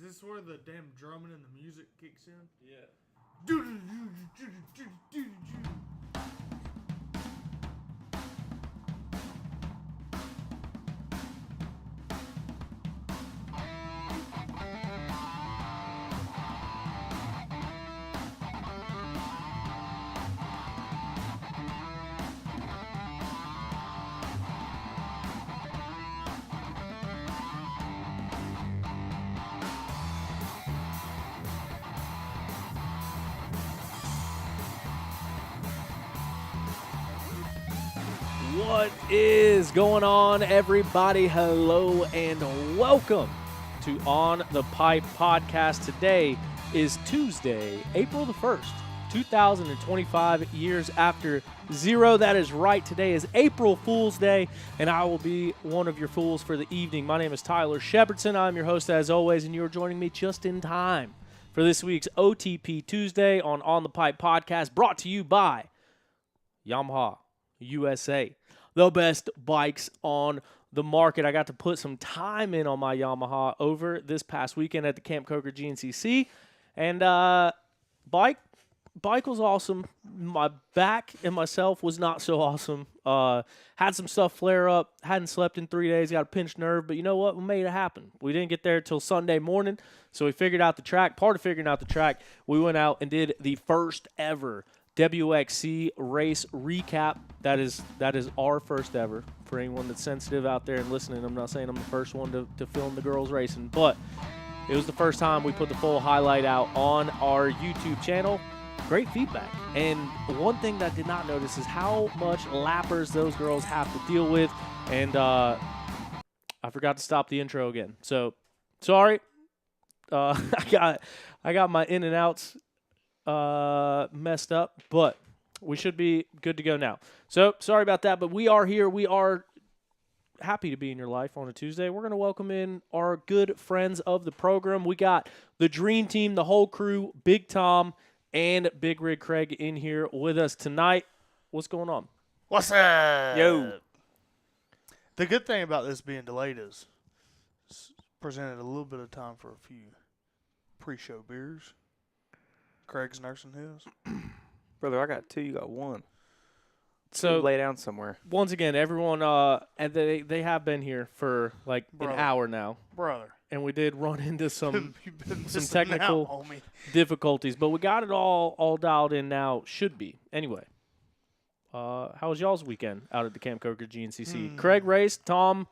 Is this where the damn drumming and the music kicks in? Yeah. What is going on, everybody? Hello and welcome to On the Pipe podcast. Today is Tuesday, April the 1st, 2025, years after zero. That is right. Today is April Fool's Day, and I will be one of your fools for the evening. My name is Tyler Shepardson. I'm your host as always, and you're joining me just in time for this week's OTP Tuesday on the Pipe podcast, brought to you by Yamaha USA. The best bikes on the market. I got to put some time in on my Yamaha over this past weekend at the Camp Coker GNCC. And bike was awesome. My back and myself was not so awesome. Had some stuff flare up. Hadn't slept in 3 days. Got a pinched nerve. But you know what? We made it happen. We didn't get there till Sunday morning. So we figured out the track. Part of figuring out the track, we went out and did the first ever WXC race recap. That is our first ever. For anyone that's sensitive out there and listening, I'm not saying I'm the first one to film the girls racing, but it was the first time we put the full highlight out on our YouTube channel. Great feedback. And one thing that I did not notice is how much lappers those girls have to deal with. And I forgot to stop the intro again. So sorry. I got my in and outs messed up, but we should be good to go now. So sorry about that, but we are here. We are happy to be in your life on a Tuesday. We're going to welcome in our good friends of the program. We got the dream team, the whole crew, Big Tom and Big Rig Craig in here with us tonight. What's going on? What's up? Yo. The good thing about this being delayed is it's presented a little bit of time for a few pre-show beers. Craig's nursing his. Brother, I got two. You got one. So lay down somewhere. Once again, everyone, and they have been here for like an hour now, brother, and we did run into some some technical difficulties, but we got it all dialed in now. Should be anyway. How was y'all's weekend out at the Camp Coker GNCC? Craig raced, Tom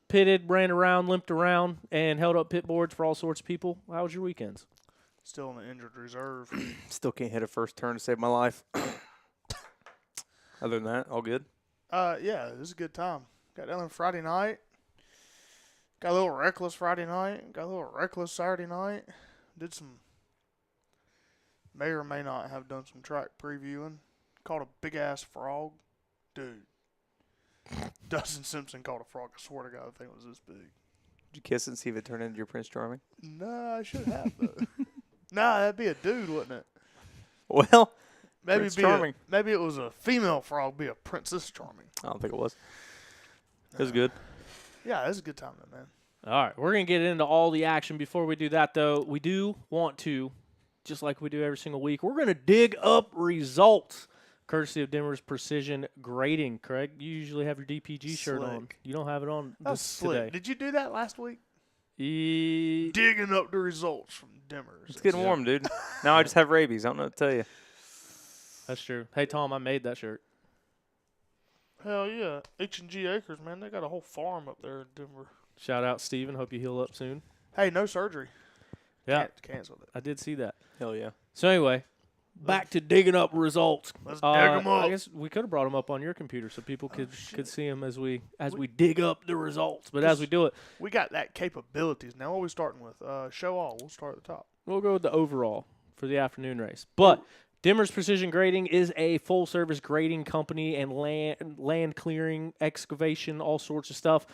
pitted, ran around, limped around, and held up pit boards for all sorts of people. How was your weekends? Still in the injured reserve. Still can't hit a first turn to save my life. Other than that, all good? Yeah, it was a good time. Got down on Friday night. Got a little reckless Friday night. Got a little reckless Saturday night. Did some, may or may not have done some track previewing. Caught a big-ass frog. Dude. Dustin Simpson caught a frog. I swear to God, I think it was this big. Did you kiss it and see if it turned into your Prince Charming? Nah, I should have, though. Nah, that'd be a dude, wouldn't it? Well, maybe Prince Charming. Maybe it was a female frog, be a Princess Charming. I don't think it was. It was good. Yeah, it was a good time, man. All right, we're going to get into all the action. Before we do that, though, we do want to, just like we do every single week, we're going to dig up results, courtesy of Dimmer's Precision Grading. Craig, you usually have your DPG shirt on. You don't have it on today. Did you do that last week? Digging Digging up the results from Dimmer's. It's getting warm, dude. Now I just have rabies. I don't know what to tell you. That's true. Hey, Tom, I made that shirt. Hell yeah. H&G Acres, man. They got a whole farm up there in Denver. Shout out, Steven. Hope you heal up soon. Hey, no surgery. Yeah. Canceled it. I did see that. Hell yeah. So anyway, back to digging up results. Let's dig them up. I guess we could have brought them up on your computer so people could see them as we dig up the results. But as we do it, we got that capabilities. Now what are we starting with? Show all. We'll start at the top. We'll go with the overall for the afternoon race. But Dimmer's Precision Grading is a full-service grading company and land clearing, excavation, all sorts of stuff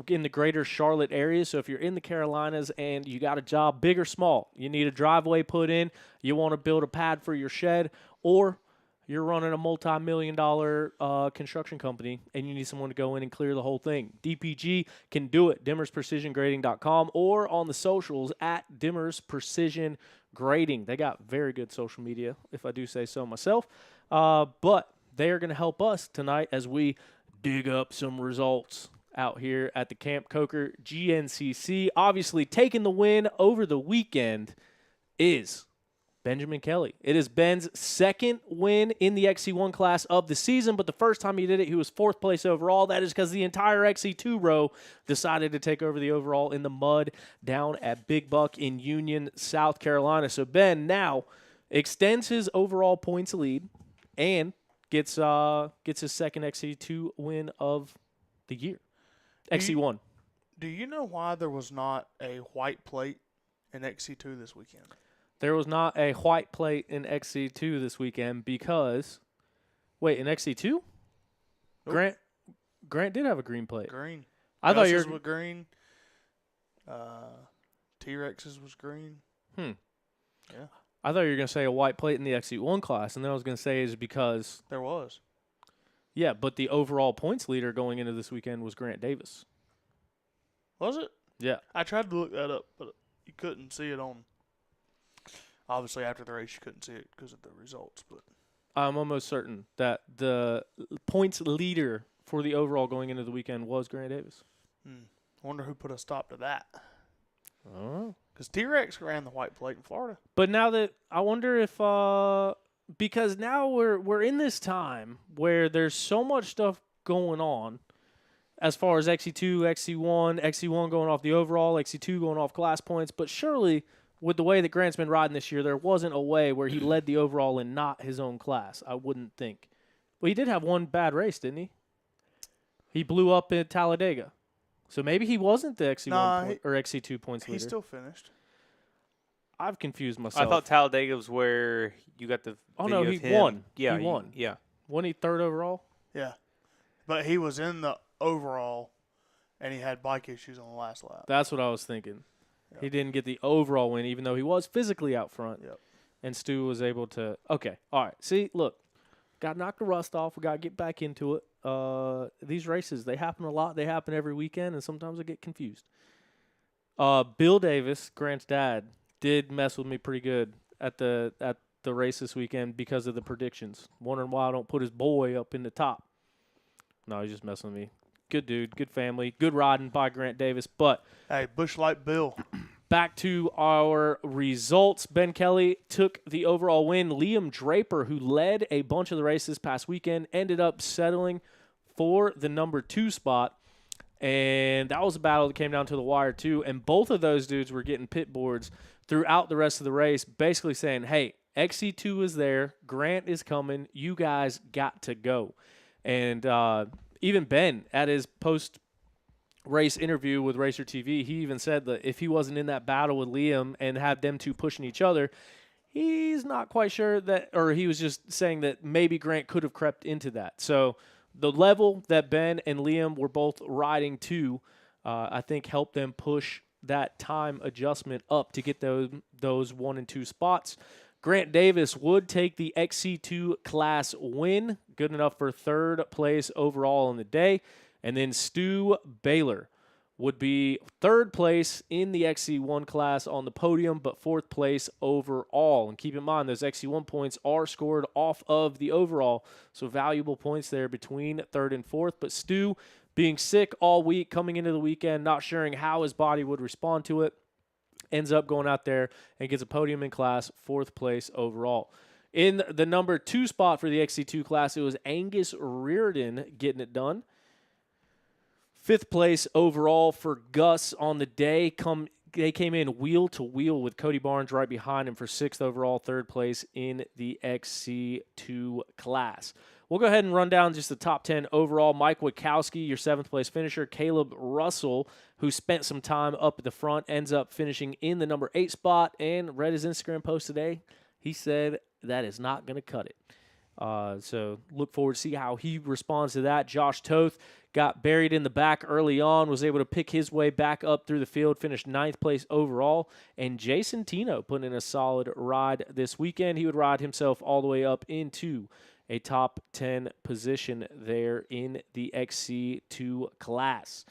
in the greater Charlotte area. So if you're in the Carolinas and you got a job, big or small, you need a driveway put in, you want to build a pad for your shed, or You're running a multi-million-dollar construction company, and you need someone to go in and clear the whole thing. DPG can do it. DimmersPrecisionGrading.com or on the socials at Dimmers Precision Grading. They got very good social media, if I do say so myself. But they are going to help us tonight as we dig up some results out here at the Camp Coker GNCC. Obviously, taking the win over the weekend is Benjamin Kelly. It is Ben's second win in the XC1 class of the season, but the first time he did it, he was 4th place overall. That is because the entire XC2 row decided to take over the overall in the mud down at Big Buck in Union, South Carolina. So Ben now extends his overall points lead and gets his second XC2 win of the year. XC1. Do you know why there was not a white plate in XC2 this weekend? There was not a white plate in XC2 this weekend because, wait, in XC2? Nope. Grant did have a green plate. Green. I thought you Gus's were was green. T-Rex's was green. Yeah. I thought you were going to say a white plate in the XC1 class, and then I was going to say is because There was. yeah, but the overall points leader going into this weekend was Grant Davis. Was it? Yeah. I tried to look that up, but you couldn't see it on. Obviously, after the race, you couldn't see it because of the results. But I'm almost certain that the points leader for the overall going into the weekend was Grant Davis. wonder who put a stop to that. Oh. Because T-Rex ran the white plate in Florida. But now that I wonder if because now we're in this time where there's so much stuff going on as far as XC2, XC1 going off the overall, XC2 going off class points, but surely with the way that Grant's been riding this year, there wasn't a way where he led the overall in not his own class, I wouldn't think. Well, he did have one bad race, didn't he? He blew up at Talladega. So maybe he wasn't the XC1 or XC2 points leader. He still finished. I've confused myself. I thought Talladega was where you got the video no, he of him. won. Yeah, he won. Yeah. Wasn't he third overall? Yeah. But he was in the overall, and he had bike issues on the last lap. That's what I was thinking. Yep. He didn't get the overall win, even though he was physically out front. Yep. And Stu was able to. Okay. All right. See, look. Got to knock the rust off. We got to get back into it. These races, they happen a lot. They happen every weekend, and sometimes I get confused. Bill Davis, Grant's dad, did mess with me pretty good at the race this weekend because of the predictions. Wondering why I don't put his boy up in the top. No, he's just messing with me. Good dude, good family, good riding by Grant Davis. But Hey, Bush Light Bill. back to our results. Ben Kelly took the overall win. Liam Draper, who led a bunch of the races this past weekend, ended up settling for the number 2 spot. And that was a battle that came down to the wire, too. And both of those dudes were getting pit boards throughout the rest of the race, basically saying, hey, XC2 is there. Grant is coming. You guys got to go. And even Ben, at his post-race interview with Racer TV, he even said that if he wasn't in that battle with Liam and had them two pushing each other, he's not quite sure that, or he was just saying that maybe Grant could have crept into that. So the level that Ben and Liam were both riding to, I think helped them push that time adjustment up to get those 1 and 2 spots. Grant Davis would take the XC2 class win, good enough for 3rd place overall in the day. And then Stu Baylor would be 3rd place in the XC1 class on the podium, but 4th place overall. And keep in mind, those XC1 points are scored off of the overall, so valuable points there between 3rd and 4th. But Stu, being sick all week, coming into the weekend, not sure how his body would respond to it, ends up going out there and gets a podium in class, 4th place overall. In the number 2 spot for the XC2 class, it was Angus Reardon getting it done. 5th place overall for Gus on the day. They came in wheel to wheel with Cody Barnes right behind him for 6th overall, 3rd place in the XC2 class. We'll go ahead and run down just the top 10 overall. Mike Wachowski, your 7th place finisher. Caleb Russell, who spent some time up at the front, ends up finishing in the number 8 spot and read his Instagram post today. He said that is not going to cut it. So look forward to see how he responds to that. Josh Toth got buried in the back early on, was able to pick his way back up through the field, finished 9th place overall. And Jason Tino put in a solid ride this weekend. He would ride himself all the way up into a top 10 position there in the XC2 class.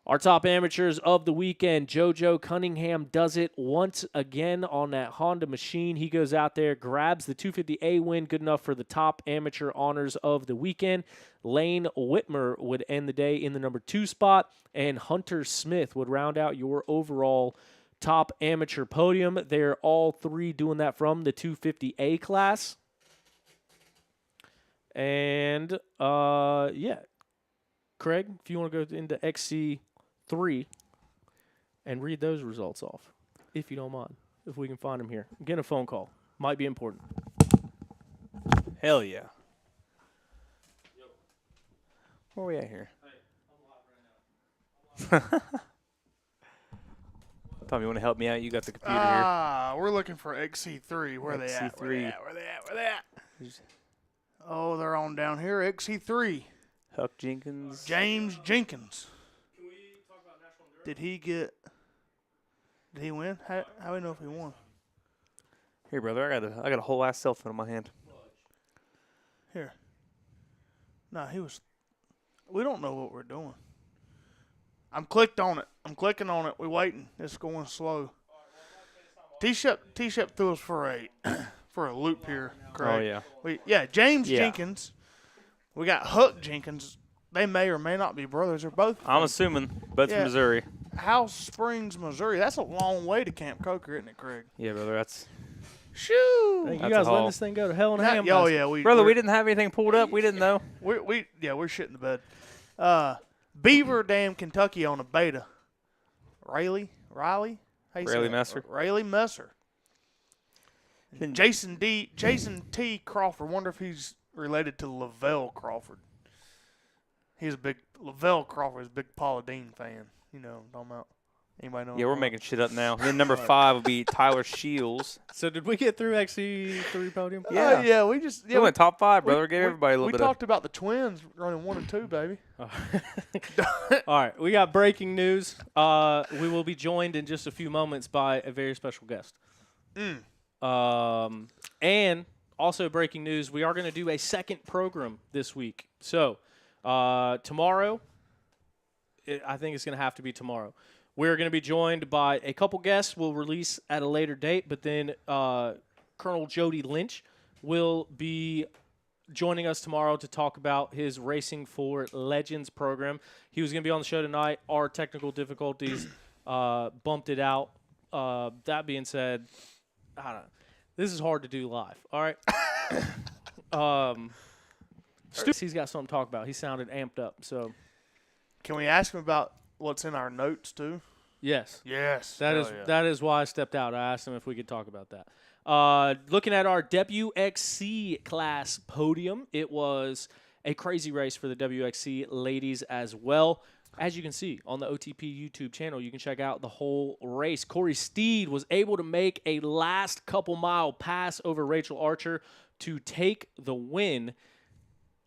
Our top amateurs of the weekend, JoJo Cunningham does it once again on that Honda machine. He goes out there, grabs the 250A win, good enough for the top amateur honors of the weekend. Lane Whitmer would end the day in the number 2 spot, and Hunter Smith would round out your overall top amateur podium. They're all 3 doing that from the 250A class. And, yeah. Craig, if you want to go into XC3 and read those results off, if you don't mind, if we can find them here. I'm getting a phone call. Might be important. Hell yeah. Where are we at here? Hey, I'm live right now. Tom, you want to help me out? You got the computer here. We're looking for XC3. Where they at? Where they at? Where they at? Oh, they're on down here. XC3. Huck Jenkins. James Jenkins. Can we talk about National Enduro? Did he win? How do we know if he won? Here, brother. I got a whole ass cell phone in my hand. Here. No, he was. We don't know what we're doing. I'm clicked on it. I'm clicking on it. We're waiting. It's going slow. T-Shep threw us for a loop here, Craig. Oh yeah. James Jenkins. We got Huck Jenkins. They may or may not be brothers. They're both. I'm assuming both from Missouri. House Springs, Missouri. That's a long way to Camp Coker, isn't it, Craig? Yeah, brother. That's. Shoo! Hey, you That's guys a letting haul. this thing go to hell in a ham? Oh yeah, Brother, we didn't have anything pulled up. We didn't know. We're shitting the bed. Beaver Dam, Kentucky on a beta. Riley? How you say Riley that? Messer. Riley Messer. Jason T. Crawford. Wonder if he's related to Lavelle Crawford. He's a big Lavelle Crawford is a big Paula Dean fan. You know what I'm talking about. Anybody know? Yeah, we're making shit up now. Then number 5 would be Tyler Shields. So did we get through XC3 podium? Yeah. Yeah. We just We went top 5, brother. Gave everybody a little bit We talked about the twins running 1 and 2, baby. All right, we got breaking news. We will be joined in just a few moments by a very special guest. And also breaking news, we are going to do a second program this week. So tomorrow, I think it's going to have to be tomorrow. We're going to be joined by a couple guests we'll release at a later date, but then Colonel Jody Lynch will be joining us tomorrow to talk about his Racing for Legends program. He was going to be on the show tonight. Our technical difficulties bumped it out. That being said, I don't know. This is hard to do live. All right. He's got something to talk about. He sounded amped up. So, Can we ask him about what's in our notes too? yes. Yes. That is why I stepped out. I asked him if we could talk about that. Looking at our WXC class podium, it was a crazy race for the WXC ladies as well. As you can see on the OTP YouTube channel, you can check out the whole race. Corey Steed was able to make a last couple mile pass over Rachel Archer to take the win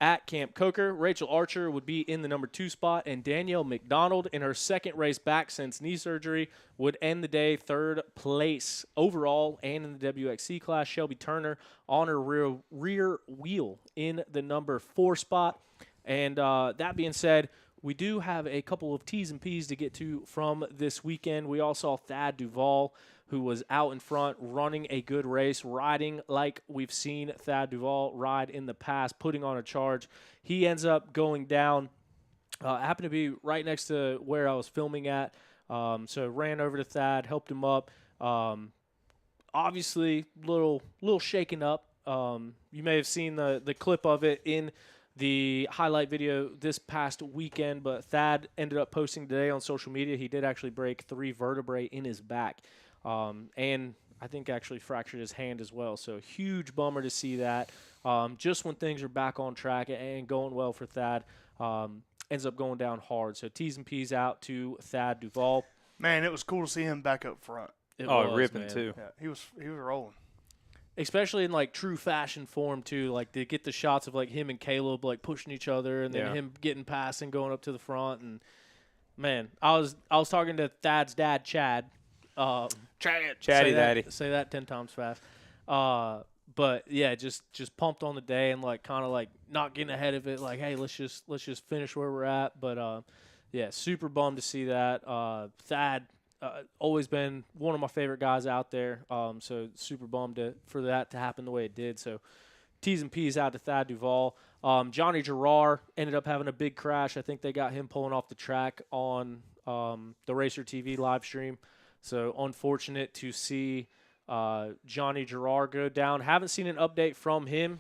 at Camp Coker. Rachel Archer would be in the number 2 spot, and Danielle McDonald, in her second race back since knee surgery, would end the day 3rd place overall and in the WXC class. Shelby Turner on her rear wheel in the number 4 spot. And that being said, we do have a couple of T's and P's to get to from this weekend. We all saw Thad Duvall, who was out in front, running a good race, riding like we've seen Thad Duvall ride in the past, putting on a charge. He ends up going down. Happened to be right next to where I was filming at. So ran over to Thad, helped him up. Obviously, little shaken up. You may have seen the clip of it in the highlight video this past weekend, but Thad ended up posting today on social media. He did actually break 3 vertebrae in his back, and I think actually fractured his hand as well. So huge bummer to see that. Just when things are back on track and going well for Thad, ends up going down hard. So T's and P's out to Thad Duvall. Man, it was cool to see him back up front. Ripping too. Yeah, he was rolling. Especially in like true fashion form too, like to get the shots of like him and Caleb like pushing each other, and then him getting past and going up to the front. And man, I was talking to Thad's dad, Chad. Chatty Daddy. Say that 10 times fast. But yeah, just pumped on the day and like kind of like not getting ahead of it. Like, hey, let's just finish where we're at. But yeah, super bummed to see that. Thad, always been one of my favorite guys out there. So super bummed for that to happen the way it did. So T's and P's out to Thad Duvall. Johnny Gerard ended up having a big crash. I think they got him pulling off the track on the Racer TV live stream. So unfortunate to see Johnny Gerard go down. Haven't seen an update from him.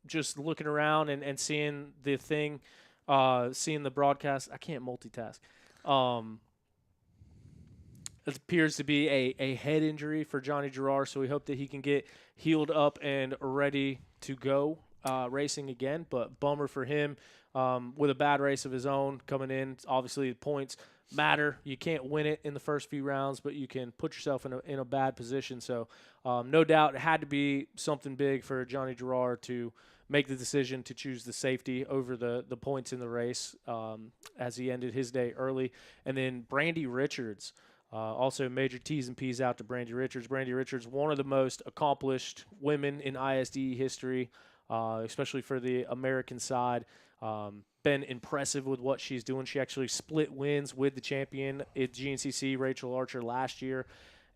Just looking around and seeing the thing, seeing the broadcast. I can't multitask. It appears to be a head injury for Johnny Gerard, so we hope that he can get healed up and ready to go racing again. But bummer for him with a bad race of his own coming in. Obviously, the points matter. You can't win it in the first few rounds, but you can put yourself in a bad position. So no doubt it had to be something big for Johnny Gerard to make the decision to choose the safety over the points in the race as he ended his day early. And then Brandy Richards, also major T's and P's out to Brandy Richards. Brandy Richards, one of the most accomplished women in ISD history, especially for the American side. Been impressive with what she's doing. She actually split wins with the champion at GNCC, Rachel Archer, last year,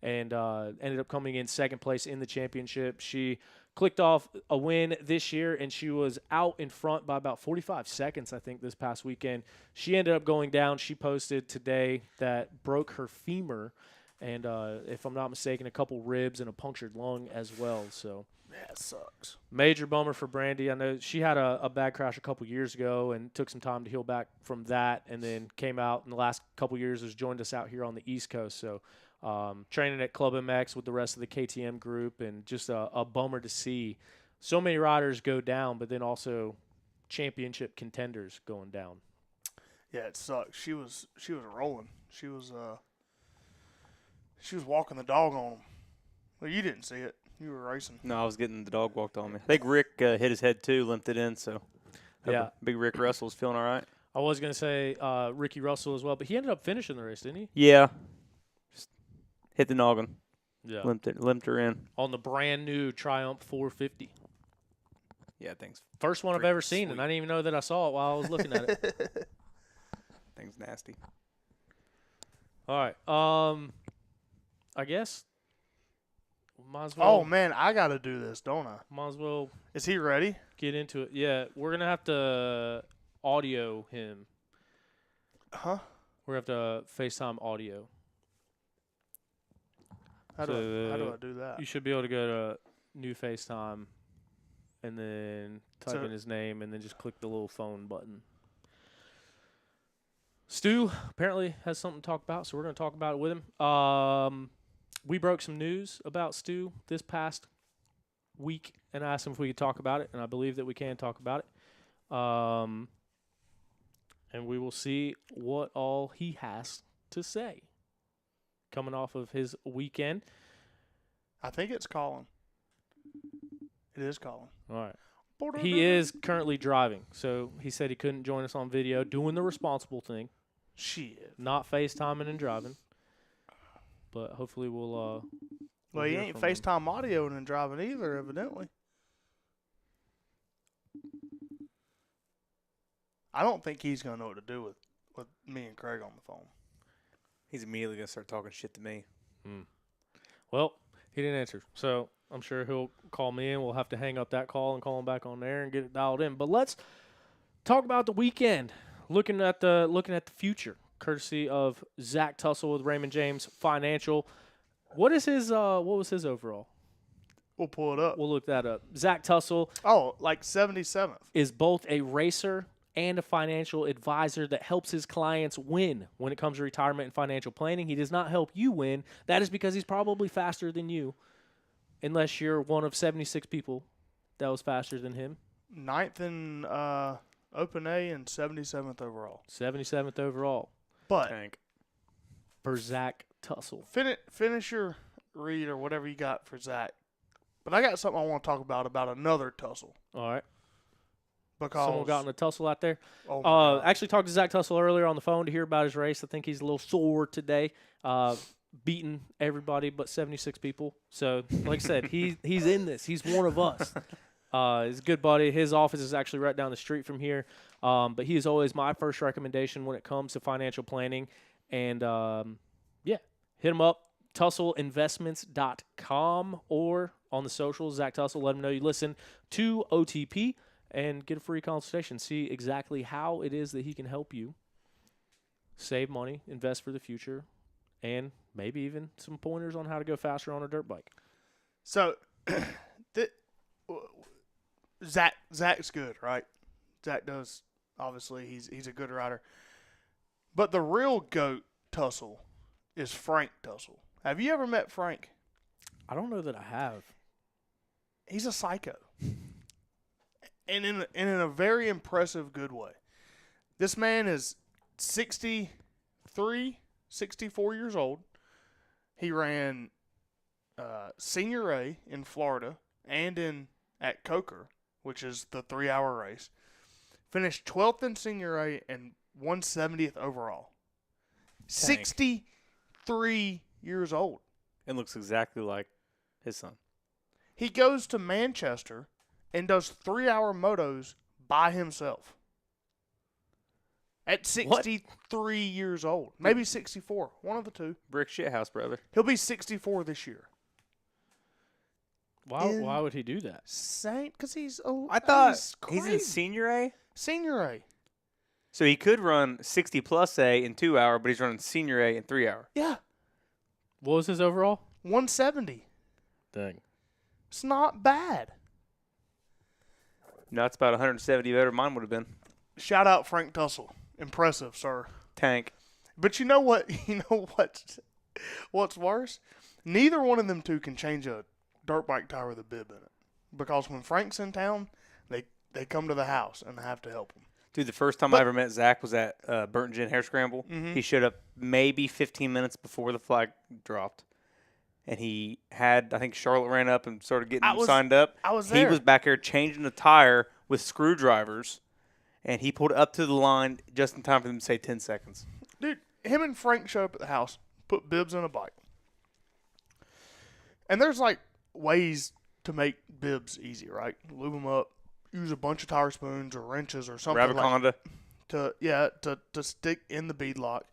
and ended up coming in second place in the championship. She clicked off a win this year, and she was out in front by about 45 seconds, I think, this past weekend. She ended up going down. She posted today that broke her femur, and if I'm not mistaken, a couple ribs and a punctured lung as well. So that sucks. Major bummer for Brandy. I know she had a bad crash a couple years ago and took some time to heal back from that, and then came out in the last couple years, has joined us out here on the East Coast. So training at Club MX with the rest of the KTM group, and just a bummer to see so many riders go down, but then also championship contenders going down. Yeah, it sucks. She was rolling. She was walking the dog on them. Well, you didn't see it. You were racing. No, I was getting the dog walked on me. I think Rick hit his head too, limped it in. So yeah, big Rick Russell's feeling all right. I was gonna say Ricky Russell as well, but he ended up finishing the race, didn't he? Yeah, just hit the noggin. Yeah, limped her in on the brand new Triumph 450. Yeah, thanks. First one I've ever seen, and I didn't even know that I saw it while I was looking at it. Thing's nasty. All right, I guess. Might as well. Oh man, I got to do this, don't I? Might as well. Is he ready? Get into it. Yeah, we're gonna have to audio him. Huh? We're gonna have to FaceTime audio. How do I do that? You should be able to go to new FaceTime, and then type in his name, and then just click the little phone button. Stu apparently has something to talk about, so we're going to talk about it with him. We broke some news about Stu this past week, and I asked him if we could talk about it, and I believe that we can talk about it. And we will see what all he has to say coming off of his weekend. I think it's calling. It is calling. All right. He is currently driving, so he said he couldn't join us on video, doing the responsible thing. Shit. Not FaceTiming and driving. But hopefully we'll well, he ain't FaceTime audio and driving either, evidently. I don't think he's going to know what to do with me and Craig on the phone. He's immediately going to start talking shit to me. Well, he didn't answer, so I'm sure he'll call me in. We'll have to hang up that call and call him back on there and get it dialed in. But let's talk about the weekend. Looking at the future, courtesy of Zach Tussell with Raymond James Financial. What is his? What was his overall? We'll pull it up. We'll look that up. Zach Tussell. Oh, like 77th. Is both a racer and a financial advisor that helps his clients win when it comes to retirement and financial planning. He does not help you win. That is because he's probably faster than you, unless you're one of 76 people that was faster than him. 9th in Open A and 77th overall. 77th overall. But for Zach Tussell. Finish your read or whatever you got for Zach. But I got something I want to talk about another tussle. All right. Because someone got in a tussle out there. Oh actually talked to Zach Tussell earlier on the phone to hear about his race. I think he's a little sore today. beaten everybody but 76 people. So, like I said, he's in this. He's one of us. He's a good buddy. His office is actually right down the street from here. But he is always my first recommendation when it comes to financial planning. And, hit him up, TussellInvestments.com, or on the socials, Zach Tussell. Let him know you listen to OTP and get a free consultation. See exactly how it is that he can help you save money, invest for the future, and maybe even some pointers on how to go faster on a dirt bike. So, Zach's good, right? Zach does. Obviously, he's a good rider. But the real GOAT Tussell is Frank Tussell. Have you ever met Frank? I don't know that I have. He's a psycho. And in a very impressive good way. This man is 64 years old. He ran Senior A in Florida and at Coker, which is the 3-hour race. Finished 12th in Senior A and 170th overall. Dang. 63 years old. And looks exactly like his son. He goes to Manchester and does 3-hour motos by himself. At 63 years old. Maybe 64. One of the two. Brick shit house, brother. He'll be 64 this year. Why would he do that? Because he's old. I thought he's he's in Senior A. Senior A. So he could run 60 plus A in 2 hour, but he's running Senior A in 3 hour. Yeah. What was his overall? 170. Dang. It's not bad. No, it's about 170 better than mine would have been. Shout out Frank Tussell. Impressive, sir. Tank. But you know what? What's worse? Neither one of them two can change a dirt bike tire with a bib in it. Because when Frank's in town, they come to the house and have to help him. Dude, the first time I ever met Zach was at Burnt Gin Hare Scramble. Mm-hmm. He showed up maybe 15 minutes before the flag dropped. And he had, I think Charlotte ran up and started getting him signed up. I was there. He was back there changing the tire with screwdrivers. And he pulled up to the line just in time for them to say 10 seconds. Dude, him and Frank showed up at the house, put bibs in a bike. And there's like ways to make bibs easy, right? Lube them up, use a bunch of tire spoons or wrenches or something Raviconda. to stick in the bead lock.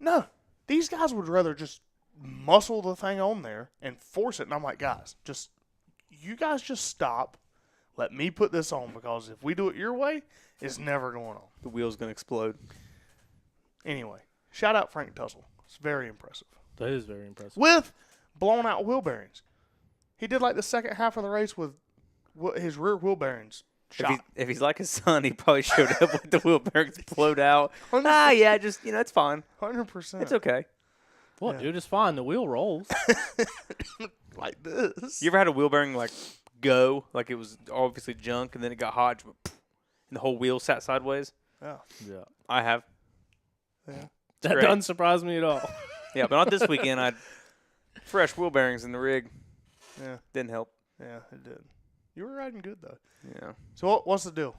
No, these guys would rather just muscle the thing on there and force it. And I'm like, you guys just stop. Let me put this on, because if we do it your way, it's never going on. The wheel's going to explode. Anyway, shout out Frank Tussell. It's very impressive. That is very impressive. With blown out wheel bearings. He did like the second half of the race with his rear wheel bearings shot. If he's like his son, he probably showed up with the wheel bearings blowed out. 100%. Yeah, just, it's fine. 100%. It's okay. What, Yeah. dude? It's fine. The wheel rolls. Like this. You ever had a wheel bearing, go? Like it was obviously junk, and then it got hot, and the whole wheel sat sideways? Yeah. Yeah. I have. Yeah. That great. doesn't surprise me at all. Yeah, but not this weekend. I had fresh wheel bearings in the rig. Yeah. Didn't help. Yeah, it did. You were riding good, though. Yeah. So what's the deal?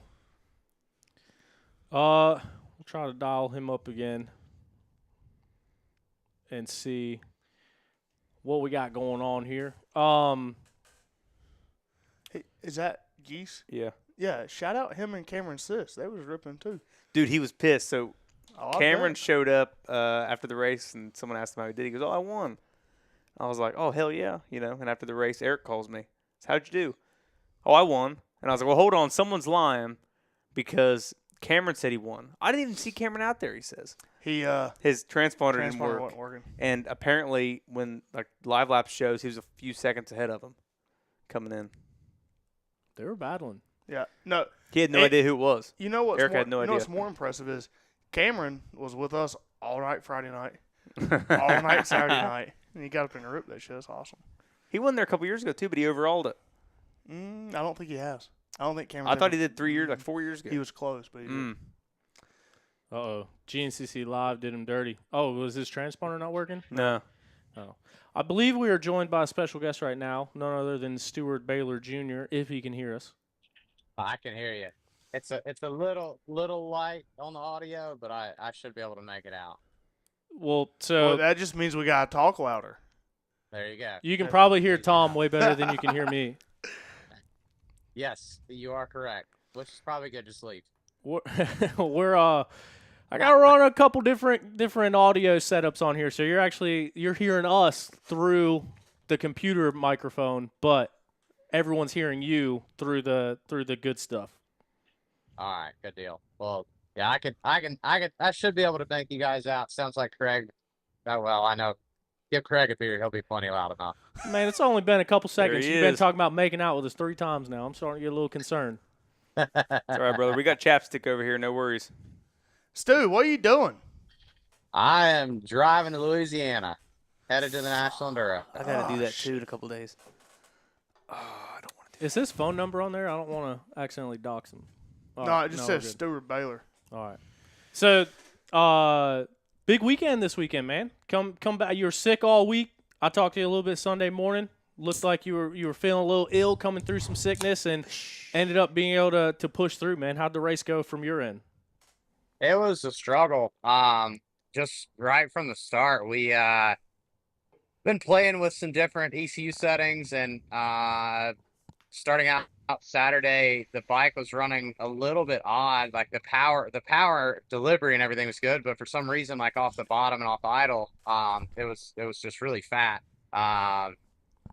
We'll try to dial him up again and see what we got going on here. Hey, is that Geese? Yeah. Yeah, shout out him and Cameron Cisk. They was ripping, too. Dude, he was pissed. So Oh, I Cameron bet. showed up after the race, and someone asked him how he did. He goes, I won. I was like, oh, hell yeah. And after the race, Eric calls me. Says, how'd you do? Oh, I won. And I was like, well, hold on. Someone's lying because Cameron said he won. I didn't even see Cameron out there, he says. His transponder didn't work. wasn't working. And apparently when Live Lap shows, he was a few seconds ahead of him coming in. They were battling. Yeah. No. He had no idea who it was. You know what's Eric more, had no you know idea. what's more impressive is Cameron was with us all night Friday night, all night Saturday night, and he got up and ripped that shit. That's awesome. He won there a couple years ago, too, but he overalled it. I don't think he has. I don't think Cameron. I thought he did 3 years, 4 years ago. He was close, but he did. Uh-oh. GNCC Live did him dirty. Oh, was his transponder not working? No. Oh. I believe we are joined by a special guest right now, none other than Stu Baylor Jr., if he can hear us. I can hear you. It's a little light on the audio, but I should be able to make it out. Well, Well, that just means we gotta talk louder. There you go. you can probably hear Tom way better than you can hear me. Yes, you are correct. Which is probably good to sleep. We're I gotta run a couple different audio setups on here, so you're hearing us through the computer microphone, but everyone's hearing you through the good stuff. All right, good deal. Well, yeah, I should be able to make you guys out. Sounds like Craig. Oh well, I know. Give Craig a beer; he'll be plenty loud enough. Man, it's only been a couple seconds. he You've been is. talking about making out with us 3 times now. I'm starting to get a little concerned. It's all right, brother. We got chapstick over here. No worries. Stu, what are you doing? I am driving to Louisiana, headed to the National Enduro. I got to do that too in a couple days. Oh, I don't want to do Is his phone number on there? I don't want to accidentally dox him. All No, right, it just we're says good. Steward Baylor. All right. So, big weekend this weekend, man. Come back. You were sick all week. I talked to you a little bit Sunday morning. Looked like you were feeling a little ill, coming through some sickness, and ended up being able to push through, man. How'd the race go from your end? It was a struggle. Just right from the start, we been playing with some different ECU settings, and starting out Saturday, the bike was running a little bit odd. Like the power delivery and everything was good, but for some reason, like off the bottom and off idle, it was just really fat.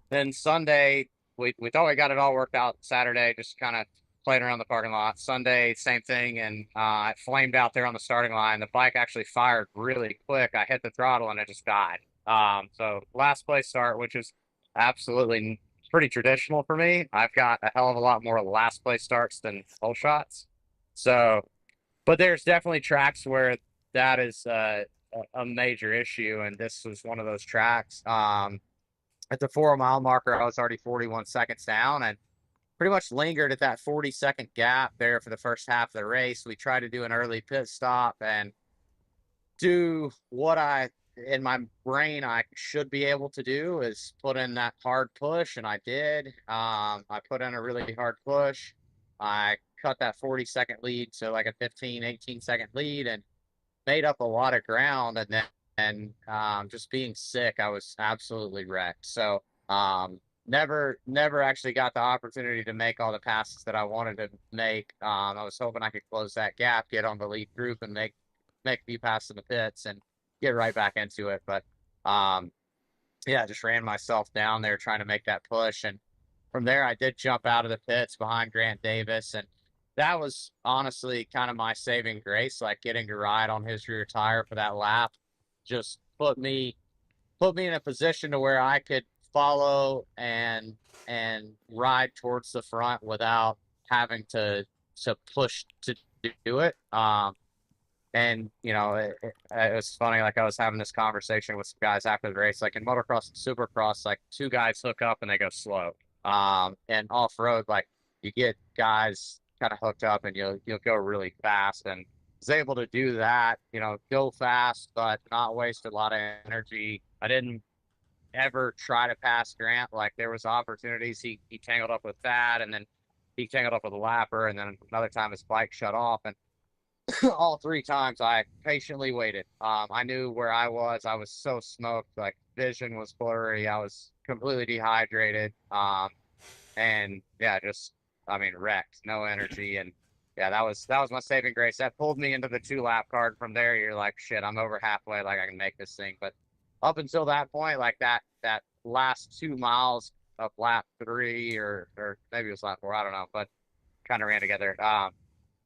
Then Sunday, we thought we got it all worked out. Saturday, just kind of playing around the parking lot. Sunday, same thing, and it flamed out there on the starting line. The bike actually fired really quick. I hit the throttle and it just died. So last place start, which is absolutely pretty traditional for me. I've got a hell of a lot more last place starts than whole shots. So, but there's definitely tracks where that is a major issue, and this was one of those tracks. At the 4 mile marker, I was already 41 seconds down, and pretty much lingered at that 40-second gap there for the first half of the race. We tried to do an early pit stop and do what in my brain I should be able to do, is put in that hard push, and I did. I put in a really hard push. I cut that 40-second lead to like a 15, 18-second lead, and made up a lot of ground. And then just being sick, I was absolutely wrecked. So never actually got the opportunity to make all the passes that I wanted to make. I was hoping I could close that gap, get on the lead group, and make a few passes in the pits and get right back into it. But yeah, just ran myself down there trying to make that push. And from there, I did jump out of the pits behind Grant Davis, and that was honestly kind of my saving grace. Like getting to ride on his rear tire for that lap just put me in a position to where I could follow and ride towards the front without having to push to do it. And you know, it was funny. Like I was having this conversation with some guys after the race. Like in motocross and supercross, like 2 guys hook up and they go slow. And off road, like you get guys kind of hooked up and you'll go really fast. And was able to do that. You know, go fast but not waste a lot of energy. I didn't ever try to pass Grant. Like there was opportunities. He tangled up with that, and then he tangled up with a lapper, and then another time his bike shut off, and all 3 times I patiently waited. I knew where I was. I was so smoked, like vision was blurry. I was completely dehydrated. And yeah, just, I mean, wrecked, no energy. And yeah, that was my saving grace. That pulled me into the 2-lap card. From there, you're like, shit, I'm over halfway. Like I can make this thing. But up until that point, like that last 2 miles of lap 3 or maybe it was lap 4, I don't know, but kind of ran together.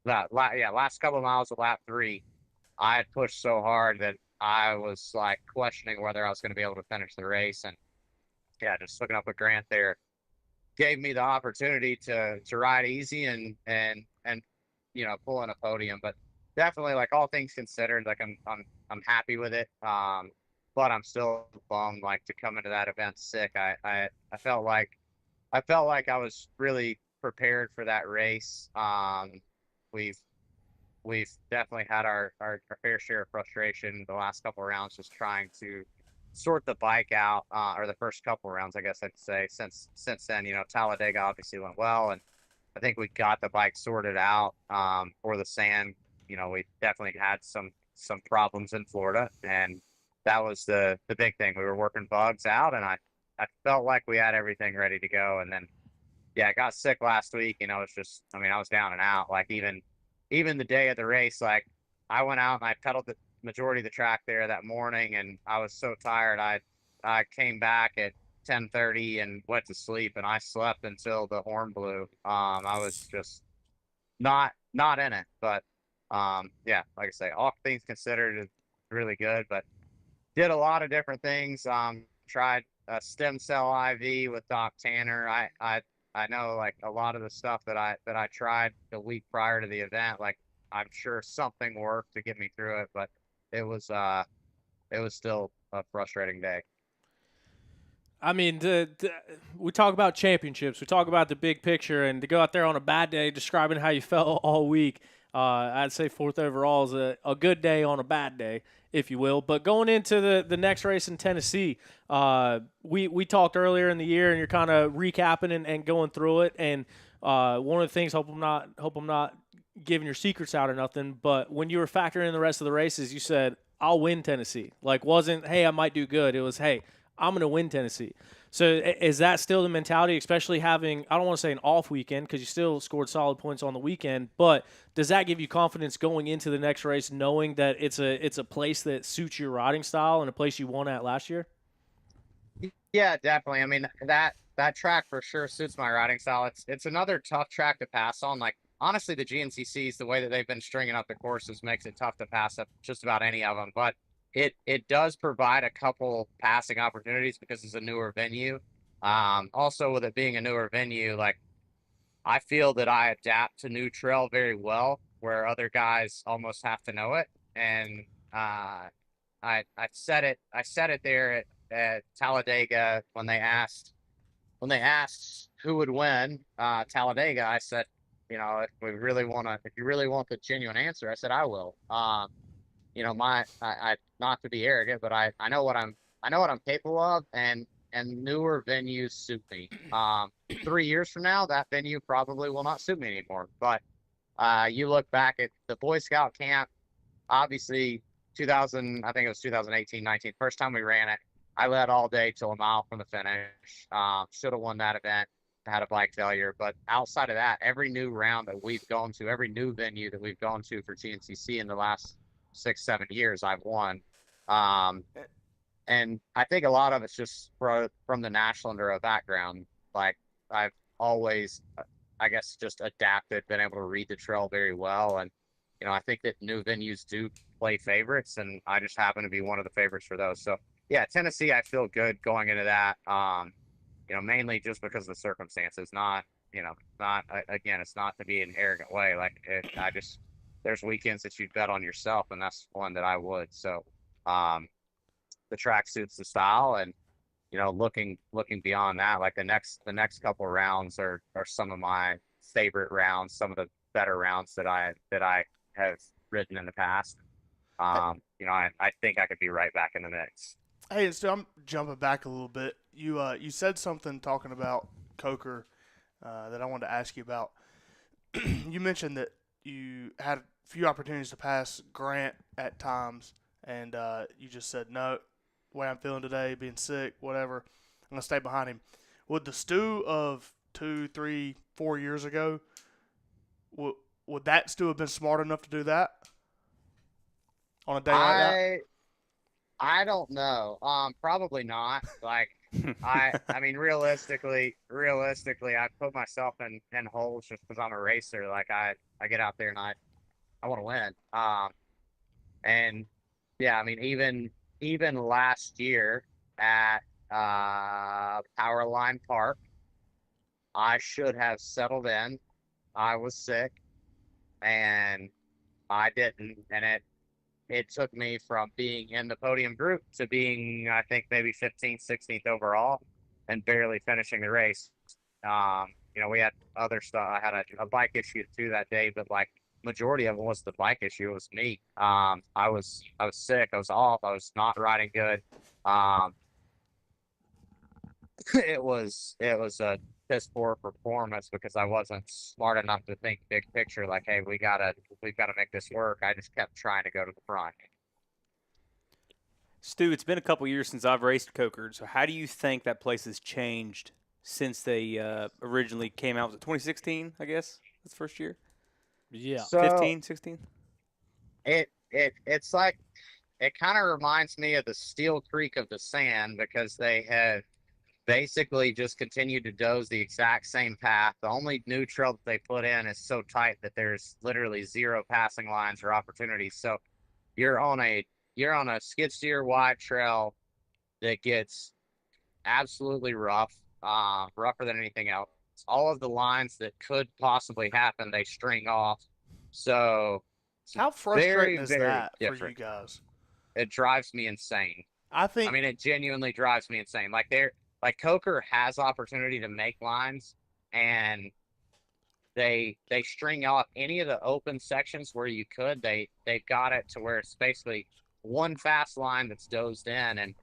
Last couple of miles of lap 3, I had pushed so hard that I was like questioning whether I was going to be able to finish the race. And yeah, just looking up with Grant there gave me the opportunity to ride easy and you know, pull in a podium. But definitely, like all things considered, like I'm happy with it. But I'm still bummed, like, to come into that event sick. I felt like I was really prepared for that race. We've definitely had our fair share of frustration the last couple of rounds, just trying to sort the bike out, or the first couple of rounds, I guess I'd say. Since then, you know, Talladega obviously went well, and I think we got the bike sorted out. For the sand, you know, we definitely had some problems in Florida, and that was the big thing. We were working bugs out, and I felt like we had everything ready to go. And then, yeah, I got sick last week, and I was just, I mean, I was down and out. Like even the day of the race, like I went out and I pedaled the majority of the track there that morning, and I was so tired. I came back at 10:30 and went to sleep, and I slept until the horn blew. I was just not in it, but yeah, like I say, all things considered, it's really good. But did a lot of different things. Tried a stem cell IV with Doc Tanner. I know like a lot of the stuff that I tried the week prior to the event, like I'm sure something worked to get me through it, but it was still a frustrating day. I mean, we talk about championships. We talk about the big picture, and to go out there on a bad day describing how you felt all week, I'd say fourth overall is a good day on a bad day, if you will. But going into the next race in Tennessee, we talked earlier in the year, and you're kind of recapping and going through it. And one of the things, hope I'm not giving your secrets out or nothing, but when you were factoring in the rest of the races, you said, I'll win Tennessee. Like, wasn't, hey, I might do good. It was, hey, I'm going to win Tennessee. So is that still the mentality, especially having, I don't want to say an off weekend because you still scored solid points on the weekend, but does that give you confidence going into the next race knowing that it's a place that suits your riding style and a place you won at last year? Yeah, definitely. I mean, that track for sure suits my riding style. It's another tough track to pass on. Like, honestly, the GNCCs, the way that they've been stringing up the courses makes it tough to pass up just about any of them. But it does provide a couple passing opportunities because it's a newer venue. Also, with it being a newer venue, like I feel that I adapt to new trail very well, where other guys almost have to know it. And I said it there at Talladega when they asked who would win Talladega. I said, you know, if you really want the genuine answer, I said I will. You know, I not to be arrogant, but I know what I'm capable of, and newer venues suit me. 3 years from now, that venue probably will not suit me anymore. But you look back at the Boy Scout camp, obviously 2000, I think it was 2018-19, first time we ran it. I led all day till a mile from the finish. Should have won that event. Had a bike failure, but outside of that, every new round that we've gone to, every new venue that we've gone to for GNCC in the last 6-7 years, I've won. And I think a lot of it's just from the National Enduro background. Like I've always, I guess, just adapted, been able to read the trail very well. And, you know, I think that new venues do play favorites, and I just happen to be one of the favorites for those. So yeah, Tennessee, I feel good going into that. You know, mainly just because of the circumstances, not, you know, again, it's not to be an arrogant way. Like there's weekends that you'd bet on yourself, and that's one that I would. So, the track suits the style, and, you know, looking beyond that, like the next couple of rounds are some of my favorite rounds, some of the better rounds that I have ridden in the past. You know, I think I could be right back in the mix. Hey, and Stu, I'm jumping back a little bit. You said something talking about Coker that I wanted to ask you about. You mentioned that you had a few opportunities to pass Grant at times, and you just said, no, the way I'm feeling today, being sick, whatever, I'm going to stay behind him. Would the Stu of 2, 3, 4 years ago, would that Stu have been smart enough to do that on a day like that? I don't know. Probably not. Like, I mean, realistically, I put myself in holes just because I'm a racer. Like, I get out there and I want to win. And yeah, I mean, even last year at Powerline Park, I should have settled in. I was sick, and I didn't, and it took me from being in the podium group to being, I think, maybe 15th, 16th overall and barely finishing the race. You know, we had other stuff. I had a bike issue too that day, but like majority of it was the bike issue. It was me. I was sick. I was off. I was not riding good. It was a piss poor performance because I wasn't smart enough to think big picture. Like, hey, we've got to make this work. I just kept trying to go to the front. Stu, it's been a couple years since I've raced Coker, so how do you think that place has changed since they originally came out? Was it 2016, I guess? That's the first year? Yeah. So 15, 16? it's like, it kind of reminds me of the Steel Creek of the Sand, because they have basically just continued to doze the exact same path. The only new trail that they put in is so tight that there's literally 0 passing lines or opportunities. So you're on a skid steer wide trail that gets absolutely rough, rougher than anything else. All of the lines that could possibly happen, they string off. So it's How frustrating is very that for you different. guys? It drives me insane. I I think mean, it genuinely drives me insane. Like Coker has opportunity to make lines, and they string off any of the open sections where you could. They've got it to where it's basically one fast line that's dozed in, and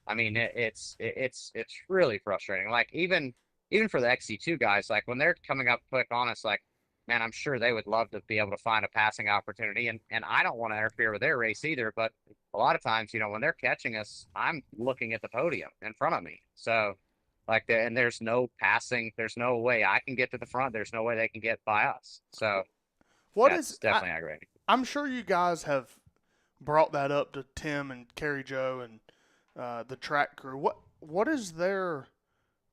I mean, it's really frustrating. Like even for the XC2 guys, like when they're coming up quick on us, like, man, I'm sure they would love to be able to find a passing opportunity, and I don't want to interfere with their race either. But a lot of times, when they're catching us, I'm looking at the podium in front of me. So and there's no passing. There's no way I can get to the front. There's no way they can get by us. So what that's is definitely aggravating. I'm sure you guys have brought that up to Tim and Carrie Joe and the track crew. What is their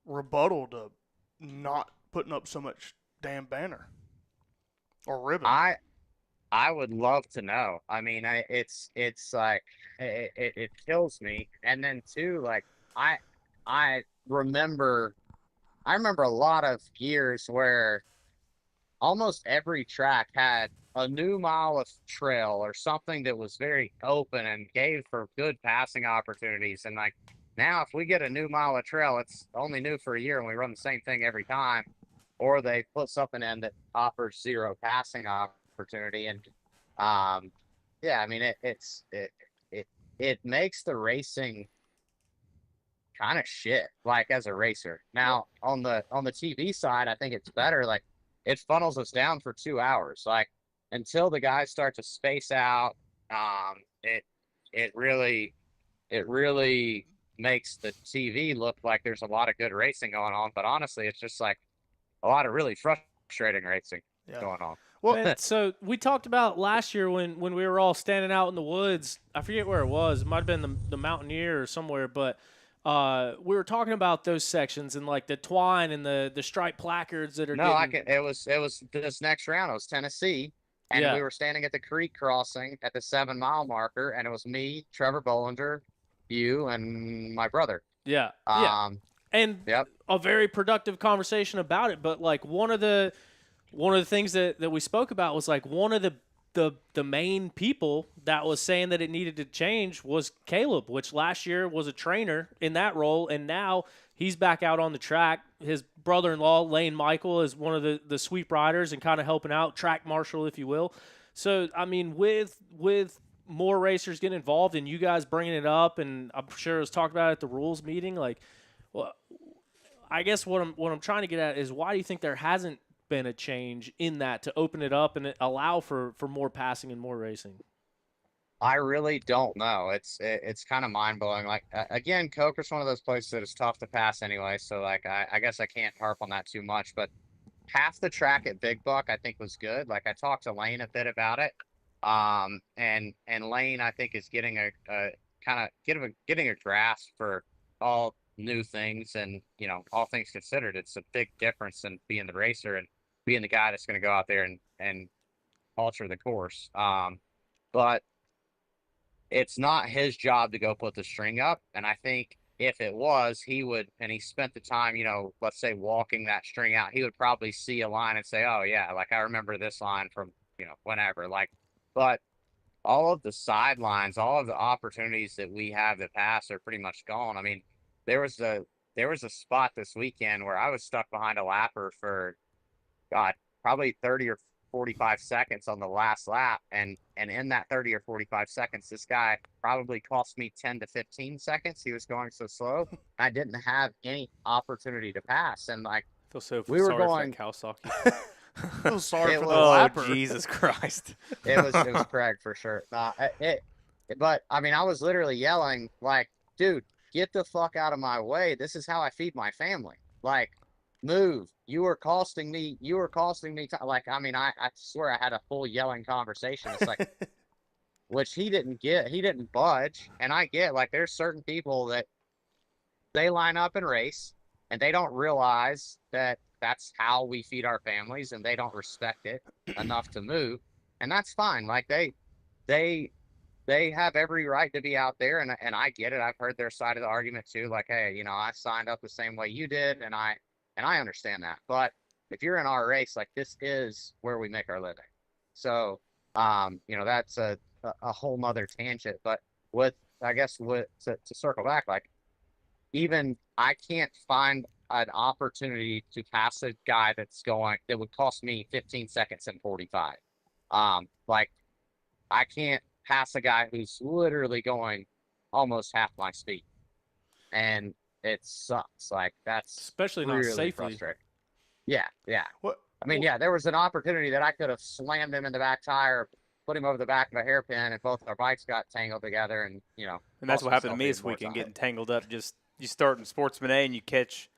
rebuttal to not putting up so much damn banner or ribbon? I would love to know. I mean, it's like it kills me. And then too, like I remember a lot of years where almost every track had a new mile of trail or something that was very open and gave for good passing opportunities. And like now, if we get a new mile of trail, it's only new for a year and we run the same thing every time, or they put something in that offers 0 passing opportunity. And yeah, I mean, it makes the racing kind of shit, like as a racer. Now on the TV side, I think it's better. Like it funnels us down for 2 hours. Like until the guys start to space out, it really makes the TV look like there's a lot of good racing going on. But honestly, it's just like a lot of really frustrating racing going on. Well, And so we talked about last year when we were all standing out in the woods. I forget where it was. It might have been the Mountaineer or somewhere, but we were talking about those sections and like the twine and the stripe placards that are. No, it was this next round. It was Tennessee, and Yeah. we were standing at the creek crossing at the 7-mile marker, and it was me, Trevor Bollinger, you, and my brother. Yeah. Yeah. And Yep. a very productive conversation about it. But like one of the things that we spoke about was like one of the main people that was saying that it needed to change was Caleb, which last year was a trainer in that role, and now he's back out on the track. His brother-in-law, Lane Michael, is one of the sweep riders and kind of helping out, track marshal, if you will. So, I mean, with more racers getting involved and you guys bringing it up, and I'm sure it was talked about at the rules meeting, like, well, I guess what I'm trying to get at is why do you think there hasn't been a change in that to open it up and allow for more passing and more racing? I really don't know. It's kind of mind blowing. Like again, Coker's one of those places that is tough to pass anyway. So like I guess I can't harp on that too much. But half the track at Big Buck I think was good. Like I talked to Lane a bit about it. And Lane I think is getting a kind of getting a grasp for all new things, and all things considered, it's a big difference in being the racer and being the guy that's going to go out there and alter the course. But it's not his job to go put the string up. And I think if it was, he would, and he spent the time, let's say walking that string out, he would probably see a line and say, oh yeah, like I remember this line from, whenever. Like, but all of the sidelines, all of the opportunities that we have to pass are pretty much gone. I mean, there was a spot this weekend where I was stuck behind a lapper for, God, probably 30 or 45 seconds on the last lap. And in that 30 or 45 seconds, this guy probably cost me 10 to 15 seconds. He was going so slow. I didn't have any opportunity to pass. And like, I feel so we were sorry going, for that Kawasaki. I feel sorry It for the was- lapper. Jesus Christ. it was Craig for sure. But I mean, I was literally yelling like, dude, get the fuck out of my way. This is how I feed my family. Like, move. You are costing me. Like, I mean, I swear I had a full yelling conversation. It's like, which he didn't get. He didn't budge. And I get, like, there's certain people that they line up and race and they don't realize that that's how we feed our families and they don't respect it enough to move. And that's fine. Like, they have every right to be out there, and I get it. I've heard their side of the argument too. Like, hey, you know, I signed up the same way you did, and I understand that. But if you're in our race, like, this is where we make our living. So, you know, that's a whole nother tangent. But to circle back, like, even I can't find an opportunity to pass a guy that would cost me 15 seconds and 45. Like, I can't pass a guy who's literally going almost half my speed, and it sucks. Like, that's Especially not really safely. frustrating. Yeah. What? I mean, yeah, there was an opportunity that I could have slammed him in the back tire, put him over the back of a hairpin, and both our bikes got tangled together, and, you know. And that's what happened to me this weekend, getting tangled up. Just you start in Sportsman A and you catch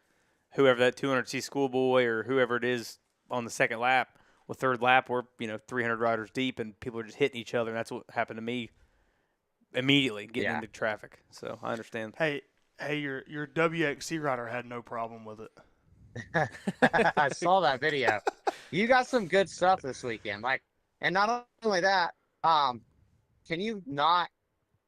whoever that 200C schoolboy or whoever it is on the second lap. Well, third lap, we're 300 riders deep, and people are just hitting each other. And that's what happened to me immediately getting into traffic. So I understand. Hey, your WXC rider had no problem with it. I saw that video. You got some good stuff this weekend. Like, and not only that, can you not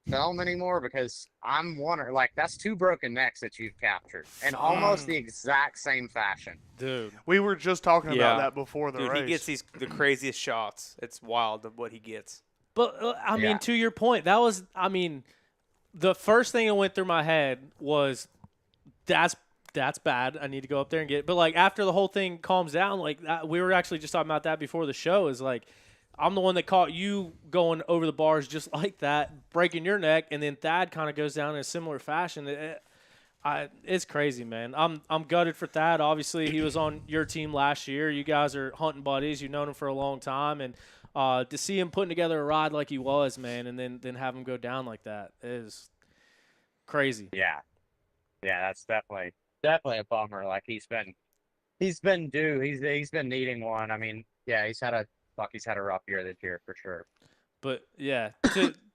film anymore? Because I'm wondering, like, that's 2 broken necks that you've captured in almost the exact same fashion. Dude. We were just talking about that before the race. He gets the craziest shots. It's wild of what he gets. But, I mean, to your point, that was, I mean, the first thing that went through my head was, that's bad. I need to go up there and get it. But, like, after the whole thing calms down, like, we were actually just talking about that before the show, is like, I'm the one that caught you going over the bars just like that, breaking your neck, and then Thad kind of goes down in a similar fashion. It's crazy, man. I'm gutted for Thad. Obviously, he was on your team last year. You guys are hunting buddies. You've known him for a long time, and to see him putting together a ride like he was, man, and then have him go down like that is crazy. Yeah, that's definitely a bummer. Like, he's been due. He's been needing one. I mean, yeah, he's had a rough year this year for sure. But yeah,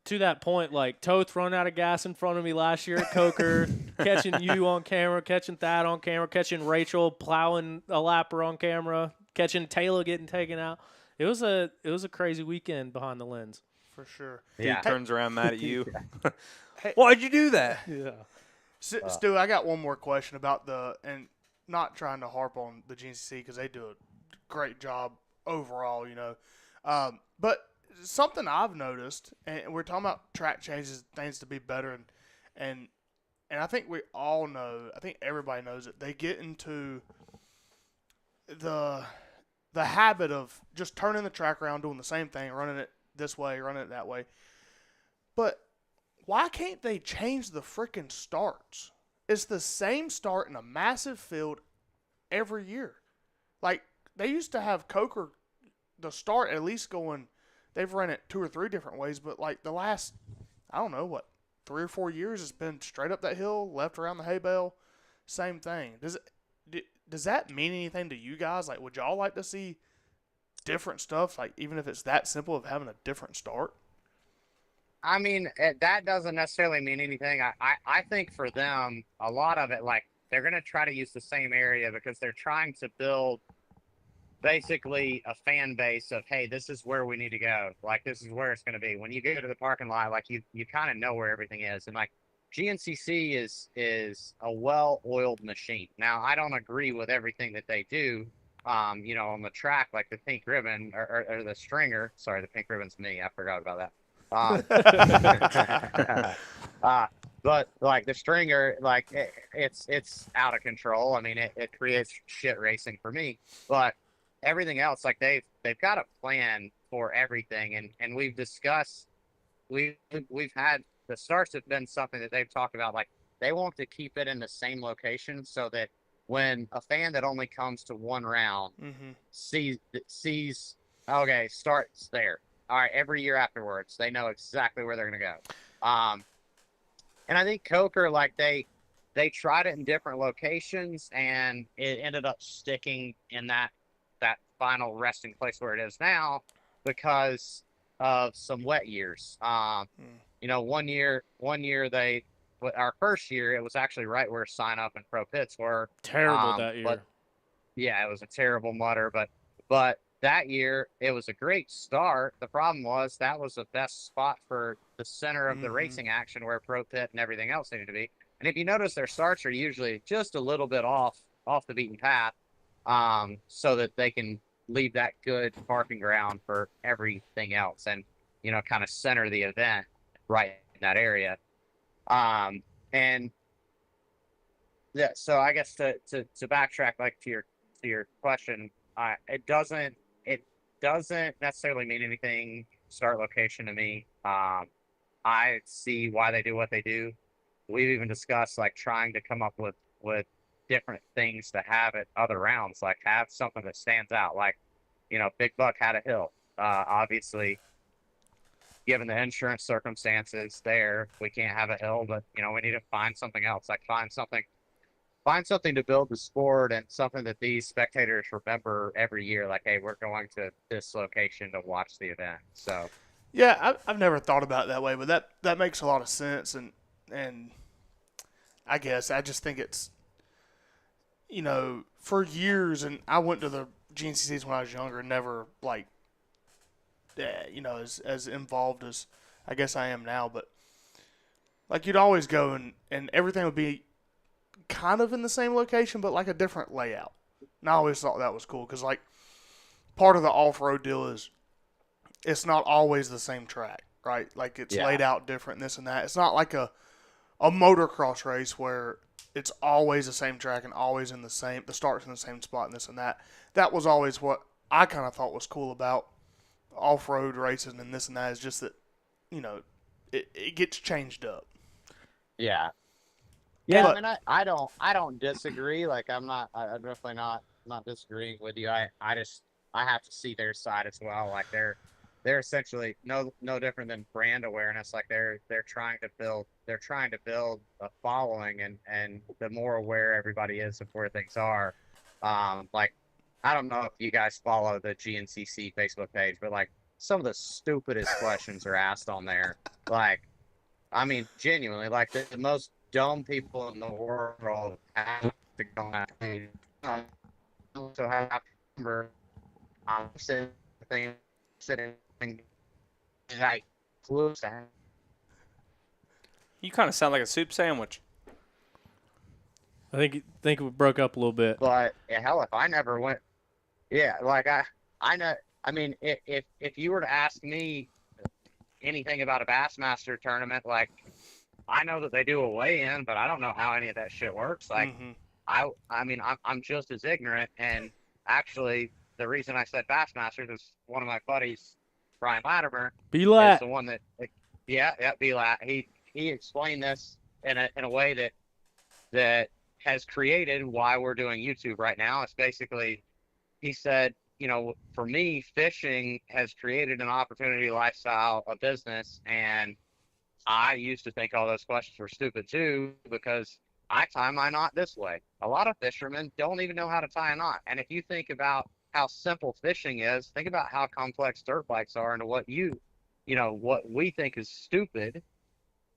to that point, like, Toth running out of gas in front of me last year at Coker, catching you on camera, catching Thad on camera, catching Rachel plowing a lapper on camera, catching Taylor getting taken out. It was a crazy weekend behind the lens. For sure. Yeah. Dude turns around mad at you. Hey, why'd you do that? Yeah. Stu, I got one more question about and not trying to harp on the GNCC because they do a great job overall, you know. But something I've noticed, and we're talking about track changes, things to be better, and I think we all know, I think everybody knows it, they get into the habit of just turning the track around, doing the same thing, running it this way, running it that way. But why can't they change the freaking starts? It's the same start in a massive field every year. Like, they used to have Coker, the start at least going, they've run it 2 or 3 different ways, but like the last, I don't know, 3 or 4 years, it's been straight up that hill, left around the hay bale, same thing. Does that mean anything to you guys? Like, would y'all like to see different stuff, like even if it's that simple of having a different start? I mean, that doesn't necessarily mean anything. I think for them, a lot of it, like, they're going to try to use the same area because they're trying to build basically a fan base of, hey, this is where we need to go. Like, this is where it's going to be. When you go to the parking lot, like, you kind of know where everything is. And, like, GNCC is a well-oiled machine. Now, I don't agree with everything that they do, you know, on the track, like the pink ribbon or the stringer. Sorry, the pink ribbon's me. I forgot about that. But like the stringer, like it's out of control. I mean, it creates shit racing for me. But everything else, like they've got a plan for everything, and we've discussed. We've had the starts have been something that they've talked about. Like, they want to keep it in the same location so that when a fan that only comes to one round sees okay, starts there. all right, every year afterwards, they know exactly where they're going to go. And I think Coker, like they tried it in different locations, and it ended up sticking in that final resting place where it is now because of some wet years. You know, one year our first year, it was actually right where sign up and pro pits were. Terrible that year. But yeah, it was a terrible mutter, but that year it was a great start. The problem was that was the best spot for the center of the racing action where pro pit and everything else needed to be. And if you notice, their starts are usually just a little bit off the beaten path, so that they can leave that good parking ground for everything else, and you know, kind of center the event right in that area. And yeah, so I guess to backtrack, like to your question, it doesn't necessarily mean anything start location to me. I see why they do what they do. We've even discussed like trying to come up with different things to have at other rounds, like have something that stands out. Like, you know, Big Buck had a hill. Obviously, given the insurance circumstances there, we can't have a hill, but you know, we need to find something else. Like find something to build the sport, and something that these spectators remember every year. Like, hey, we're going to this location to watch the event. So Yeah, I've never thought about it that way, but that makes a lot of sense, and I guess I just think it's, you know, for years, and I went to the GNCCs when I was younger, never like, you know, as involved as I guess I am now, but like you'd always go and everything would be kind of in the same location, but like a different layout. And I always thought that was cool because like part of the off-road deal is it's not always the same track, right? Like it's laid out different, and this and that. It's not like a motocross race where it's always the same track and always the start's in the same spot and this and that. That was always what I kind of thought was cool about off-road racing and this and that, is just that, you know, it gets changed up. yeah, Yeah, I mean, I don't disagree. Like, I'm definitely not disagreeing with you. I have to see their side as well. Like they're essentially no different than brand awareness. Like they're trying to build a following, and the more aware everybody is of where things are, like I don't know if you guys follow the GNCC Facebook page, but like some of the stupidest questions are asked on there. Like, I mean, genuinely, like the most dumb people in the world have to go on that page. So have to remember, sitting like close to him. You kind of sound like a soup sandwich. I think we broke up a little bit. But hell, if I never went, yeah, like I know. I mean, if you were to ask me anything about a Bassmaster tournament, like I know that they do a weigh-in, but I don't know how any of that shit works. Like I mean, I'm just as ignorant. And actually, the reason I said Bassmasters is one of my buddies, Brian Latimer, B-Lat. is the one that, B-Lat. He explained this in a way that has created why we're doing YouTube right now. It's basically, he said, you know, for me, fishing has created an opportunity, lifestyle, a business, and I used to think all those questions were stupid too, because I tie my knot this way. A lot of fishermen don't even know how to tie a knot. And if you think about how simple fishing is, think about how complex dirt bikes are, and what what we think is stupid.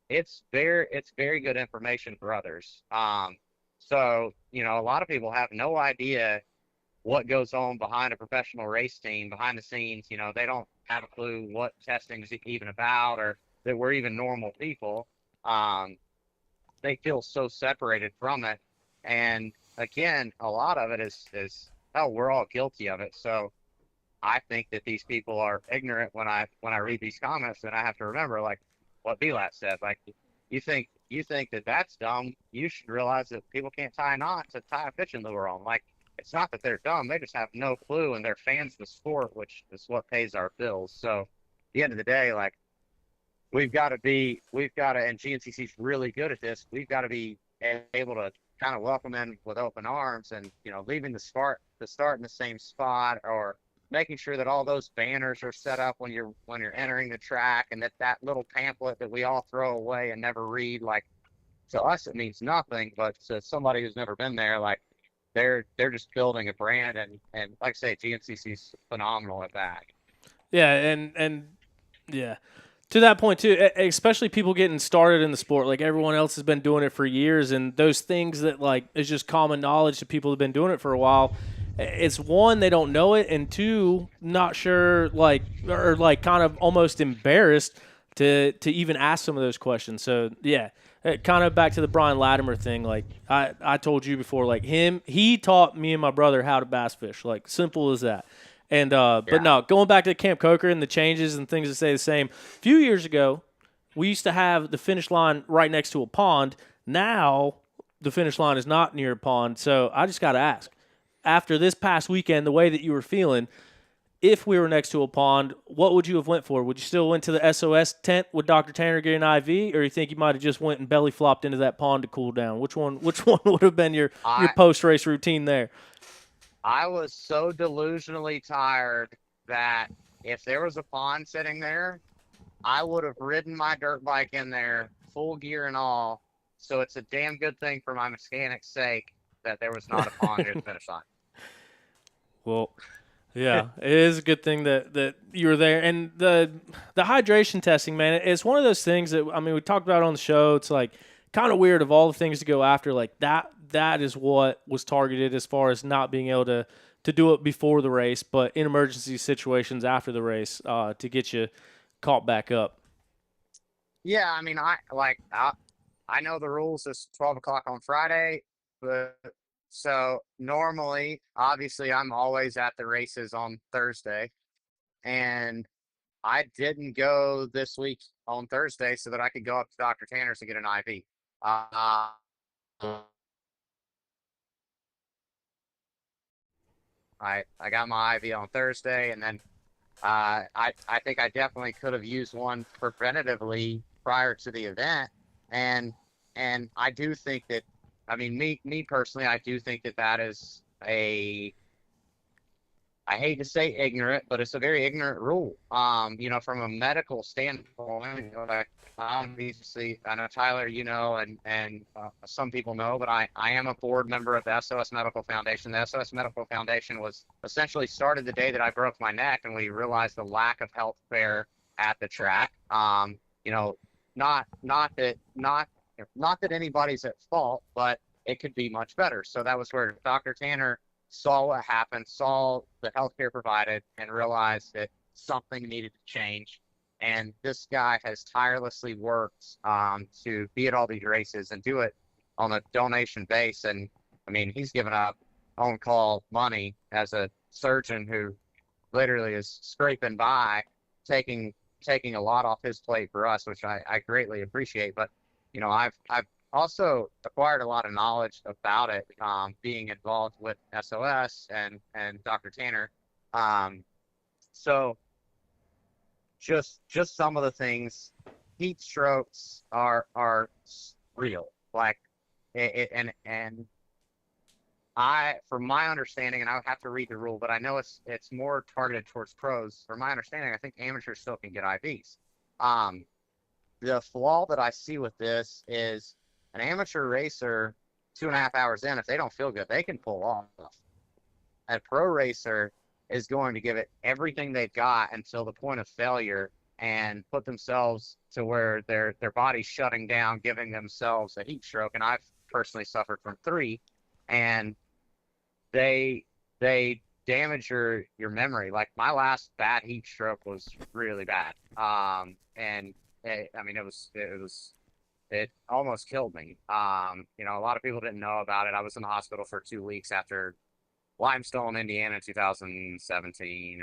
It's very good information for others. So, you know, a lot of people have no idea what goes on behind a professional race team, behind the scenes. You know, they don't have a clue what testing is even about, or that we're even normal people. They feel so separated from it. And again, a lot of it is hell, we're all guilty of it. So I think that these people are ignorant when I read these comments, and I have to remember, like what B-Lat said, like you think that that's dumb. You should realize that people can't tie a knot to tie a fishing lure on. Like, it's not that they're dumb, they just have no clue, and they're fans of the sport, which is what pays our bills. So at the end of the day, like we've got to, and GNCC's really good at this, we've got to be able to kind of welcome in with open arms, and, you know, leaving the start in the same spot, or making sure that all those banners are set up when you're entering the track, and that little pamphlet that we all throw away and never read, like, to us it means nothing, but to somebody who's never been there, like, they're just building a brand, and like I say, GNCC's phenomenal at that. Yeah, and yeah. To that point too, especially people getting started in the sport, like everyone else has been doing it for years, and those things that like is just common knowledge to people who've been doing it for a while. It's one, they don't know it, and two, not sure, like, or like kind of almost embarrassed to even ask some of those questions. So yeah, kind of back to the Brian Latimer thing. Like I told you before, like he taught me and my brother how to bass fish. Like simple as that. And but no, going back to Camp Coker and the changes and things that stay the same. A few years ago, we used to have the finish line right next to a pond. Now the finish line is not near a pond. So I just got to ask, after this past weekend, the way that you were feeling, if we were next to a pond, what would you have went for? Would you still went to the SOS tent with Dr. Tanner getting an IV, or you think you might have just went and belly flopped into that pond to cool down? Which one would have been your post race routine there? I was so delusionally tired that if there was a pond sitting there, I would have ridden my dirt bike in there, full gear and all. So it's a damn good thing for my mechanic's sake that there was not a pond near the finish line. Well, yeah, it is a good thing that you were there. And the hydration testing, man, it's one of those things that, I mean, we talked about it on the show. It's like kind of weird of all the things to go after, like that is what was targeted as far as not being able to do it before the race, but in emergency situations after the race to get you caught back up. Yeah, I mean, I know the rules is 12 o'clock on Friday, but so normally, obviously, I'm always at the races on Thursday, and I didn't go this week on Thursday so that I could go up to Dr. Tanner's to get an IV. I got my IV on Thursday, and then I think I definitely could have used one preventatively prior to the event, and I do think that, I mean, me personally, I do think that is I hate to say ignorant, but it's a very ignorant rule. You know, from a medical standpoint, you know, like, obviously, I know Tyler, you know, and some people know, but I am a board member of the SOS Medical Foundation. The SOS Medical Foundation was essentially started the day that I broke my neck, and we realized the lack of health care at the track. You know, not that anybody's at fault, but it could be much better. So that was where Dr. Tanner saw what happened, saw the healthcare provided, and realized that something needed to change. And this guy has tirelessly worked to be at all these races and do it on a donation base. And I mean, he's given up on-call money as a surgeon who literally is scraping by, taking a lot off his plate for us, which I greatly appreciate. But you know, I've also acquired a lot of knowledge about it, being involved with SOS and Dr. Tanner. So just some of the things, heat strokes are real. Like and from my understanding, and I would have to read the rule, but I know it's more targeted towards pros. From my understanding, I think amateurs still can get IVs. The flaw that I see with this is an amateur racer, 2.5 hours in, if they don't feel good, they can pull off. A pro racer is going to give it everything they've got until the point of failure and put themselves to where their body's shutting down, giving themselves a heat stroke. And I've personally suffered from 3, and they damage your memory. Like, my last bad heat stroke was really bad. And I mean, it almost killed me. You know, a lot of people didn't know about it. I was in the hospital for 2 weeks after Limestone, Indiana, 2017.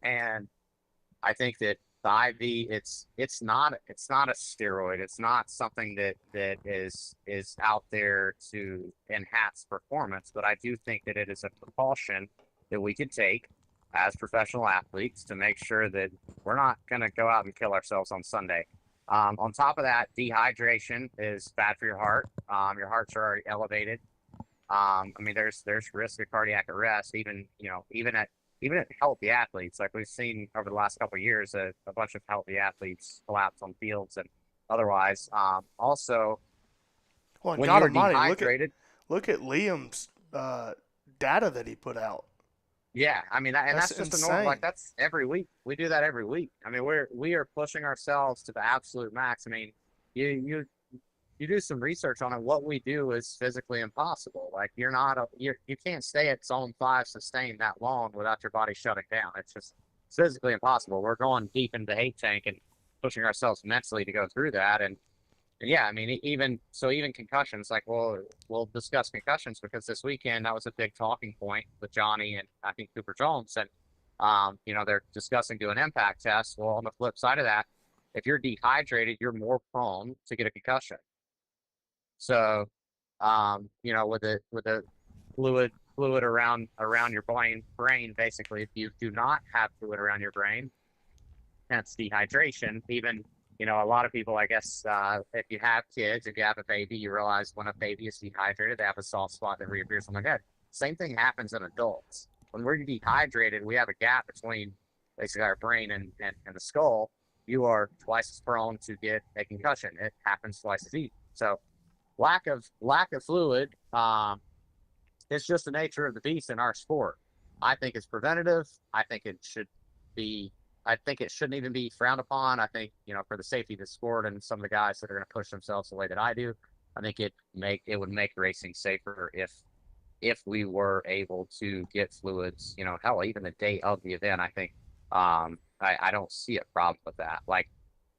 And I think that the IV, it's not a steroid. It's not something that is out there to enhance performance, but I do think that it is a precaution that we could take as professional athletes to make sure that we're not going to go out and kill ourselves on Sunday. On top of that, dehydration is bad for your heart. Your hearts are already elevated. I mean, there's risk of cardiac arrest, even at healthy athletes. Like we've seen over the last couple of years, a bunch of healthy athletes collapse on fields and otherwise. Also, Well, and when God you're Almighty, dehydrated, look at Liam's data that he put out. yeah, I mean, and That's that's just a normal. Like insane. that's every week. We do that every week. I mean, we are pushing ourselves to the absolute max. I mean, you do some research on it. What we do is physically impossible. Like you can't stay at zone 5 sustained that long without your body shutting down. It's physically impossible. We're going deep into the hate tank and pushing ourselves mentally to go through that. And yeah, I mean, even concussions, like we'll discuss concussions because this weekend that was a big talking point with Johnny and I think Cooper Jones. And, they're discussing doing impact tests. Well, on the flip side of that, if you're dehydrated, you're more prone to get a concussion. So, with the fluid around your brain, basically, if you do not have fluid around your brain, that's dehydration. Even, a lot of people, I guess, if you have kids, if you have a baby, you realize when a baby is dehydrated, they have a soft spot that reappears on their head. Same thing happens in adults. When we're dehydrated, we have a gap between basically our brain and the skull. You are twice as prone to get a concussion. It happens twice as easy. So lack of fluid, it's just the nature of the beast in our sport. I think it's preventative. I think it shouldn't even be frowned upon. I think, for the safety of the sport and some of the guys that are going to push themselves the way that I do, I think it would make racing safer if we were able to get fluids, hell, even the day of the event. I think, I don't see a problem with that. Like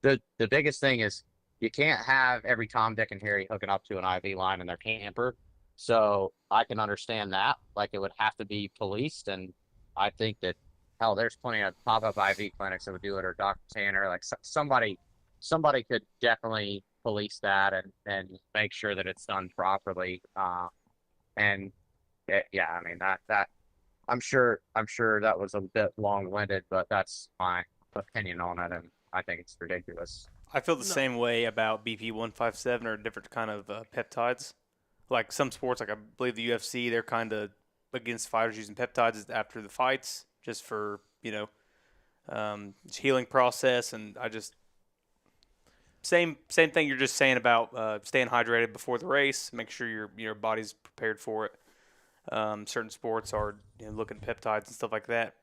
the biggest thing is you can't have every Tom, Dick, and Harry hooking up to an IV line in their camper. So I can understand that. Like it would have to be policed. And I think that, hell, there's plenty of pop-up IV clinics that would do it, or Dr. Tanner. Like somebody could definitely police that and make sure that it's done properly. And yeah, I mean that I'm sure that was a bit long-winded, but that's my opinion on it, and I think it's ridiculous. I feel the same way about BP 157 or different kind of peptides. Like some sports, like I believe the UFC, they're kind of against fighters using peptides after the fights, just for healing process. And I just same thing you're just saying about staying hydrated before the race. Make sure your body's prepared for it. Certain sports are looking at peptides and stuff like that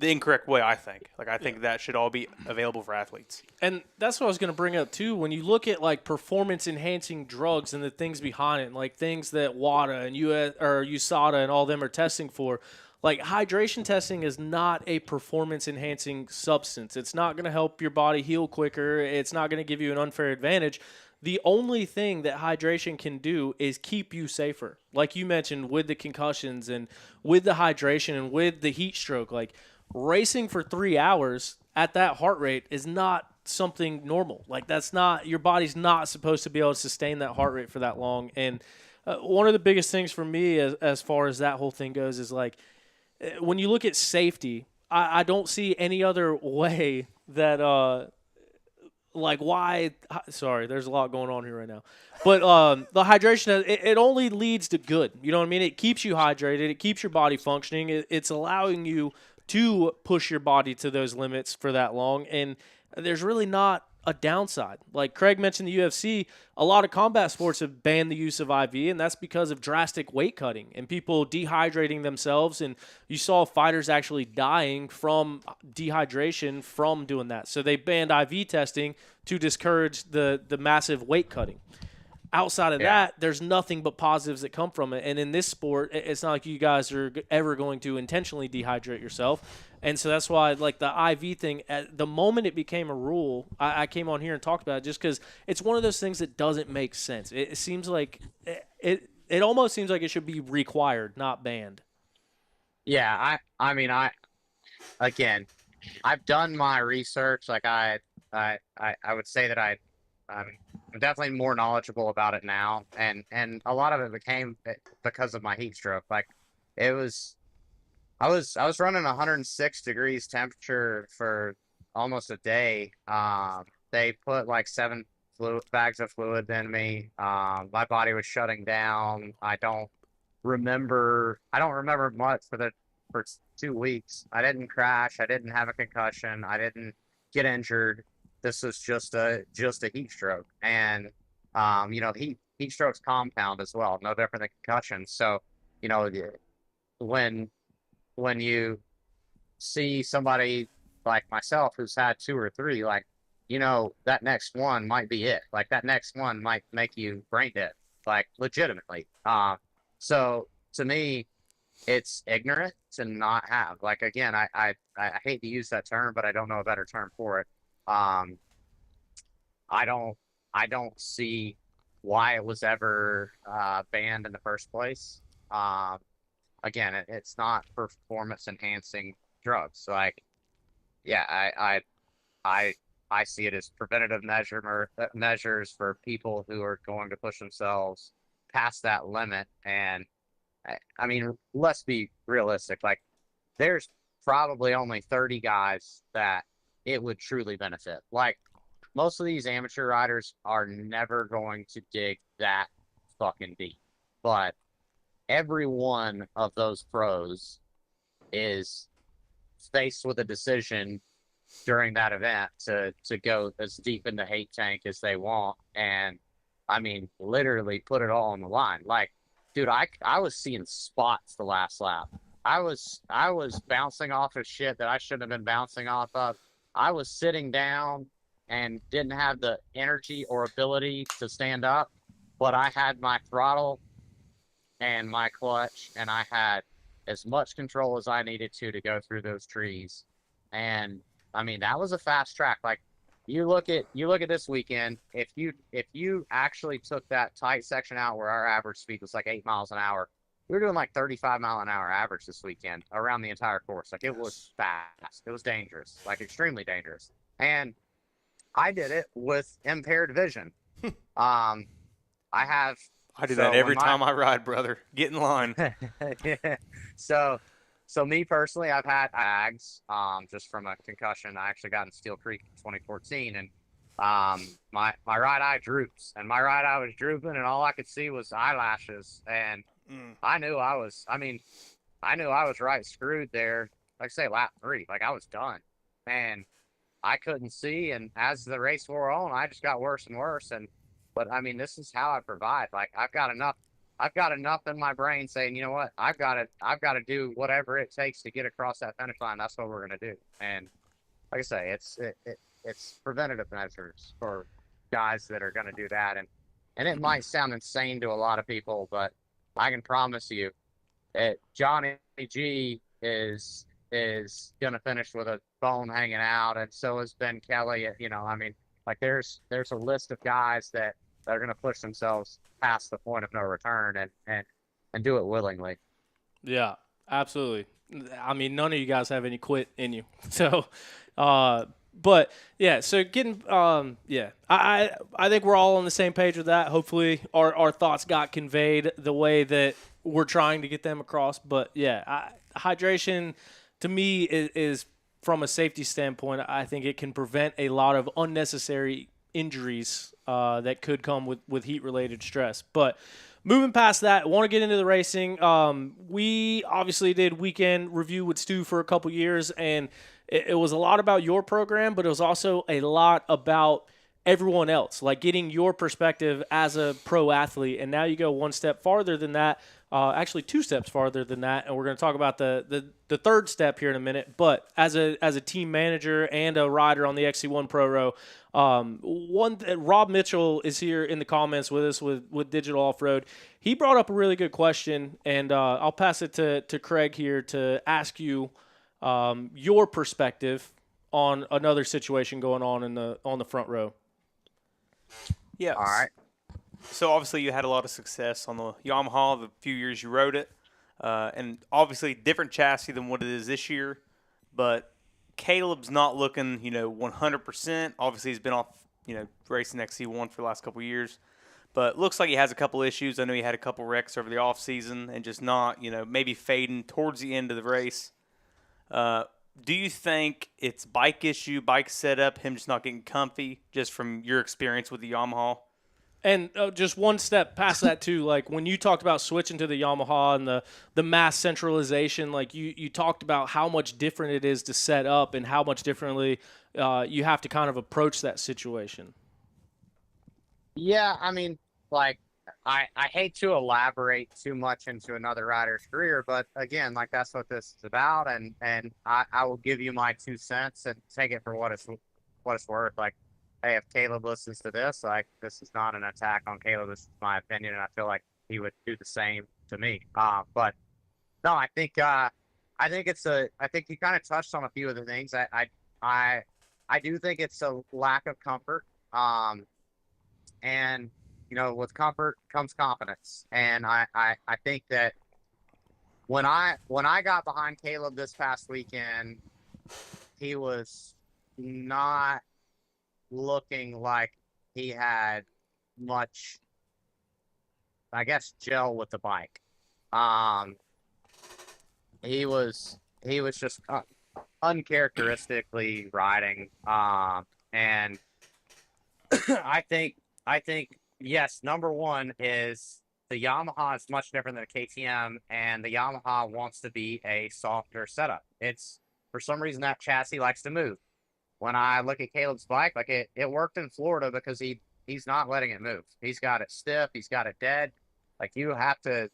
the incorrect way, I think. Like, I think that should all be available for athletes. And that's what I was going to bring up, too. When you look at, like, performance-enhancing drugs and the things behind it, like things that WADA and USADA and all them are testing for, like, hydration testing is not a performance-enhancing substance. It's not going to help your body heal quicker. It's not going to give you an unfair advantage. The only thing that hydration can do is keep you safer. Like you mentioned with the concussions and with the hydration and with the heat stroke, like, racing for 3 hours at that heart rate is not something normal. Like, that's not, your body's not supposed to be able to sustain that heart rate for that long. And one of the biggest things for me as far as that whole thing goes is, like, when you look at safety, I don't see any other way that, like, why – sorry, there's a lot going on here right now. But the hydration, it only leads to good. You know what I mean? It keeps you hydrated. It keeps your body functioning. It's allowing you to push your body to those limits for that long. And there's really not a downside. Like Craig mentioned the UFC, a lot of combat sports have banned the use of IV, and that's because of drastic weight cutting and people dehydrating themselves. And you saw fighters actually dying from dehydration from doing that. So they banned IV testing to discourage the massive weight cutting. Outside of that, there's nothing but positives that come from it. And in this sport, it's not like you guys are ever going to intentionally dehydrate yourself. And so that's why, like, the IV thing, at the moment it became a rule, I came on here and talked about it just because it's one of those things that doesn't make sense. It seems like it almost seems like it should be required, not banned. Yeah, I mean, again, I've done my research. Like I would say that I'm definitely more knowledgeable about it now, and a lot of it became because of my heat stroke. Like I was running 106 degrees temperature for almost a day. They put like 7 bags of fluid in me. My body was shutting down. I don't remember much for 2 weeks. I didn't crash. I didn't have a concussion. I didn't get injured. This was just a heat stroke, and heat strokes compound as well, no different than concussions. So, when you see somebody like myself who's had 2 or 3, like, that next one might be it. Like, that next one might make you brain dead, like, legitimately. So to me, it's ignorant to not have. Like, again, I hate to use that term, but I don't know a better term for it. I don't see why it was ever banned in the first place. Again, it's not performance enhancing drugs. Like, yeah, I see it as preventative measures for people who are going to push themselves past that limit. And I mean, let's be realistic. Like, there's probably only 30 guys that it would truly benefit. Like, most of these amateur riders are never going to dig that fucking deep. But every one of those pros is faced with a decision during that event to go as deep in the hate tank as they want. And I mean, literally put it all on the line. Like, dude, I was seeing spots the last lap. I was bouncing off of shit that I shouldn't have been bouncing off of. I was sitting down and didn't have the energy or ability to stand up, but I had my throttle and my clutch, and I had as much control as I needed to go through those trees. And I mean, that was a fast track. Like, you look at this weekend, if you actually took that tight section out where our average speed was like 8 miles an hour, we were doing like 35 mile an hour average this weekend around the entire course. Like, it was fast. It was dangerous, like extremely dangerous. And I did it with impaired vision. I do that every time I ride, brother. Get in line. Yeah. So me personally, I've had bags just from a concussion. I actually got in Steel Creek in 2014, and my right eye droops, and my right eye was drooping, and all I could see was eyelashes, and I knew I was right screwed there. Like I say, lap 3, like, I was done, and I couldn't see. And as the race wore on, I just got worse and worse. But I mean, this is how I provide. Like, I've got enough in my brain saying, you know what, I've got to do whatever it takes to get across that finish line. That's what we're going to do. And like I say, it's preventative measures for guys that are going to do that. And it might sound insane to a lot of people, but I can promise you that Johnny G is going to finish with a bone hanging out. And so is Ben Kelly. I mean, like, there's a list of guys that are going to push themselves past the point of no return and do it willingly. Yeah, absolutely. I mean, none of you guys have any quit in you. So, but yeah, so getting, I think we're all on the same page with that. Hopefully our thoughts got conveyed the way that we're trying to get them across. But yeah, hydration to me is from a safety standpoint, I think it can prevent a lot of unnecessary injuries that could come with heat-related stress. But moving past that, I want to get into the racing. We obviously did weekend review with Stu for a couple years, and it was a lot about your program, but it was also a lot about everyone else, like getting your perspective as a pro athlete. And now you go one step farther than that, actually 2 steps farther than that, and we're going to talk about the third step here in a minute. But as a team manager and a rider on the XC1 Pro Row, Rob Mitchell is here in the comments with us with Digital Off-Road. He brought up a really good question, and I'll pass it to Craig here to ask you your perspective on another situation going on on the front row. Yeah. All right. So obviously you had a lot of success on the Yamaha the few years you rode it, and obviously different chassis than what it is this year. But Caleb's not looking, 100%. Obviously he's been off, racing XC1 for the last couple of years, but looks like he has a couple issues. I know he had a couple wrecks over the off season and just not, maybe fading towards the end of the race. do you think it's bike issue, bike setup, him just not getting comfy, just from your experience with the Yamaha? And just one step past that too, like when you talked about switching to the Yamaha and the mass centralization, like you talked about how much different it is to set up and how much differently you have to kind of approach that situation. Yeah, I mean, like I hate to elaborate too much into another rider's career, but again, like that's what this is about, and I will give you my 2 cents and take it for what it's worth. Like, hey, if Caleb listens to this, like this is not an attack on Caleb. This is my opinion, and I feel like he would do the same to me. But no, I think I think you kind of touched on a few of the things. I do think it's a lack of comfort. And you know, with comfort comes confidence. And I think that when I got behind Caleb this past weekend, he was not looking like he had much, I guess, gel with the bike. He was just uncharacteristically riding. And I think yes, number one is the Yamaha is much different than a KTM, and the Yamaha wants to be a softer setup. It's, for some reason, that chassis likes to move. When I look at Caleb's bike, like it worked in Florida because he's not letting it move. He's got it stiff. He's got it dead. Like, you have to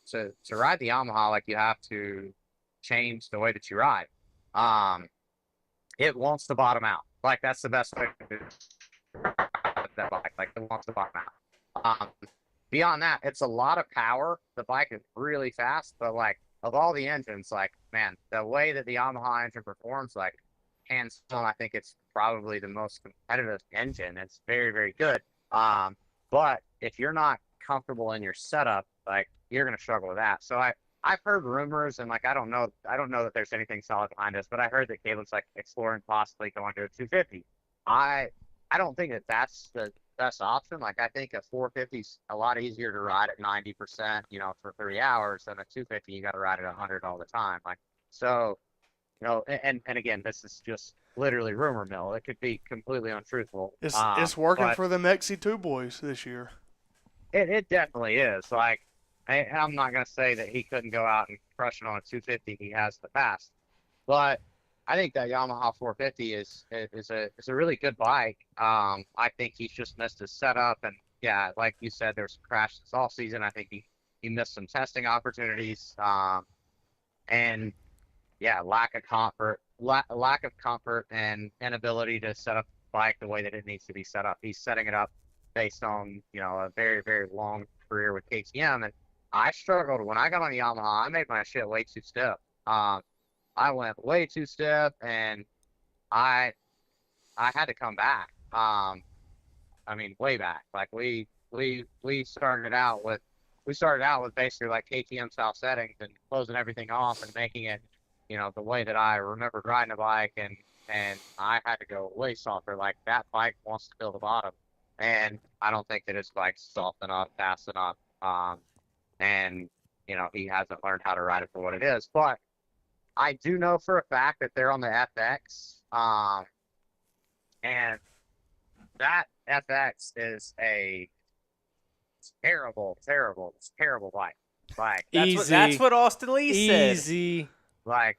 ride the Yamaha, like, you have to change the way that you ride. It wants to bottom out. Like, that's the best way to do that bike. Like, it wants to bottom out. Beyond that, it's a lot of power. The bike is really fast, but like, of all the engines, like, man, the way that the Yamaha engine performs, like, hands down, I think it's probably the most competitive engine. It's very, very good. But if you're not comfortable in your setup, like, you're going to struggle with that. So I've heard rumors, and like, I don't know that there's anything solid behind this, but I heard that Caleb's like exploring possibly going to a 250. I don't think that that's the best option. Like, I think a 450 is a lot easier to ride at 90%, you know, for 3 hours, than a 250. You got to ride at 100 all the time. Like, so, you know, and again, this is just literally rumor mill. It could be completely untruthful. It's working for them XC2 boys this year. It definitely is. Like, I'm not going to say that he couldn't go out and crush it on a 250. He has in the past. But I think that Yamaha 450 is a really good bike. I think he's just missed his setup. And, yeah, like you said, there was some crashes this offseason. I think he missed some testing opportunities. And, yeah, lack of comfort and inability to set up the bike the way that it needs to be set up. He's setting it up based on, you know, a very, very long career with KTM. And I struggled when I got on Yamaha. I made my shit way too stiff. I went way too stiff, and I had to come back. I mean, way back. Like, we started out with basically like KTM style settings and closing everything off and making it, you know, the way that I remembered riding a bike, and I had to go way softer. Like, that bike wants to feel the bottom, and I don't think that his bike's soft enough, fast enough, and, you know, he hasn't learned how to ride it for what it is. But I do know for a fact that they're on the FX, and that FX is a terrible bike. Like, That's what Austin Lee said. Easy. Like,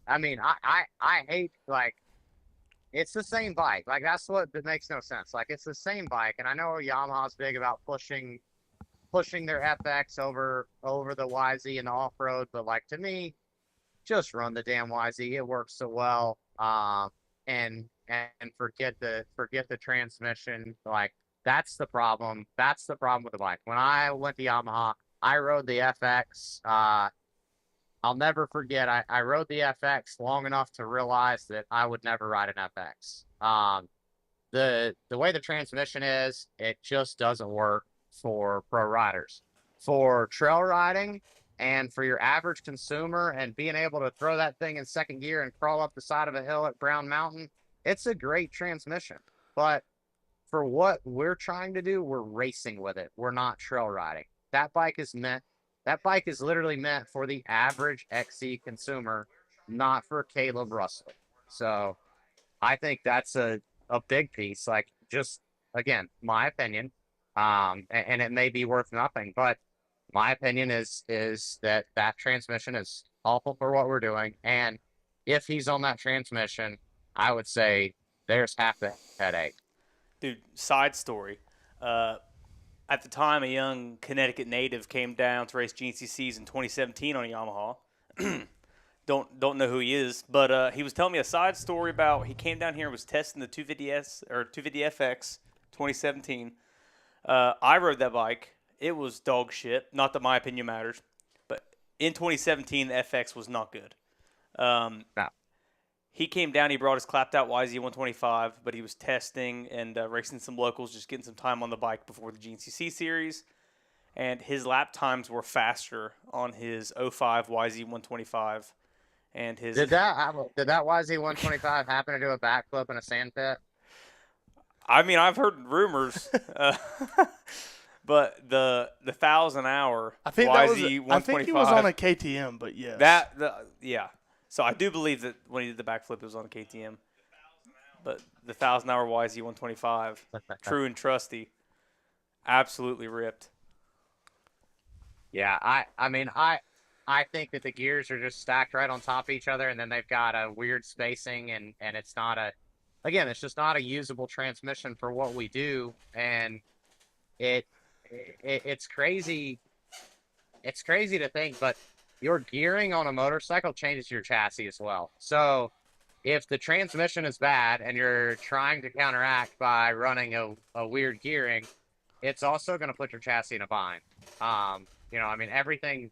I mean, I hate, like, it's the same bike. Like, that's what that makes no sense. Like, it's the same bike, and I know Yamaha's big about pushing their FX over the YZ and the off-road, but, like, to me, just run the damn YZ. It works so well. And forget the transmission. Like, that's the problem. That's the problem with the bike. When I went to Yamaha, I rode the FX. I'll never forget. I rode the FX long enough to realize that I would never ride an FX. The way the transmission is, it just doesn't work for pro riders. For trail riding, and for your average consumer, and being able to throw that thing in second gear and crawl up the side of a hill at Brown Mountain, it's a great transmission. But for what we're trying to do, we're racing with it. We're not trail riding. That bike is literally meant for the average XC consumer not for Caleb Russell. So I think that's a big piece. Like, just again, my opinion, and it may be worth nothing, but my opinion is that transmission is awful for what we're doing. And if he's on that transmission, I would say there's half the headache. Dude, side story. At the time, a young Connecticut native came down to race GNCCs in 2017 on a Yamaha. Don't know who he is, but he was telling me a side story about he came down here and was testing the 250S or 250FX 2017. I rode that bike. It was dog shit. Not that my opinion matters, but in 2017, the FX was not good. No. He came down. He brought his clapped out YZ125, but he was testing and racing some locals, just getting some time on the bike before the GNCC series. And his lap times were faster on his 05 YZ125. And his did that YZ125 happen to do a backflip in a sand pit? I mean, I've heard rumors, but the 1,000 hour I think YZ125. I think he was on a KTM, but yes. Yeah. So I do believe that when he did the backflip, it was on a KTM. But the 1,000 hour YZ125, true and trusty, absolutely ripped. Yeah, I mean, I think that the gears are just stacked right on top of each other, and then they've got a weird spacing, and it's not it's just not a usable transmission for what we do, and it's crazy. It's crazy to think, but your gearing on a motorcycle changes your chassis as well. So if the transmission is bad and you're trying to counteract by running a weird gearing, it's also going to put your chassis in a bind. I mean, everything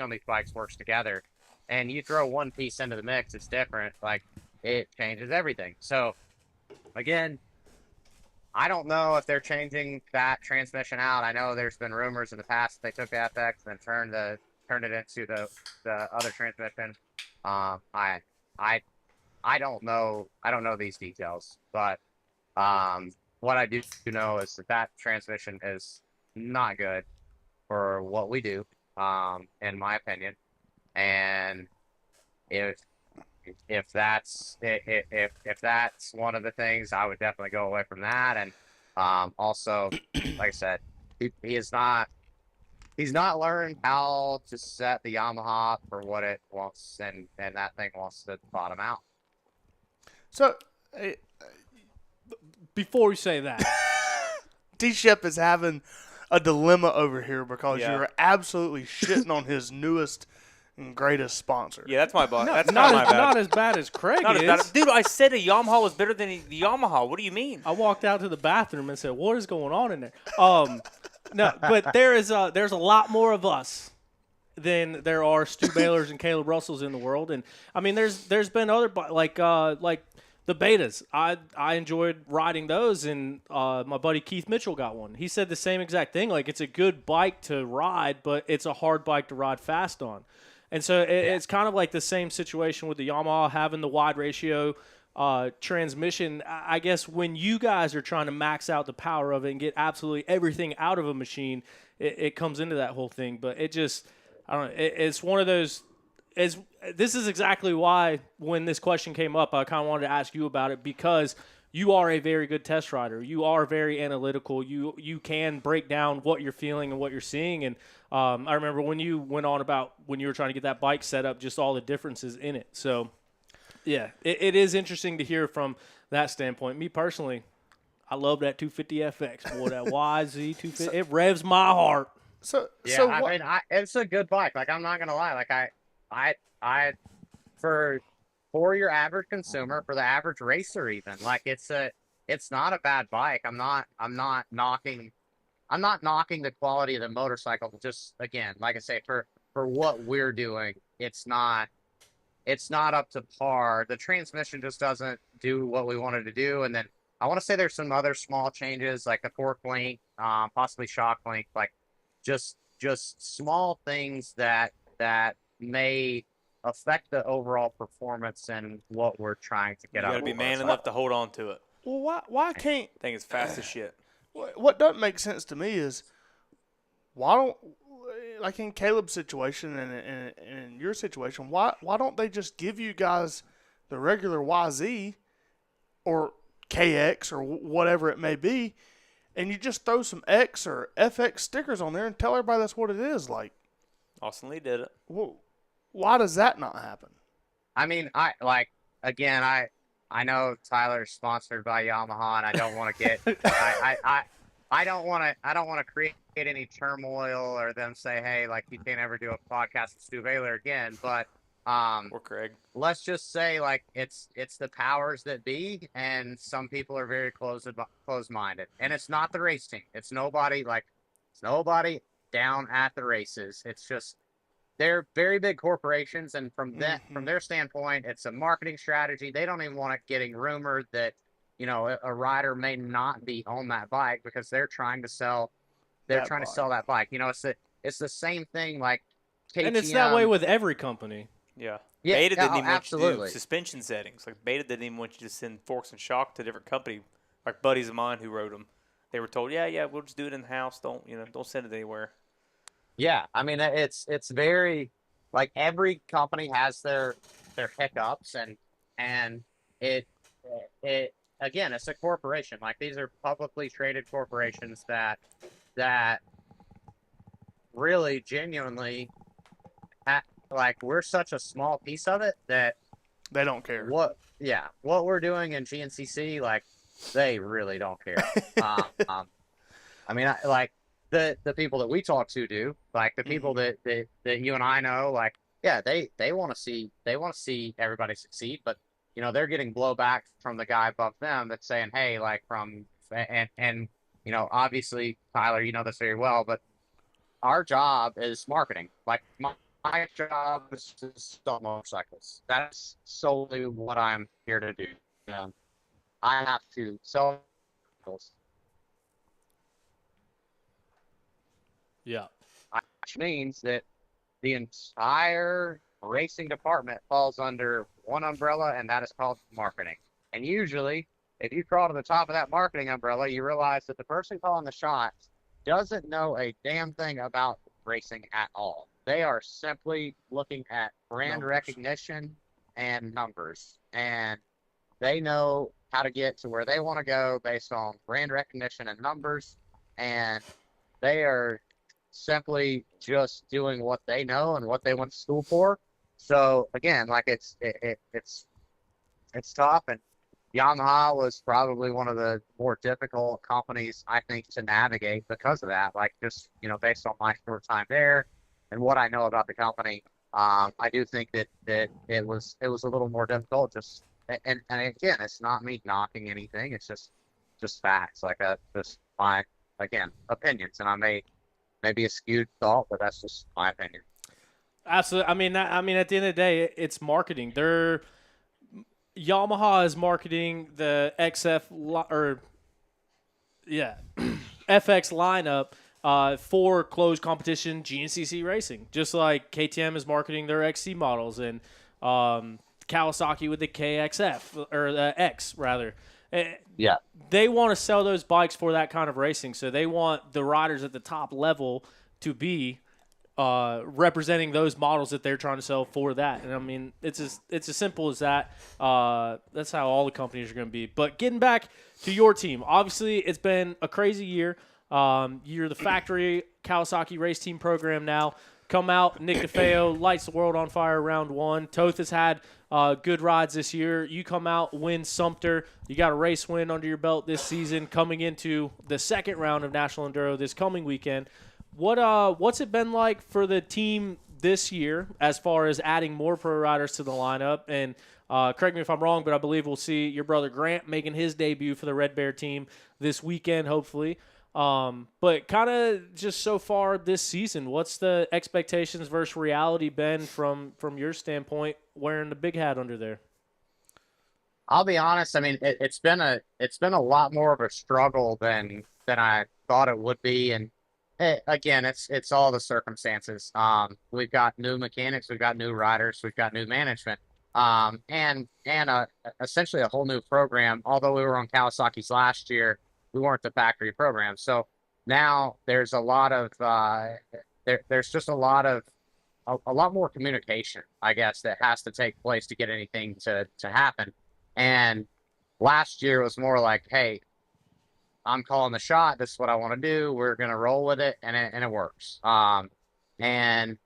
on these bikes works together, and you throw one piece into the mix, it's different. Like, it changes everything. So again, I don't know if they're changing that transmission out. I know there's been rumors in the past that they took the FX and then turned it into the other transmission. I don't know. I don't know these details, but what I do know is that transmission is not good for what we do, in my opinion. And if that's one of the things, I would definitely go away from that. And also, like I said, he's not learned how to set the Yamaha for what it wants, and that thing wants to bottom out. So, Before we say that, D-Shep is having a dilemma over here because Yeah. you're absolutely shitting on his newest and greatest sponsor. Yeah, that's my bad. no, That's not, not my as, bad. not as bad as Craig Not as is. bad. Dude, I said a Yamaha was better than the Yamaha. What do you mean? I walked out to the bathroom and said, "What is going on in there?" No, but there's a lot more of us than there are Stu Baylors and Caleb Russells in the world, and I mean, there's been other like the betas. I enjoyed riding those, and my buddy Keith Mitchell got one. He said the same exact thing. Like, it's a good bike to ride, but it's a hard bike to ride fast on. And so it's kind of like the same situation with the Yamaha having the wide ratio transmission. I guess when you guys are trying to max out the power of it and get absolutely everything out of a machine, it comes into that whole thing. But it just, I don't know, it's one of those. This is exactly why when this question came up, I kind of wanted to ask you about it, because you are a very good test rider. You are very analytical. You can break down what you're feeling and what you're seeing. And I remember when you went on about when you were trying to get that bike set up, just all the differences in it. So, yeah, it is interesting to hear from that standpoint. Me personally, I love that 250FX. Boy, that YZ250, it revs my heart. I mean, it's a good bike. Like, I'm not gonna lie. Like, I for your average consumer, for the average racer, even, like, it's not a bad bike. I'm not knocking the quality of the motorcycle. Just, again, like I say, for what we're doing, it's not up to par. The transmission just doesn't do what we wanted to do. And then I want to say there's some other small changes, like the fork link, possibly shock link, like just small things that may affect the overall performance and what we're trying to get out You of got to be the man motorcycle. enough to hold on to it. Well, why can't I think it's fast as shit. what doesn't make sense to me is why don't like in Caleb's situation and in your situation, why don't they just give you guys the regular YZ or KX or whatever it may be, and you just throw some X or FX stickers on there and tell everybody that's what it is? Like, Austin Lee did it. well, why does that not happen? I mean, I know Tyler's sponsored by Yamaha, and I don't want to get I don't want to create any turmoil or them say, hey, like, you can't ever do a podcast with Stu Baylor again. But Or Craig. let's just say, like, it's the powers that be, and some people are very closed-minded, and it's not the race team. It's nobody down at the races. It's just they're very big corporations, and from their standpoint, it's a marketing strategy. They don't even want it getting rumored that, you know, a rider may not be on that bike because they're trying to sell. They're trying to sell that bike. You know, it's the same thing. Like KTM, And it's that way with every company. Yeah. Yeah, Beta didn't even absolutely. want you to do suspension settings. Like, Beta didn't even want you to send forks and shock to a different company. Like, buddies of mine who wrote them, they were told, yeah, we'll just do it in house. Don't send it anywhere. Yeah, I mean, it's very, like, every company has their hiccups, and it again, it's a corporation. Like, these are publicly traded corporations that really genuinely like, we're such a small piece of it that They don't care. what we're doing in GNCC, like, they really don't care. I mean, like, the people that we talk to do, like, the people that you and I know, like, yeah, they want to see everybody succeed, but, you know, they're getting blowback from the guy above them that's saying, hey, like, and you know, obviously, Tyler, you know this very well, but our job is marketing. Like, my job is to sell motorcycles. That's solely what I'm here to do. I have to sell motorcycles. Yeah. Which means that the entire racing department falls under one umbrella, and that is called marketing. And usually, if you crawl to the top of that marketing umbrella, you realize that the person calling the shots doesn't know a damn thing about racing at all. They are simply looking at brand recognition and numbers, and they know how to get to where they want to go based on brand recognition and numbers, and they are simply just doing what they know and what they went to school for. So again, like, it's tough, and Yamaha was probably one of the more difficult companies, I think, to navigate because of that. Like, just, you know, based on my short time there and what I know about the company, I do think that it was a little more difficult. Just and again, it's not me knocking anything. It's just facts. Like, just my, again, opinions, and I may be a skewed thought, but that's just my opinion. Absolutely. I mean, at the end of the day, it's marketing. Yamaha is marketing the FX lineup for closed competition GNCC racing, just like KTM is marketing their XC models, and Kawasaki with the KXF or the X rather. Yeah, they want to sell those bikes for that kind of racing, so they want the riders at the top level to be representing those models that they're trying to sell for that. And I mean, it's as simple as that. That's how all the companies are going to be. But getting back to your team, obviously it's been a crazy year. You're the factory Kawasaki race team program now. Come out, Nick DeFeo lights the world on fire round one. Toth has had good rides this year. You come out, win Sumter. You got a race win under your belt this season, coming into the second round of National Enduro this coming weekend. What's it been like for the team this year as far as adding more pro riders to the lineup? And correct me if I'm wrong, but I believe we'll see your brother Grant making his debut for the Red Bear team this weekend, hopefully. But kind of just so far this season, what's the expectations versus reality been from your standpoint wearing the big hat under there? I'll be honest. I mean, it's been a lot more of a struggle than I thought it would be, and again, it's all the circumstances. We've got new mechanics, we've got new riders, we've got new management, and essentially a whole new program. Although we were on Kawasaki's last year, we weren't the factory program. So now there's a lot of there's just a lot more communication, I guess, that has to take place to get anything to happen. And last year was more like, hey, I'm calling the shot. This is what I want to do. We're gonna roll with it, and it works. And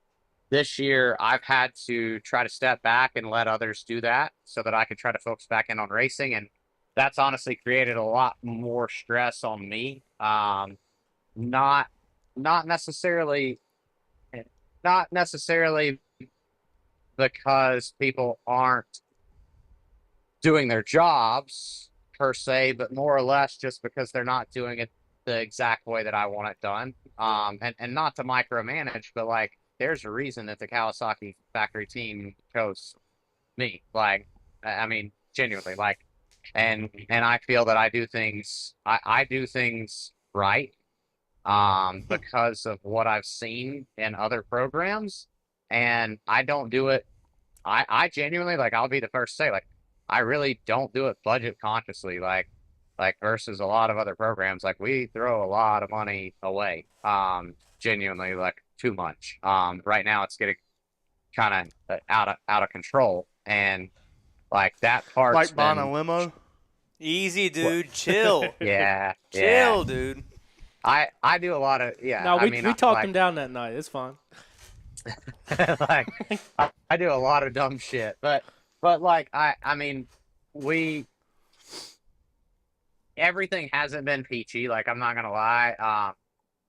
this year I've had to try to step back and let others do that so that I could try to focus back in on racing, and that's honestly created a lot more stress on me. Not necessarily, not necessarily because people aren't doing their jobs per se, but more or less just because they're not doing it the exact way that I want it done. And not to micromanage, but like there's a reason that the Kawasaki factory team chose me. Like, I mean, genuinely, like, and I feel that I do things right, because of what I've seen in other programs, and I don't do it. I genuinely, like, I'll be the first to say, like, I really don't do it budget consciously, like versus a lot of other programs. Like, we throw a lot of money away, genuinely, like, too much. Right now it's getting kind of out of control, and like that part's Like buying been, a limo. Easy, dude. Chill. yeah, Chill, dude. I do a lot of, yeah. No, I we mean, talked like, him down that night. It's fine. like I do a lot of dumb shit, but like I mean, everything hasn't been peachy. Like, I'm not gonna lie.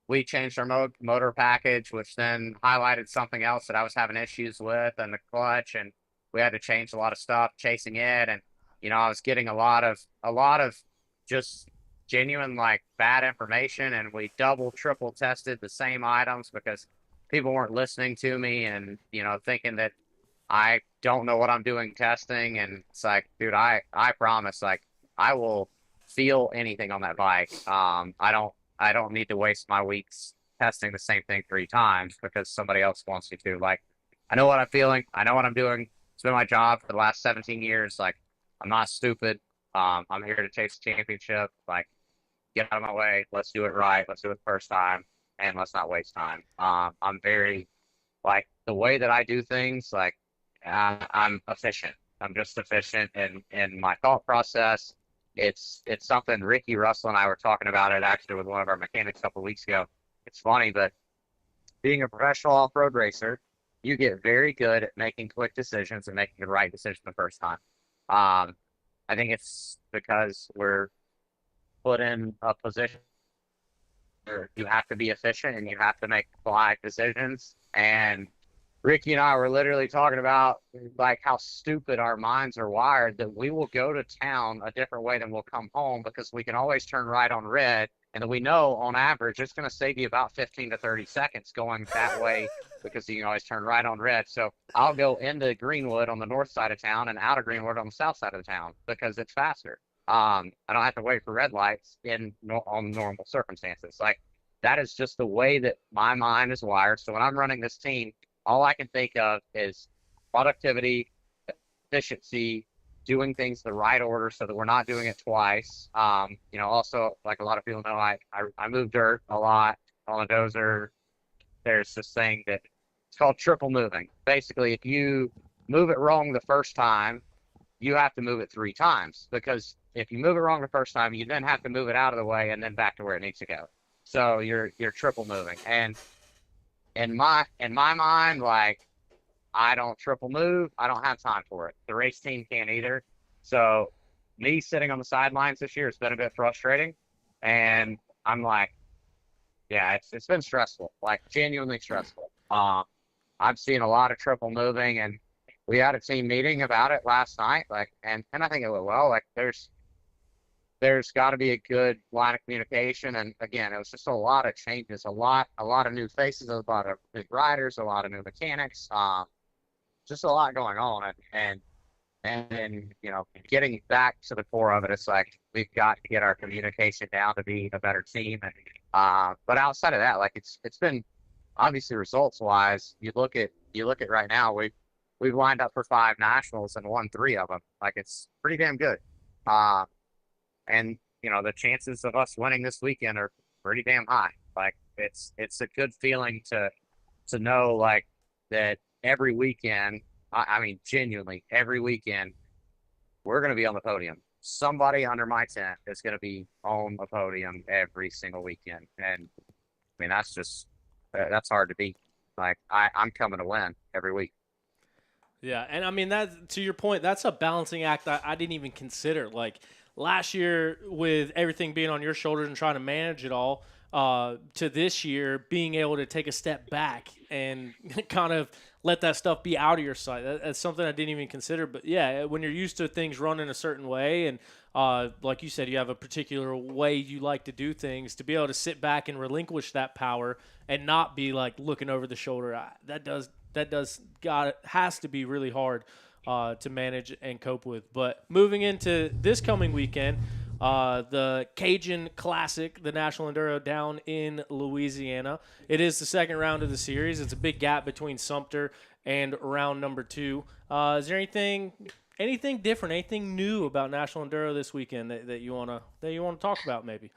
We changed our motor package, which then highlighted something else that I was having issues with, and the clutch, and we had to change a lot of stuff chasing it. And I was getting a lot of just genuine, like, bad information, and we double, triple tested the same items because people weren't listening to me, and thinking that I don't know what I'm doing testing. And it's like, dude, I promise, like, I will feel anything on that bike. I don't need to waste my weeks testing the same thing 3 times because somebody else wants me to. Like, I know what I'm feeling. I know what I'm doing. It's been my job for the last 17 years. Like, I'm not stupid. I'm here to chase the championship. Like, get out of my way. Let's do it right. Let's do it the first time, and let's not waste time. I'm very, like, the way that I do things, like, I'm efficient. I'm just efficient in my thought process. It's something Ricky, Russell, and I were talking about it actually with one of our mechanics a couple of weeks ago. It's funny, but being a professional off-road racer, you get very good at making quick decisions and making the right decision the first time. I think it's because we're put in a position where you have to be efficient and you have to make quick decisions. And Ricky and I were literally talking about, like, how stupid our minds are wired, that we will go to town a different way than we'll come home because we can always turn right on red, and that we know on average it's going to save you about 15 to 30 seconds going that way because you can always turn right on red. So I'll go into Greenwood on the north side of town and out of Greenwood on the south side of the town because it's faster. I don't have to wait for red lights on normal circumstances. Like, that is just the way that my mind is wired. So when I'm running this team, all I can think of is productivity, efficiency, doing things the right order so that we're not doing it twice. Also, like a lot of people know, I move dirt a lot on a dozer. There's this thing that it's called triple moving. Basically, if you move it wrong the first time, you have to move it 3 times, because if you move it wrong the first time, you then have to move it out of the way and then back to where it needs to go. So you're triple moving. And in my mind, like, I don't triple move. I don't have time for it. The race team can't either. So me sitting on the sidelines this year has been a bit frustrating. And I'm like, yeah, it's been stressful, like, genuinely stressful. I've seen a lot of triple moving, and we had a team meeting about it last night. Like, and I think it went well. Like, there's got to be a good line of communication. And again, it was just a lot of changes, a lot of new faces, a lot of new riders, a lot of new mechanics, just a lot going on. And getting back to the core of it, it's like, we've got to get our communication down to be a better team. And but outside of that, like, it's been, obviously, results wise, you look at right now, we've lined up for 5 nationals and won 3 of them. Like, it's pretty damn good. And the chances of us winning this weekend are pretty damn high. Like, it's a good feeling to to know like that every weekend, I mean, genuinely every weekend, we're going to be on the podium. Somebody under my tent is going to be on the podium every single weekend. And I mean, that's hard to beat. Like I'm coming to win every week. Yeah, and I mean, that to your point, that's a balancing act I didn't even consider. Like last year, with everything being on your shoulders and trying to manage it all, to this year being able to take a step back and kind of let that stuff be out of your sight. That's something I didn't even consider. But yeah, when you're used to things running a certain way, and like you said, you have a particular way you like to do things, to be able to sit back and relinquish that power and not be like looking over the shoulder, has to be really hard to manage and cope with. But moving into this coming weekend, the Cajun Classic, the National Enduro down in Louisiana. It is the second round of the series. It's a big gap between Sumter and round number 2. Is there anything different, anything new about National Enduro this weekend that you wanna talk about maybe?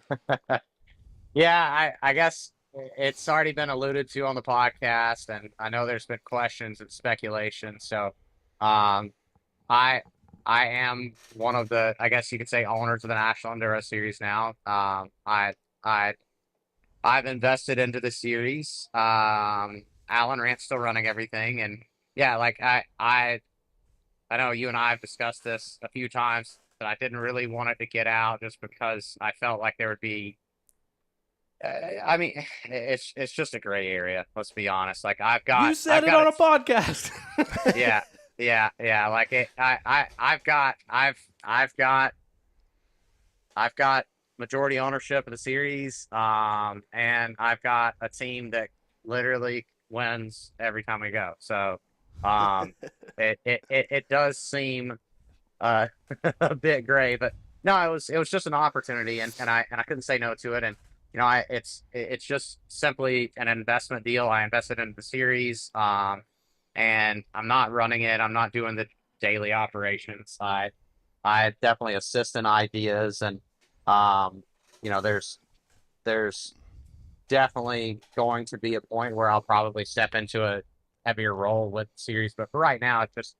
Yeah, I guess it's already been alluded to on the podcast, and I know there's been questions and speculation. So, I am one of the, I guess you could say, owners of the National Enduro Series now. I've invested into the series. Alan Rant's still running everything, and yeah, like I know you and I have discussed this a few times, but I didn't really want it to get out just because I felt like there would be. I mean, it's just a gray area. Let's be honest. Like You said it on a podcast. Yeah. Like I've got majority ownership of the series, and I've got a team that literally wins every time we go. So, it does seem a bit gray, but no, it was just an opportunity, and I couldn't say no to it, and. It's just simply an investment deal. I invested in the series, and I'm not running it. I'm not doing the daily operations. I definitely assist in ideas, and there's definitely going to be a point where I'll probably step into a heavier role with the series. But for right now, it's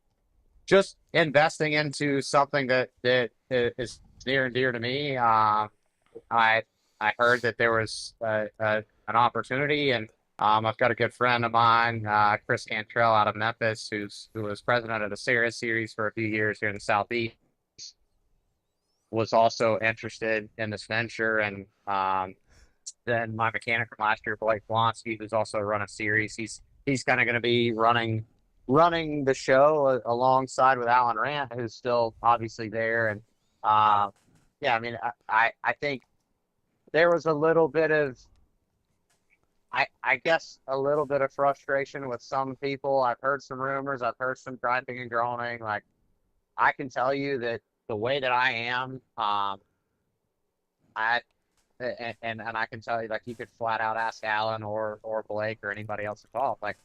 just investing into something that is near and dear to me. I heard that there was an opportunity, and I've got a good friend of mine, Chris Cantrell out of Memphis, who was president of the Sarah Series for a few years here in the Southeast, was also interested in this venture. And then my mechanic from last year, Blake Blonsky, who's also run a series, he's kind of going to be running the show alongside with Alan Rant, who's still obviously there. And yeah, I mean, I think there was a little bit of, I guess, a little bit of frustration with some people. I've heard some rumors. I've heard some griping and groaning. Like, I can tell you that the way that I am, I can tell you, like, you could flat out ask Alan or Blake or anybody else involved. Like,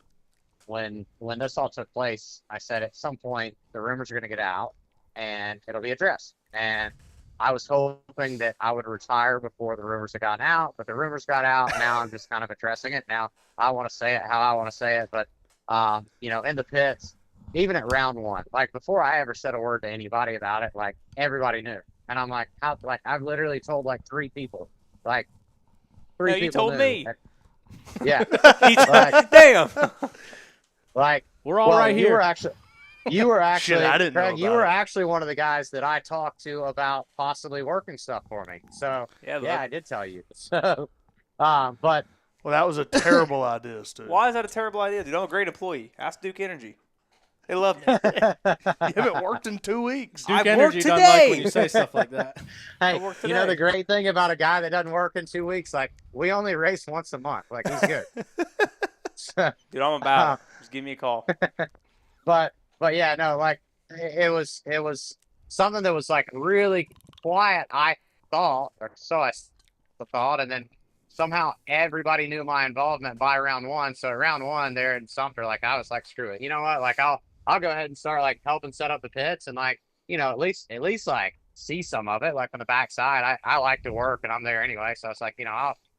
when this all took place, I said at some point the rumors are going to get out and it'll be addressed. And I was hoping that I would retire before the rumors had gotten out, but the rumors got out. Now I'm just kind of addressing it. Now I want to say it how I want to say it, but in the pits, even at round 1, like before I ever said a word to anybody about it, like everybody knew. And I'm like, I've literally told like 3 people, like 3 people. You told knew. me. Yeah. Damn. Like we're all right here. You were actually, Shit, I didn't know Craig, you about were it. actually one of the guys that I talked to about possibly working stuff for me. So yeah, I did tell you. So, but Well, that was a terrible idea, Stu. Why is that a terrible idea, dude? I'm a great employee. Ask Duke Energy. They love me. You haven't worked in 2 weeks. Duke I've Energy worked doesn't like today. when you say stuff like that. hey, work you know today. the great thing about a guy that doesn't work in 2 weeks, like we only race once a month. Like he's good. So, Dude, I'm about it. Just give me a call. but yeah, no, like it was something that was like really quiet. I thought, or so I thought, and then somehow everybody knew my involvement by round 1. So round 1 there in Sumter, like I was like, screw it. You know what? Like I'll go ahead and start like helping set up the pits and like, at least like see some of it, like on the backside. I like to work and I'm there anyway. So it's like,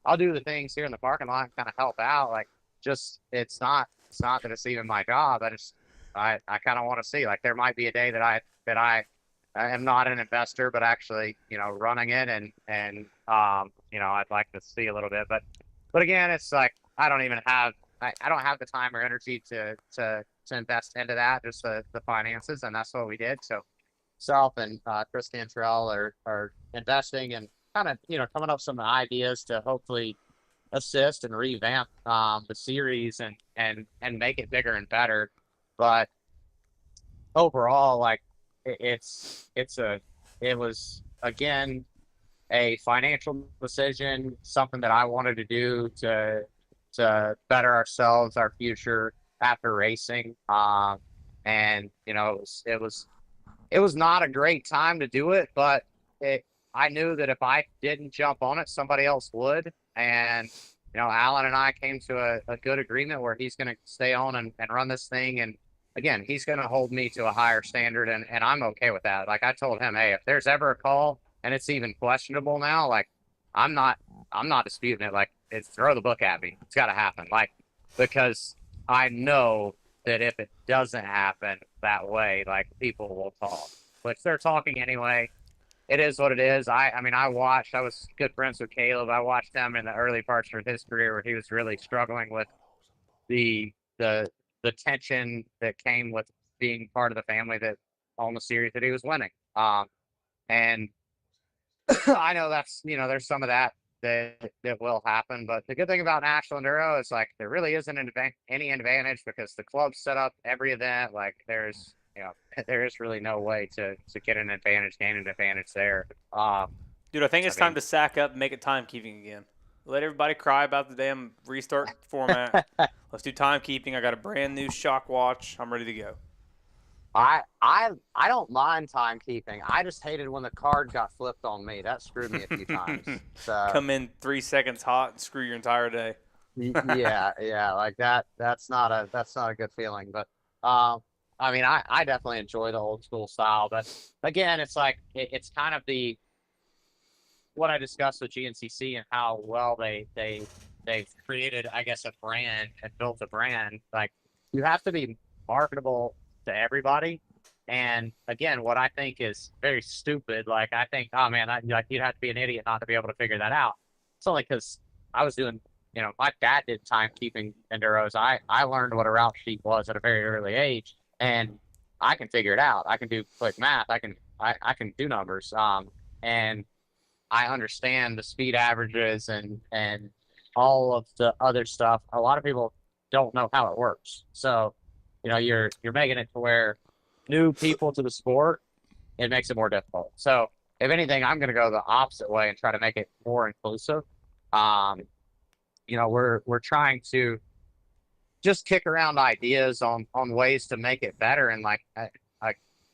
I'll do the things here in the parking lot and kind of help out. Like, it's not that it's even my job. I kind of want to see, like, there might be a day that I am not an investor, but actually, running it, and I'd like to see a little bit, but again, it's like, I don't have the time or energy to invest into that, just the finances, and that's what we did. So self and Chris Cantrell are investing and kind of, coming up with some ideas to hopefully assist and revamp the series and make it bigger and better. But overall, like, it was again a financial decision, something that I wanted to do to better ourselves, our future after racing. And it was not a great time to do it, but I knew that if I didn't jump on it, somebody else would. And, Alan and I came to a good agreement where he's going to stay on and run this thing. And again, he's going to hold me to a higher standard. And I'm okay with that. Like, I told him, hey, if there's ever a call and it's even questionable now, like, I'm not disputing it. Like, it's throw the book at me. It's got to happen. Like, because I know that if it doesn't happen that way, like, people will talk, which they're talking anyway. It is what it is. I was good friends with Caleb. I watched him in the early parts of his career where he was really struggling with the tension that came with being part of the family that owned the series that he was winning. And I know that's, there's some of that will happen, but the good thing about National Enduro is, like, there really isn't any advantage because the club's set up every event. Like, there's there is really no way to get an advantage, gain an advantage there. Dude, I think it's time to sack up and make it timekeeping again. Let everybody cry about the damn restart format. Let's do timekeeping. I got a brand new shock watch. I'm ready to go. I don't mind timekeeping. I just hated when the card got flipped on me. That screwed me a few times. So, come in 3 seconds hot and screw your entire day. yeah, like that's not a good feeling. But I mean, I definitely enjoy the old school style. But again, it's like it's kind of what I discussed with GNCC and how well they've created, I guess, a brand and built a brand. Like, you have to be marketable to everybody. And again, what I think is very stupid, like, I think, oh man, you'd have to be an idiot not to be able to figure that out. It's only because I was doing, my dad did timekeeping enduros. I learned what a route sheet was at a very early age, and I can figure it out. I can do quick math. I can do numbers. And I understand the speed averages and all of the other stuff. A lot of people don't know how it works. So, you're making it to where new people to the sport, it makes it more difficult. So if anything, I'm going to go the opposite way and try to make it more inclusive. We're trying to just kick around ideas on ways to make it better. And like,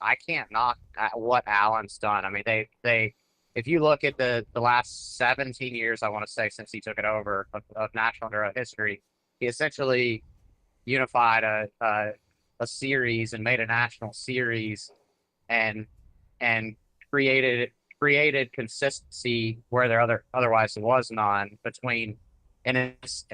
I can't knock at what Alan's done. I mean, they if you look at the last 17 years, I want to say, since he took it over of National Enduro history, he essentially unified a series and made a national series and created consistency where there otherwise was none between, and it's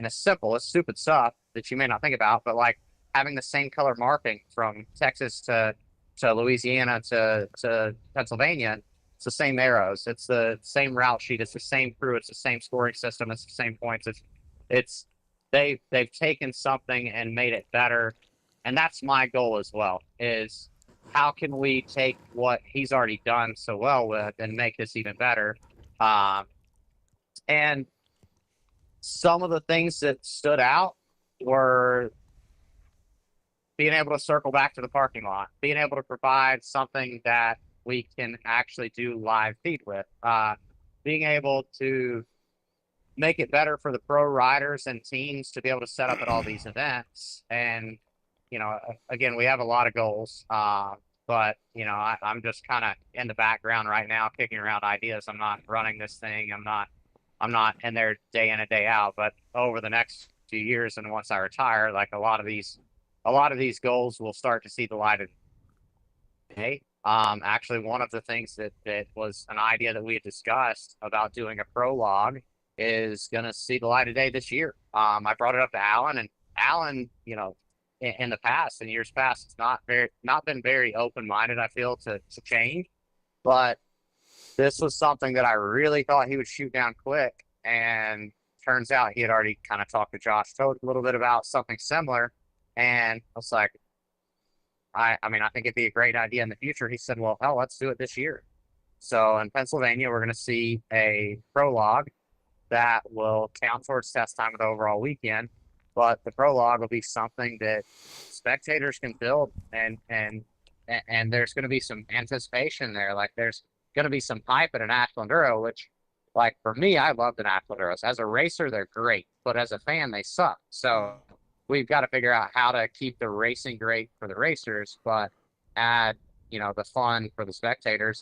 stupid stuff that you may not think about, but like having the same color marking from Texas to Louisiana to Pennsylvania. It's the same arrows. It's the same route sheet. It's the same crew. It's the same scoring system. It's the same points. They've taken something and made it better. And that's my goal as well, is how can we take what he's already done so well with and make this even better? And some of the things that stood out were being able to circle back to the parking lot, being able to provide something that we can actually do live feed with, being able to make it better for the pro riders and teams to be able to set up at all these events. And, again, we have a lot of goals, but, I'm just kind of in the background right now, kicking around ideas. I'm not running this thing. I'm not in there day in and day out, but over the next few years and once I retire, like a lot of these goals will start to see the light of day. Actually, one of the things that was an idea that we had discussed about doing a prologue is going to see the light of day this year. I brought it up to Alan, and Alan, in the past, in years past, it's not been very open-minded, I feel, to change. But this was something that I really thought he would shoot down quick, and turns out he had already kind of talked to Josh Toad a little bit about something similar, and I was like, I mean, I think it'd be a great idea in the future. He said, well, hell, let's do it this year. So in Pennsylvania, we're going to see a prologue that will count towards test time of the overall weekend, but the prologue will be something that spectators can build, and there's going to be some anticipation there. Like, there's going to be some hype at a National Enduro, which, like, for me, I love the National Enduros. As a racer, they're great, but as a fan, they suck. So we've got to figure out how to keep the racing great for the racers, but add, the fun for the spectators.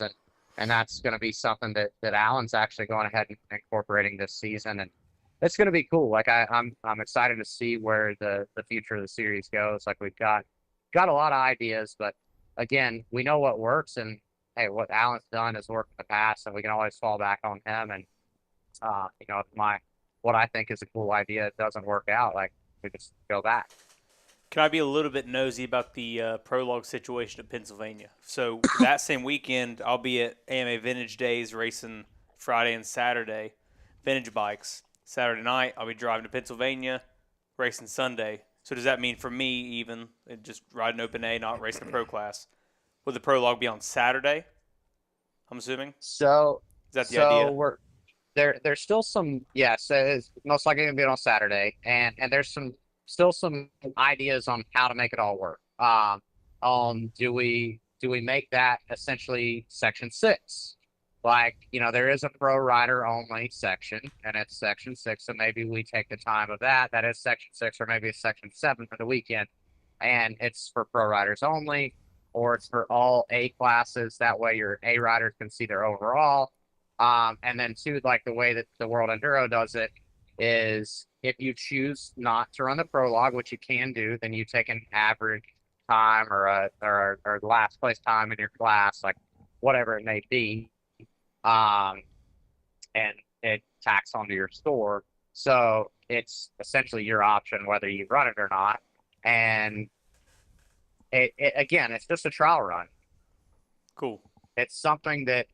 And that's going to be something that Alan's actually going ahead and incorporating this season. And it's going to be cool. Like, I'm excited to see where the future of the series goes. Like, we've got a lot of ideas, but again, we know what works, and hey, what Alan's done has worked in the past, and we can always fall back on him. And if what I think is a cool idea doesn't work out, like, we just go back. Can I be a little bit nosy about the prologue situation at Pennsylvania? So that same weekend, I'll be at AMA Vintage Days racing Friday and Saturday, vintage bikes. Saturday night, I'll be driving to Pennsylvania, racing Sunday. So does that mean for me even, just riding Open A, not racing a pro class, would the prologue be on Saturday, I'm assuming? So is that the idea? There's still some, so it's most likely going to be on Saturday, and there's still some ideas on how to make it all work. Do we make that essentially section 6? Like, there is a pro rider only section, and it's section 6, so maybe we take the time of that. That is section 6, or maybe it's section 7 for the weekend, and it's for pro riders only, or it's for all A classes. That way your A riders can see their overall. And then two, like the way that the World Enduro does it is, if you choose not to run the prologue, which you can do, then you take an average time or last place time in your class, like whatever it may be, and it tacks onto your score. So it's essentially your option whether you run it or not. And again, it's just a trial run. Cool. It's something that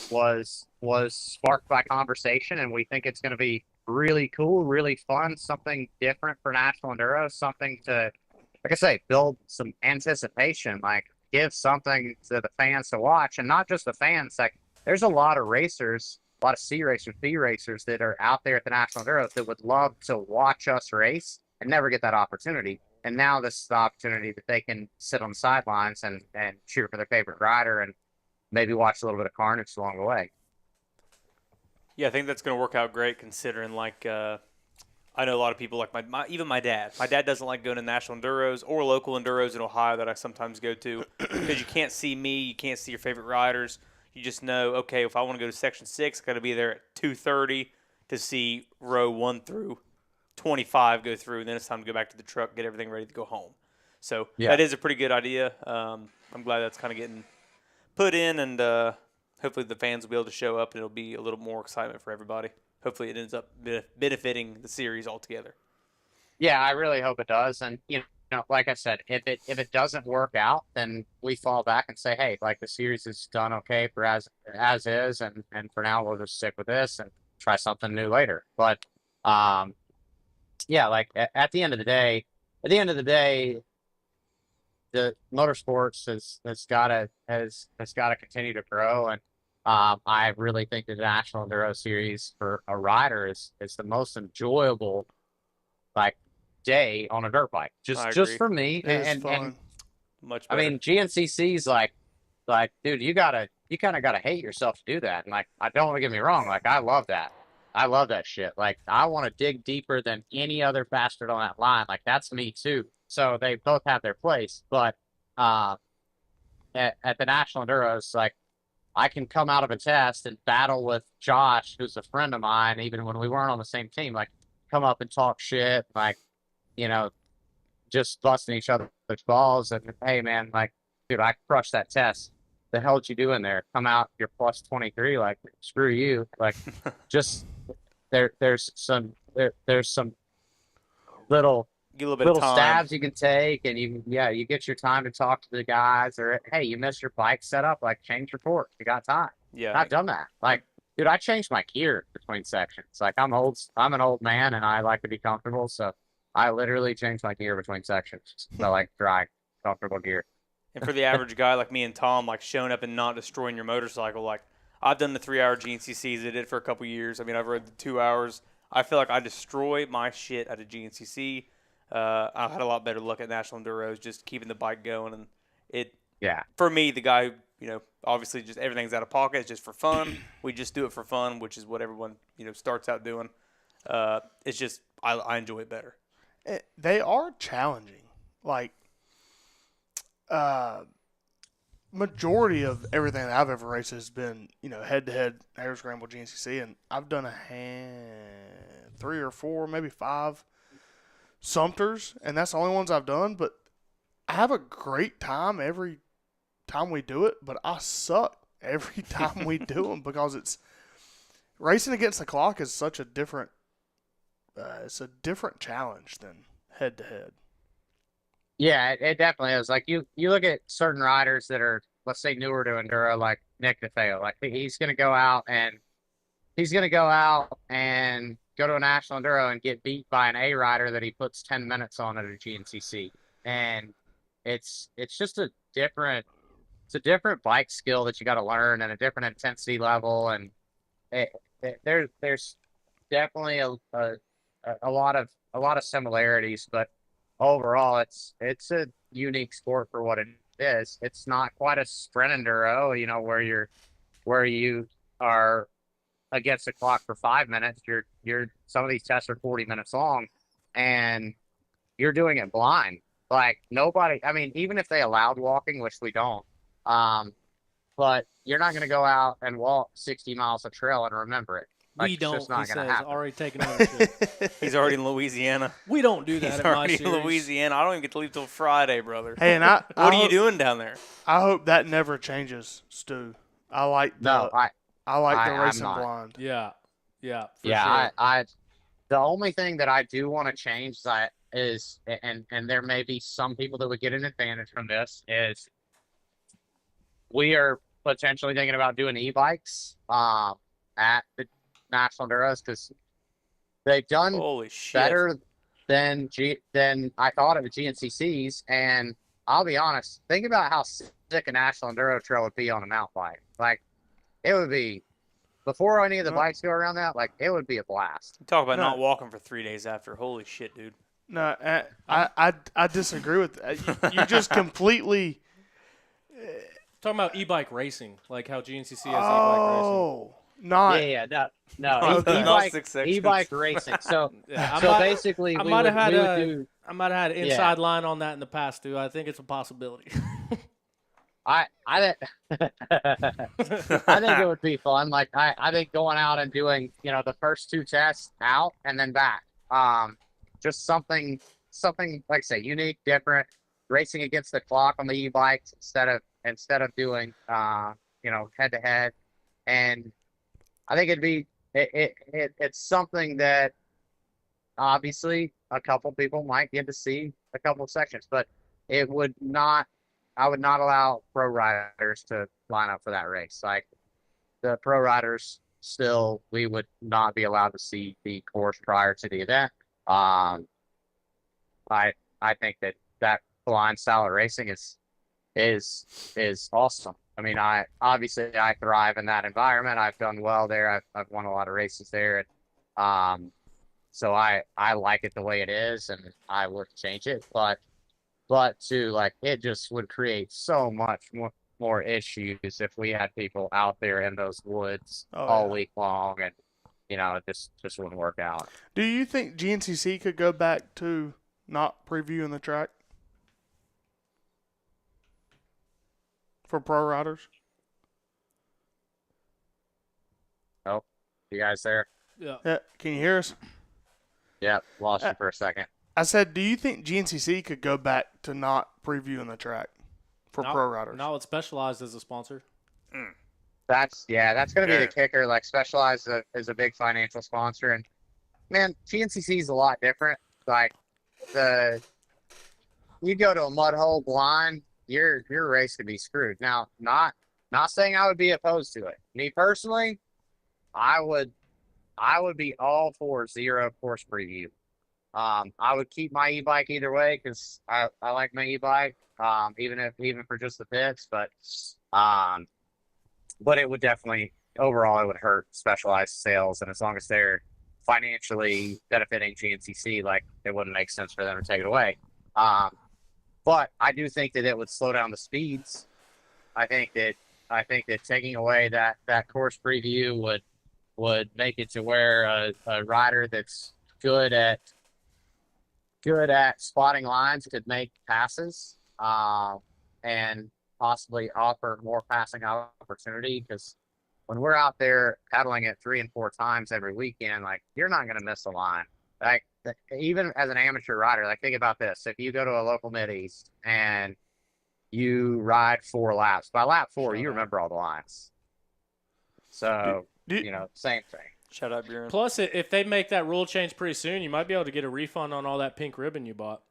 was sparked by conversation, and we think it's going to be really cool, really fun, something different for National Enduro, something to, like I say, build some anticipation, like give something to the fans to watch, and not just the fans. Like, there's a lot of racers, a lot of C racers, B racers that are out there at the National Enduro that would love to watch us race and never get that opportunity. And now this is the opportunity that they can sit on the sidelines and cheer for their favorite rider and maybe watch a little bit of carnage along the way. Yeah, I think that's going to work out great, considering, like, I know a lot of people, like even my dad. My dad doesn't like going to national enduros or local enduros in Ohio that I sometimes go to, because you can't see me, you can't see your favorite riders. You just know, okay, if I want to go to Section 6, I got to be there at 2:30 to see row 1 through 25 go through, and then it's time to go back to the truck, get everything ready to go home. So that is a pretty good idea. I'm glad that's kind of getting put in, and hopefully the fans will be able to show up, and it'll be a little more excitement for everybody. Hopefully it ends up benefiting the series altogether. Yeah, I really hope it does. And, like I said, if it doesn't work out, then we fall back and say, hey, like, the series is done okay for as is, and for now we'll just stick with this and try something new later. But like at the end of the day, the motorsports has got to continue to grow, and I really think the National Enduro Series for a rider is the most enjoyable, like, day on a dirt bike. Just for me, and much better. I mean, GNCC's like, dude, you kind of gotta hate yourself to do that. And, like, I don't want to get me wrong, like, I love that. I love that shit. Like, I want to dig deeper than any other bastard on that line. Like, that's me too. So they both have their place. But at the National Enduros, like, I can come out of a test and battle with Josh, who's a friend of mine, even when we weren't on the same team. Like, come up and talk shit, like, just busting each other's balls. And, hey, man, like, dude, I crushed that test. The hell did you do in there? Come out, you're plus 23. Like, screw you. Like, just there's some little Get a little bit of time. stabs you can take, and you get your time to talk to the guys, or hey, you missed your bike setup, like change your torque. You got time. Yeah. And I've done that. Like, dude, I changed my gear between sections. Like, I'm an old man, and I like to be comfortable, so I literally changed my gear between sections. So like dry, comfortable gear. And for the average guy like me and Tom, like showing up and not destroying your motorcycle, like I've done the 3-hour GNCCs. I did it for a couple years. I mean, I've rode the 2 hours. I feel like I destroy my shit at a GNCC. I had a lot better luck at National Enduros, just keeping the bike going. And it, for me, the guy, obviously just everything's out of pocket. It's just for fun. We just do it for fun, which is what everyone, starts out doing. It's just, I enjoy it better. They are challenging. Like, majority of everything that I've ever raced has been, head-to-head Hare Scramble GNCC, and I've done 3 or 4, maybe 5 Sumters, and that's the only ones I've done, but I have a great time every time we do it, but I suck every time we do them because it's racing against the clock is such a different it's a different challenge than head-to-head. Yeah, it definitely is. Like you look at certain riders that are, let's say, newer to Enduro, like Nick DeFeo. Like he's gonna go out and go to a National Enduro and get beat by an A rider that he puts 10 minutes on at a GNCC. And it's just a different bike skill that you got to learn, and a different intensity level. And there's definitely a lot of similarities, but overall it's a unique sport for what it is. It's not quite a sprint enduro, where you are against the clock for 5 minutes. You're some of these tests are 40 minutes long, and you're doing it blind. Like nobody, I mean, even if they allowed walking, which we don't, but you're not going to go out and walk 60 miles of trail and remember it. Like, We don't. It's just not He going says, to happen. already taken ownership. He's already in Louisiana. We don't do that He's at my already in series. Louisiana. I don't even get to leave till Friday, brother. Hey, and What are you doing down there? I hope that never changes, Stu. I like the I'm racing not. blind. Yeah. Yeah. For Yeah, sure. I the only thing that I do want to change is there may be some people that would get an advantage from this, is we are potentially thinking about doing e-bikes at the National Enduros, because they've done Holy shit. better than I thought at the GNCCs. And I'll be honest, think about how sick a National Enduro trail would be on a mountain bike. Like, it would be, before any of the bikes go around that, like, it would be a blast. You talk about No. not walking for 3 days after. Holy shit, dude. No, I disagree with that. You just completely. Talking about e-bike racing, like how GNCC has e-bike racing. Oh, not. Yeah, no, Okay. Not 6 sections. e-bike racing. So, Yeah, so basically, I we might would, have had we would do. I might have had an inside line on that in the past, dude. I think it's a possibility. I think it would be fun. Like I think going out and doing, the first 2 tests out and then back. Just something like I say, unique, different, racing against the clock on the e-bikes instead of doing head to head. And I think it's something that obviously a couple people might get to see a couple of sections, but I would not allow pro riders to line up for that race. Like, the pro riders, still, we would not be allowed to see the course prior to the event. I think that blind style of racing is awesome. I mean, I thrive in that environment. I've done well there. I've won a lot of races there, and so I like it the way it is, and I wouldn't change it. But to, like, it just would create so much more issues if we had people out there in those woods all week long, and it just wouldn't work out. Do you think GNCC could go back to not previewing the track for pro riders? Oh, you guys there? Yeah. Yeah, can you hear us? Yep, lost you for a second. I said, do you think GNCC could go back to not previewing the track for pro riders? Now it's Specialized as a sponsor. That's going to be the kicker. Like, Specialized is a big financial sponsor, and man, GNCC is a lot different. Like, you go to a mud hole blind, your race could be screwed. Now, not saying I would be opposed to it. Me personally, I would be all for zero course preview. I would keep my e-bike either way because I like my e-bike, even for just the pits, but it would definitely overall it would hurt specialized sales, and as long as they're financially benefiting GNCC, like it wouldn't make sense for them to take it away. But I do think that it would slow down the speeds. I think that taking away that course preview would make it to where a rider that's good at spotting lines could make passes and possibly offer more passing opportunity, because when we're out there pedaling it 3 and 4 times every weekend, like you're not going to miss a line. Like even as an amateur rider, like think about this. If you go to a local Mid-East and you ride 4 laps, by lap 4, you remember all the lines. So, same thing. Shut up, Buren. Plus, if they make that rule change pretty soon, you might be able to get a refund on all that pink ribbon you bought.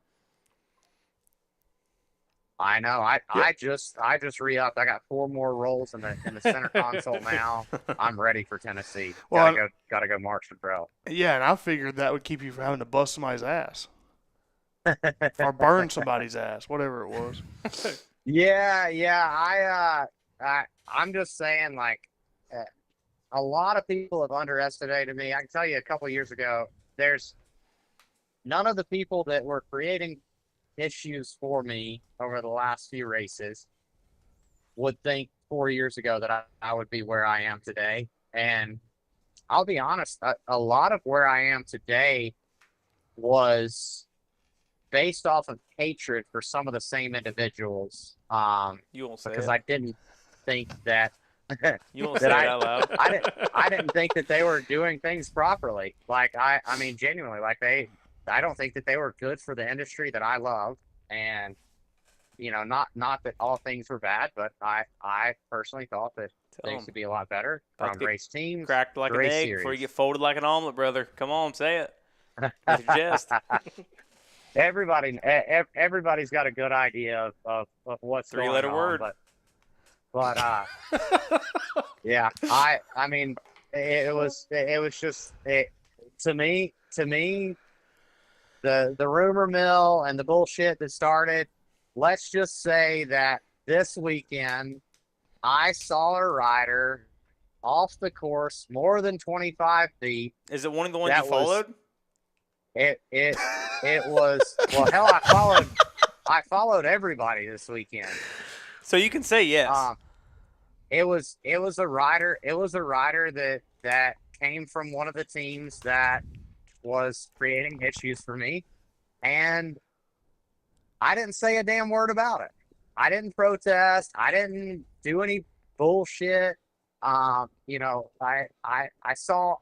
I know. I just re-upped. I got 4 more rolls in the center console now. I'm ready for Tennessee. Well, Gotta go March and Pro. Yeah, and I figured that would keep you from having to bust somebody's ass or burn somebody's ass, whatever it was. Yeah. I'm just saying, like, a lot of people have underestimated me. I can tell you, a couple of years ago, there's none of the people that were creating issues for me over the last few races would think 4 years ago that I would be where I am today. And I'll be honest, a lot of where I am today was based off of hatred for some of the same individuals. You won't say because it. I didn't think that You won't say it out loud. I didn't think that they were doing things properly. Like I mean genuinely, like I don't think that they were good for the industry that I love. And not that all things were bad, but I personally thought that things could be a lot better from race teams. Cracked like an egg series. before you get folded like an omelet, brother. Come on, say it. With your chest. Everybody's got a good idea of what's going on. 3-letter word. But yeah, I mean, it was just to me, the rumor mill and the bullshit that started. Let's just say that this weekend, I saw a rider off the course more than 25 feet. Is it one of the ones you followed? It was, well, hell, I followed everybody this weekend. So you can say yes. It was a rider that came from one of the teams that was creating issues for me, and I didn't say a damn word about it. I didn't protest. I didn't do any bullshit. I saw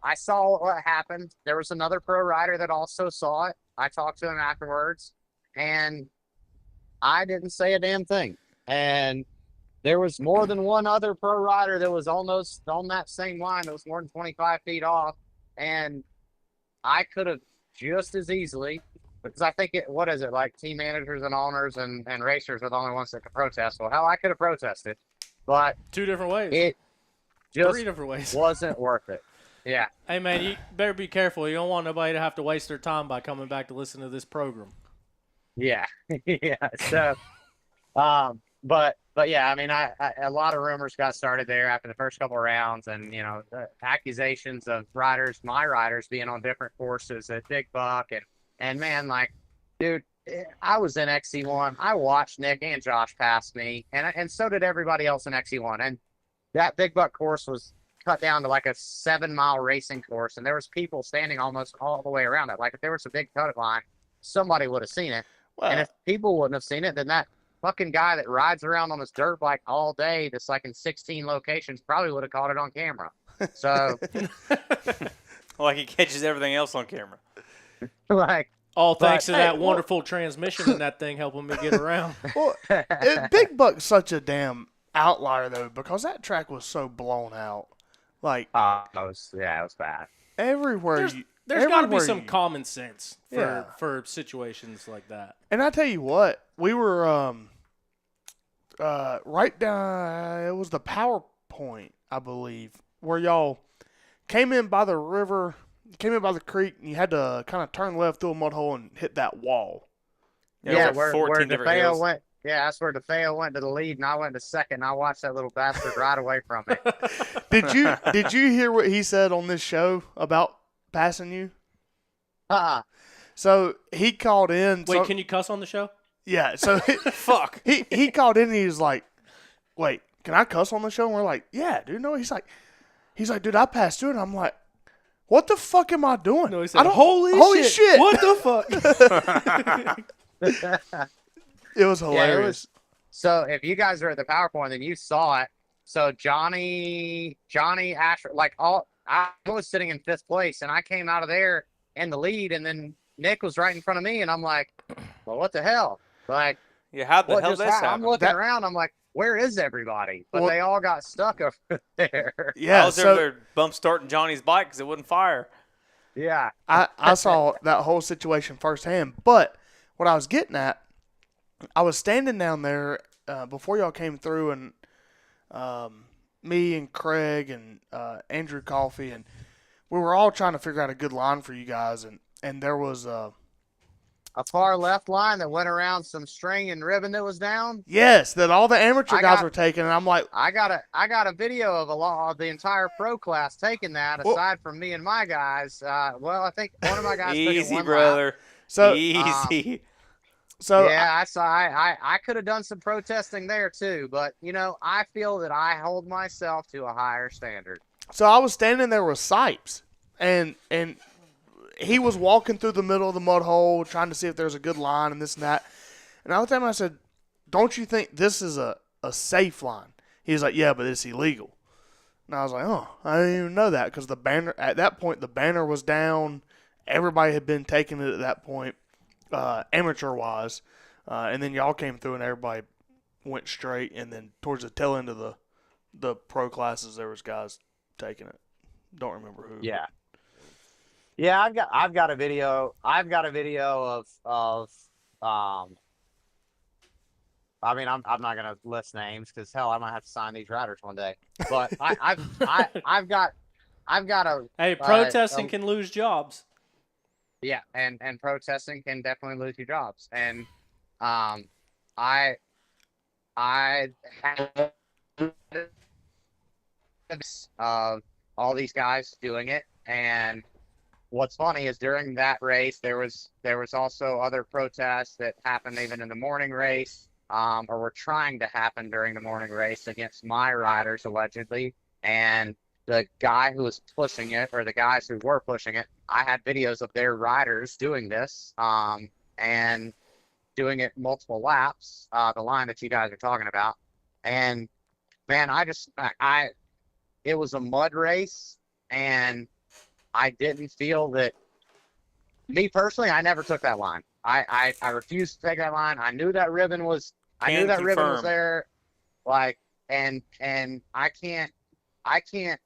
what happened. There was another pro rider that also saw it. I talked to him afterwards, and I didn't say a damn thing. And there was more than one other pro rider that was almost on that same line that was more than 25 feet off, and I could have just as easily, because I think what is it, like team managers and owners and racers are the only ones that can protest. Well, hell, I could have protested, but 2 different ways. It just 3 different ways. wasn't worth it. Yeah. Hey, man, you better be careful. You don't want nobody to have to waste their time by coming back to listen to this program. Yeah. Yeah. So, but yeah, I mean, a lot of rumors got started there after the first couple of rounds, and accusations of my riders being on different courses at Big Buck, and man, like, dude, I was in XC1. I watched Nick and Josh pass me, and so did everybody else in XC1. And that Big Buck course was cut down to like a 7-mile racing course, and there was people standing almost all the way around it. Like if there was a big cut line, somebody would have seen it. Well, and if people wouldn't have seen it, then that fucking guy that rides around on his dirt bike all day, that's like in 16 locations, probably would have caught it on camera. So, like he catches everything else on camera. like, all thanks to that wonderful transmission in that thing helping me get around. Well, Big Buck's such a damn outlier though, because that track was so blown out. Like, it was bad. Everywhere There's got to be everywhere some you- common sense Yeah. for situations like that. And I tell you what, we were right down. It was the PowerPoint, I believe, where y'all came in by the river, came in by the creek, and you had to kind of turn left through a mud hole and hit that wall. Yeah, it Yeah, was like where 14 different DeFeo hills. went. Yeah, that's where DeFeo went to the lead, and I went to second. And I watched that little bastard ride away from me. Did you hear what he said on this show about passing you? So he called in. Wait, so, can you cuss on the show? yeah. So Fuck. he called in and he was like, "Wait, can I cuss on the show?" And we're like, "Yeah, dude." No, he's like, dude, I passed through it. And I'm like, what the fuck am I doing? No, he said, I don't, holy shit. What the fuck? It was Yeah, hilarious. it was. So if you guys are at the PowerPoint, then you saw it. So Johnny Asher, I was sitting in 5th place, and I came out of there in the lead, and then Nick was right in front of me, and I'm like, well, what the hell? Like, Yeah, how the what hell just this happened? I'm happened? looking around, I'm like, where is everybody? But Well- they all got stuck over there. Yeah, I was over there bump starting Johnny's bike because it wouldn't fire. Yeah. I saw that whole situation firsthand. But what I was getting at, I was standing down there before y'all came through, and me and Craig and Andrew Coffey, and we were all trying to figure out a good line for you guys, and there was A far left line that went around some string and ribbon that was down. yes, that all the amateur I guys got- were taking, and I'm like, I got a video of of the entire pro class taking that. Well- Aside from me and my guys, well, I think one of my guys took it Easy, one lap. brother. so Easy. so Yeah, I saw. I could have done some protesting there too, but I feel that I hold myself to a higher standard. So I was standing there with Sipes, and he was walking through the middle of the mud hole trying to see if there's a good line and this and that. And I looked at him and I said, "Don't you think this is a safe line?" He was like, "Yeah, but it's illegal." And I was like, "Oh, I didn't even know that," because the banner at that point, the banner was down. Everybody had been taking it at that point, amateur wise, and then y'all came through and everybody went straight. And then towards the tail end of the pro classes, there was guys taking it. Don't remember who. Yeah. Yeah, I've got a video. I've got a video of I mean, I'm not gonna list names because hell, I might have to sign these riders one day. But I've got a Hey, protesting can lose jobs. yeah, and protesting can definitely lose your jobs. And I had of all these guys doing it. And what's funny is during that race there was also other protests that happened even in the morning race, or were trying to happen during the morning race against my riders allegedly. And the guy who was pushing it, or the guys who were pushing it, I had videos of their riders doing this, and doing it multiple laps, the line that you guys are talking about. And man, it was a mud race, and I didn't feel that, me personally, I never took that line. I refused to take that line. I knew that ribbon was Confirm. there. Like, and I can't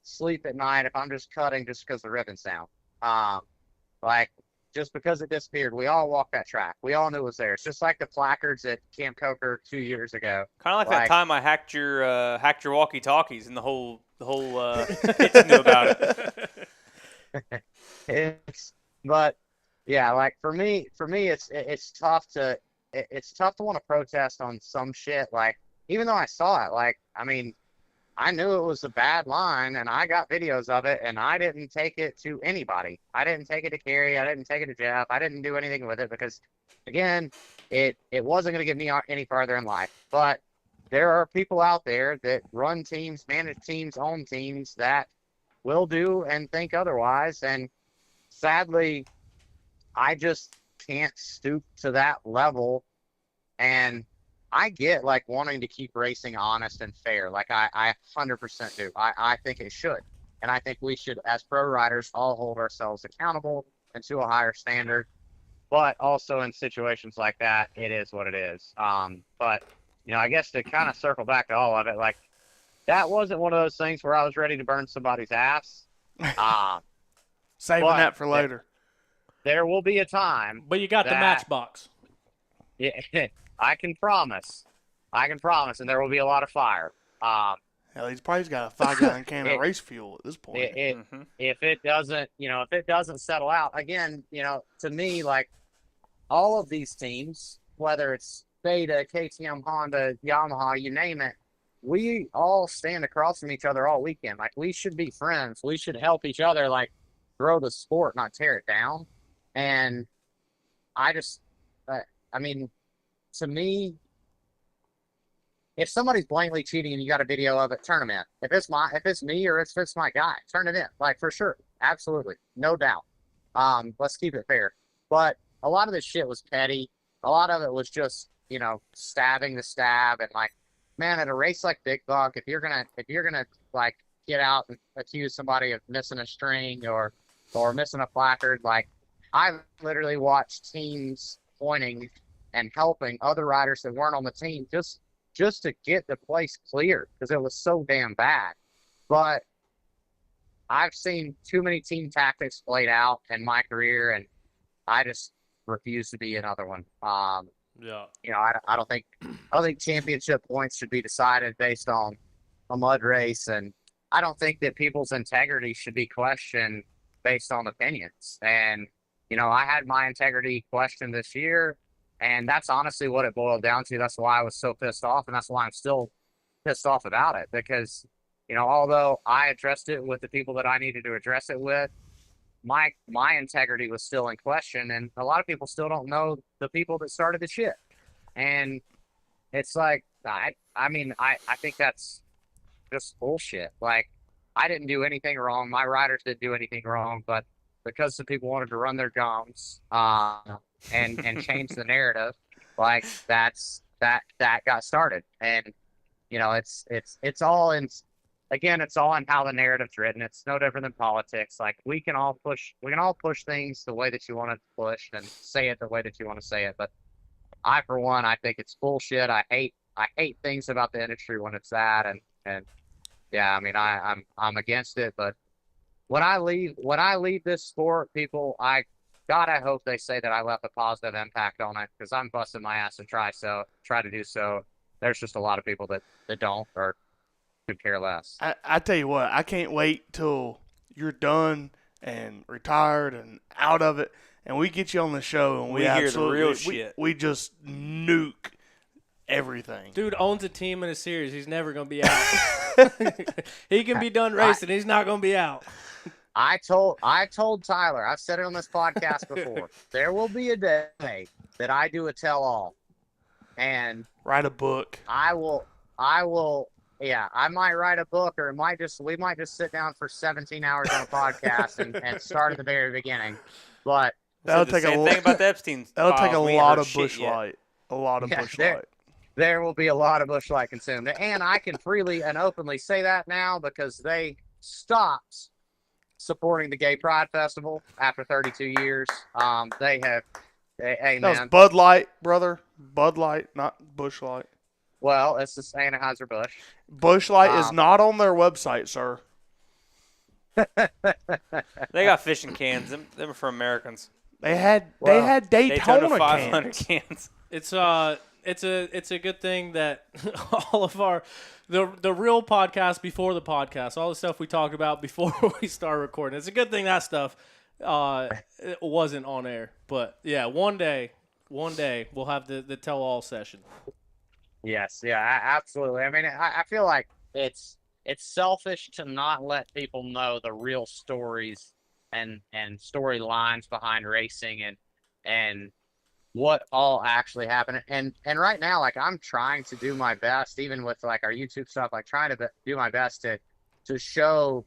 sleep at night if I'm just cutting just because the ribbon's down. Like, just because it disappeared, we all walked that track. We all knew it was there. It's just like the placards at Camp Coker 2 years ago. Kind of like that time I hacked your walkie-talkies, and the whole kids knew about it. But yeah, like for me, it's tough to want to protest on some shit. Like, even though I saw it, like, I mean, I knew it was a bad line, and I got videos of it, and I didn't take it to anybody. I didn't take it to Carrie. I didn't take it to Jeff. I didn't do anything with it because, again, it wasn't going to get me any farther in life. But there are people out there that run teams, manage teams, own teams that will do and think otherwise. And sadly, I just can't stoop to that level. And I get like wanting to keep racing honest and fair. Like I 100% do. I think it should. And I think we should, as pro riders, all hold ourselves accountable and to a higher standard. But also in situations like that, it is what it is. But, I guess to kind of circle back to all of it, like, that wasn't one of those things where I was ready to burn somebody's ass. saving But- that for later. there will be a time. But you got the that- Matchbox. Yeah, I can promise. And there will be a lot of fire. Hell, he's probably got a 5-gallon can of race fuel at this point. If it doesn't settle out again, to me, like all of these teams, whether it's Beta, KTM, Honda, Yamaha, you name it, we all stand across from each other all weekend. Like, we should be friends. We should help each other, like, grow the sport, not tear it down. And I just, to me, if somebody's blatantly cheating and you got a video of it, turn them in. If it's me or if it's my guy, turn it in. Like, for sure. Absolutely. No doubt. Let's keep it fair. But a lot of this shit was petty. A lot of it was just, stabbing the stab. And like, man, at a race like Big Buck, if you're gonna like get out and accuse somebody of missing a string or missing a placard, like, I literally watched teams pointing and helping other riders that weren't on the team just to get the place clear because it was so damn bad. But I've seen too many team tactics played out in my career, and I just refuse to be another one. Yeah. I don't think championship points should be decided based on a mud race, and I don't think that people's integrity should be questioned based on opinions. And I had my integrity questioned this year, and that's honestly what it boiled down to. That's why I was so pissed off, and that's why I'm still pissed off about it. Because, although I addressed it with the people that I needed to address it with, my integrity was still in question, and a lot of people still don't know the people that started the shit. And it's like, I think that's just bullshit. Like, I didn't do anything wrong. My riders didn't do anything wrong, but because some people wanted to run their gums and change the narrative, like that got started. And it's all in how the narrative's written. It's no different than politics. Like, we can all push things the way that you want to push and say it the way that you want to say it. But I, for one, I think it's bullshit. I hate things about the industry when it's that. And yeah, I'm against it. But when I leave this sport, people, I hope they say that I left a positive impact on it, because I'm busting my ass to try to do so. There's just a lot of people that don't or could care less. I tell you what, I can't wait till you're done and retired and out of it, and we get you on the show and we hear the real shit. We just nuke everything. Dude owns a team in a series. He's never going to be out. He can be done racing. He's not going to be out. I told Tyler, I've said it on this podcast before, there will be a day that I do a tell-all, and write a book. I will, yeah, I might write a book, or we might just sit down for 17 hours on a podcast and start at the very beginning. But that'll take take a thing about the Epstein. That'll take a lot of bush light. A lot of bush light. There will be a lot of bush light consumed, and I can freely and openly say that now because they stopped supporting the Gay Pride Festival after 32 years. That was Bud Light, brother. Bud Light, not Bush Light. Well, it's the Anheuser-Busch. Bush Light is not on their website, sir. They got fishing cans. Them are for Americans. They had Daytona 500 cans. It's a good thing that all of the real podcast before the podcast, all the stuff we talk about before we start recording. It's a good thing that stuff it wasn't on air. But yeah, one day we'll have the tell-all session. Yes, yeah, absolutely. I feel like it's selfish to not let people know the real stories and storylines behind racing and what all actually happened. And right now, like, I'm trying to do my best, even with like our YouTube stuff, like trying to do my best to show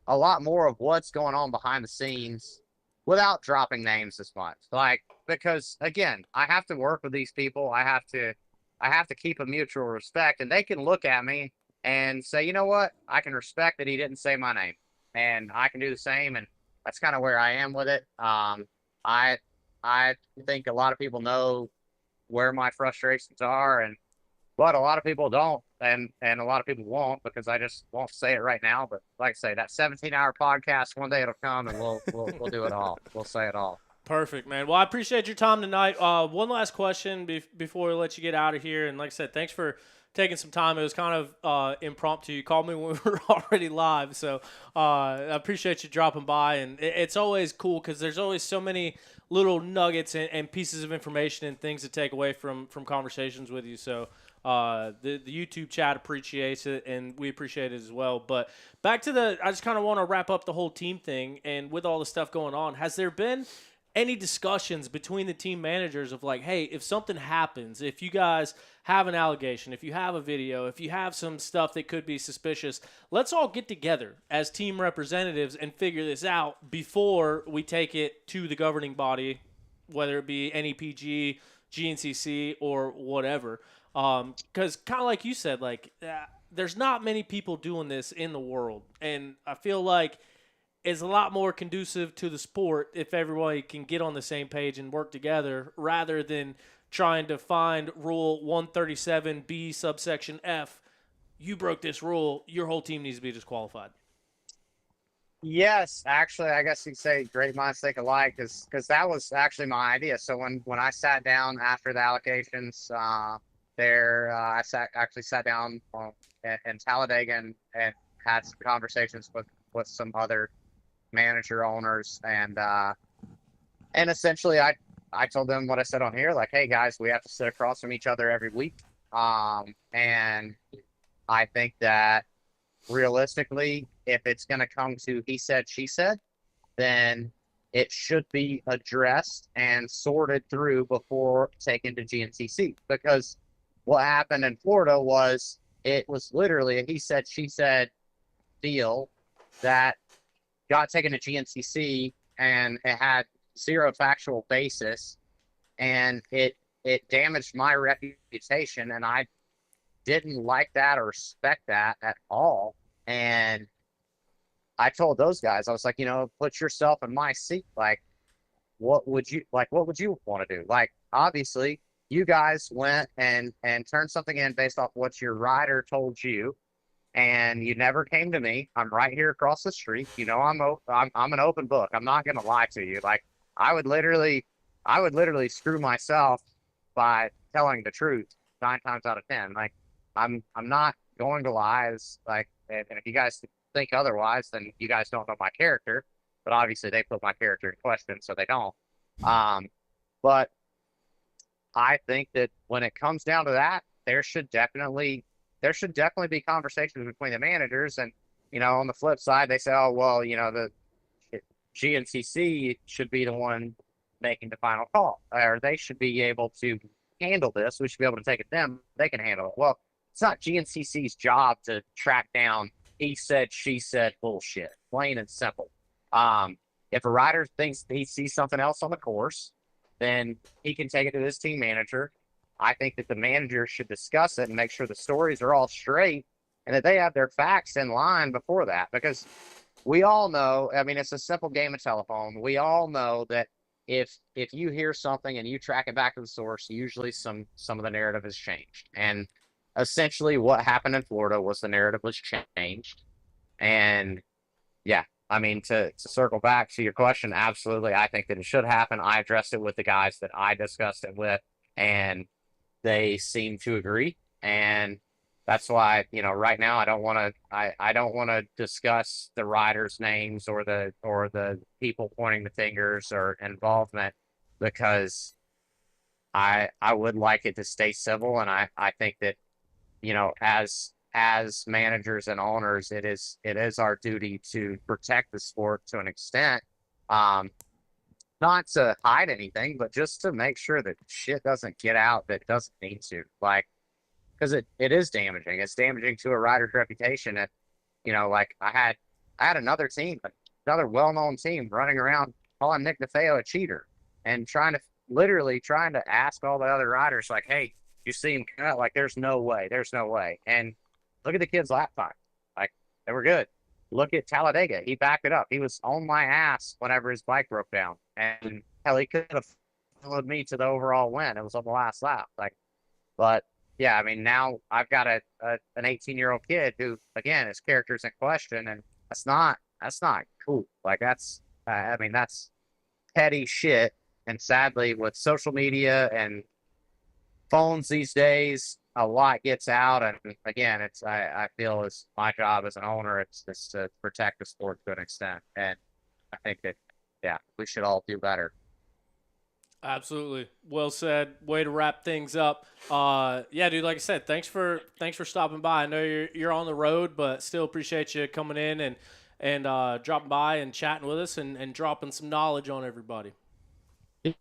a lot more of what's going on behind the scenes without dropping names as much. Like, because again, I have to work with these people. I have to keep a mutual respect, and they can look at me and say, you know what, I can respect that he didn't say my name, and I can do the same. And that's kind of where I am with it. I think a lot of people know where my frustrations are, but a lot of people don't, and a lot of people won't, because I just won't say it right now. But like I say, that 17-hour podcast, one day it'll come, and we'll do it all. We'll say it all. Perfect, man. Well, I appreciate your time tonight. One last question before we let you get out of here. And like I said, thanks for taking some time. It was kind of impromptu. You called me when we were already live. So I appreciate you dropping by. And it's always cool because there's always so many little nuggets and pieces of information and things to take away from conversations with you. So the YouTube chat appreciates it, and we appreciate it as well. But back to I just kind of want to wrap up the whole team thing. And with all the stuff going on, has there been any discussions between the team managers of like, hey, if something happens, if you guys have an allegation, if you have a video, if you have some stuff that could be suspicious, let's all get together as team representatives and figure this out before we take it to the governing body, whether it be NEPG, GNCC, or whatever. Because kind of like you said, like there's not many people doing this in the world, and I feel like it's a lot more conducive to the sport if everybody can get on the same page and work together rather than trying to find rule 137B subsection F. You broke this rule, your whole team needs to be disqualified. Yes, actually, I guess you'd say great minds think alike, because that was actually my idea. So when I sat down after the allocations, I actually sat down in Talladega and had some conversations with some other manager owners, and essentially I told them what I said on here, like, hey guys, we have to sit across from each other every week, and I think that realistically, if it's going to come to he said she said, then it should be addressed and sorted through before taken to GNCC, because what happened in Florida was it was literally a he said she said deal that got taken to GNCC, and it had zero factual basis, and it damaged my reputation, and I didn't like that or respect that at all. And I told those guys, I was like, put yourself in my seat. Like, what would you want to do? Like, obviously, you guys went and turned something in based off what your rider told you, and you never came to me. I'm right here across the street. I'm an open book. I'm not gonna lie to you. Like, I would literally screw myself by telling the truth 9 times out of 10. Like, I'm not going to lie. And if you guys think otherwise, then you guys don't know my character. But obviously, they put my character in question, so they don't. But I think that when it comes down to that, there should definitely be conversations between the managers. And, on the flip side, they say, oh, well, the GNCC should be the one making the final call, or they should be able to handle this. We should be able to take it to them. They can handle it. Well, it's not GNCC's job to track down he said, she said bullshit, plain and simple. If a rider thinks he sees something else on the course, then he can take it to his team manager. I think that the manager should discuss it and make sure the stories are all straight and that they have their facts in line before that. Because we all know, I mean, it's a simple game of telephone. We all know that if you hear something and you track it back to the source, usually some of the narrative has changed. And essentially what happened in Florida was the narrative was changed. And yeah, I mean, to circle back to your question, absolutely, I think that it should happen. I addressed it with the guys that I discussed it with, and they seem to agree. And that's why, right now I don't want to discuss the riders' names or the people pointing the fingers or involvement, because I would like it to stay civil. And I think that, as managers and owners, it is our duty to protect the sport to an extent, not to hide anything, but just to make sure that shit doesn't get out that doesn't need to, like, because it is damaging. It's damaging to a rider's reputation. And, like I had another team, another well-known team running around calling Nick DeFeo a cheater and trying to ask all the other riders, like, hey, you see him cut? Like, there's no way. And look at the kid's lap time. Like, they were good. Look at Talladega. He backed it up. He was on my ass whenever his bike broke down. And hell, he could have followed me to the overall win. It was on the last lap. Like, but yeah, I mean, now I've got an 18-year-old kid who, again, his character's in question, and that's not cool. Like, that's petty shit. And sadly, with social media and phones these days, a lot gets out. And again, I feel it's my job as an owner. It's to protect the sport to an extent. And I think that, yeah, we should all do better. Absolutely. Well said. Way to wrap things up. Yeah, dude, like I said, thanks for stopping by. I know you're on the road, but still appreciate you coming in and dropping by and chatting with us and dropping some knowledge on everybody.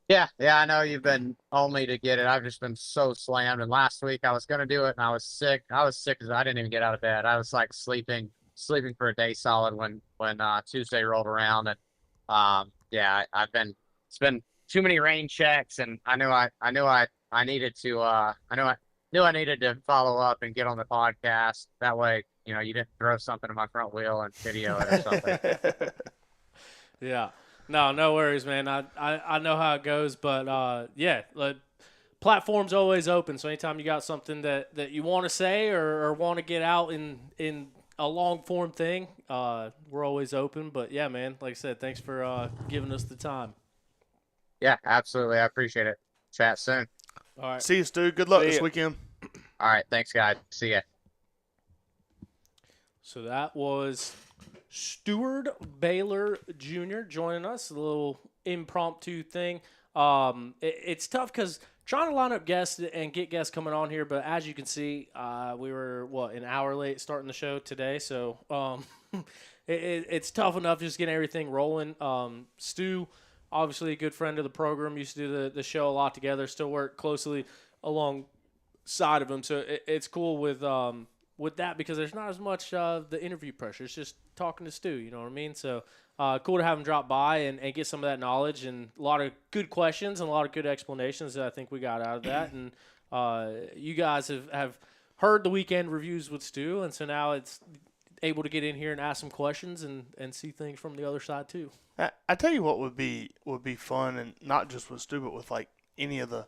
Yeah, I know you've been only to get it. I've just been so slammed. And last week I was gonna do it and I was sick. I was sick because I didn't even get out of bed. I was like sleeping for a day solid when Tuesday rolled around. And yeah, it's been too many rain checks, and I knew I needed to follow up and get on the podcast. That way, you didn't throw something in my front wheel and video it or something. Yeah. No worries, man. I know how it goes, but yeah, platform's always open. So anytime you got something that you want to say or want to get out in a long form thing, we're always open. But yeah, man, like I said, thanks for giving us the time. Yeah, absolutely. I appreciate it. Chat soon. All right. See you, Stu. Good luck See this ya. weekend. All right. Thanks, guys. See ya. So that was Steward Baylor Jr. joining us, a little impromptu thing. It's tough because trying to line up guests and get guests coming on here, but as you can see, we were, an hour late starting the show today, so it's tough enough just getting everything rolling. Stu, obviously a good friend of the program, used to do the show a lot together, still work closely alongside of him, so it's cool with that because there's not as much the interview pressure. It's just talking to Stu, you know what I mean? So cool to have him drop by and get some of that knowledge and a lot of good questions and a lot of good explanations that I think we got out of that. And you guys have heard the weekend reviews with Stu, and so now it's able to get in here and ask some questions and see things from the other side too. I tell you what would be fun, and not just with Stu, but with like any of the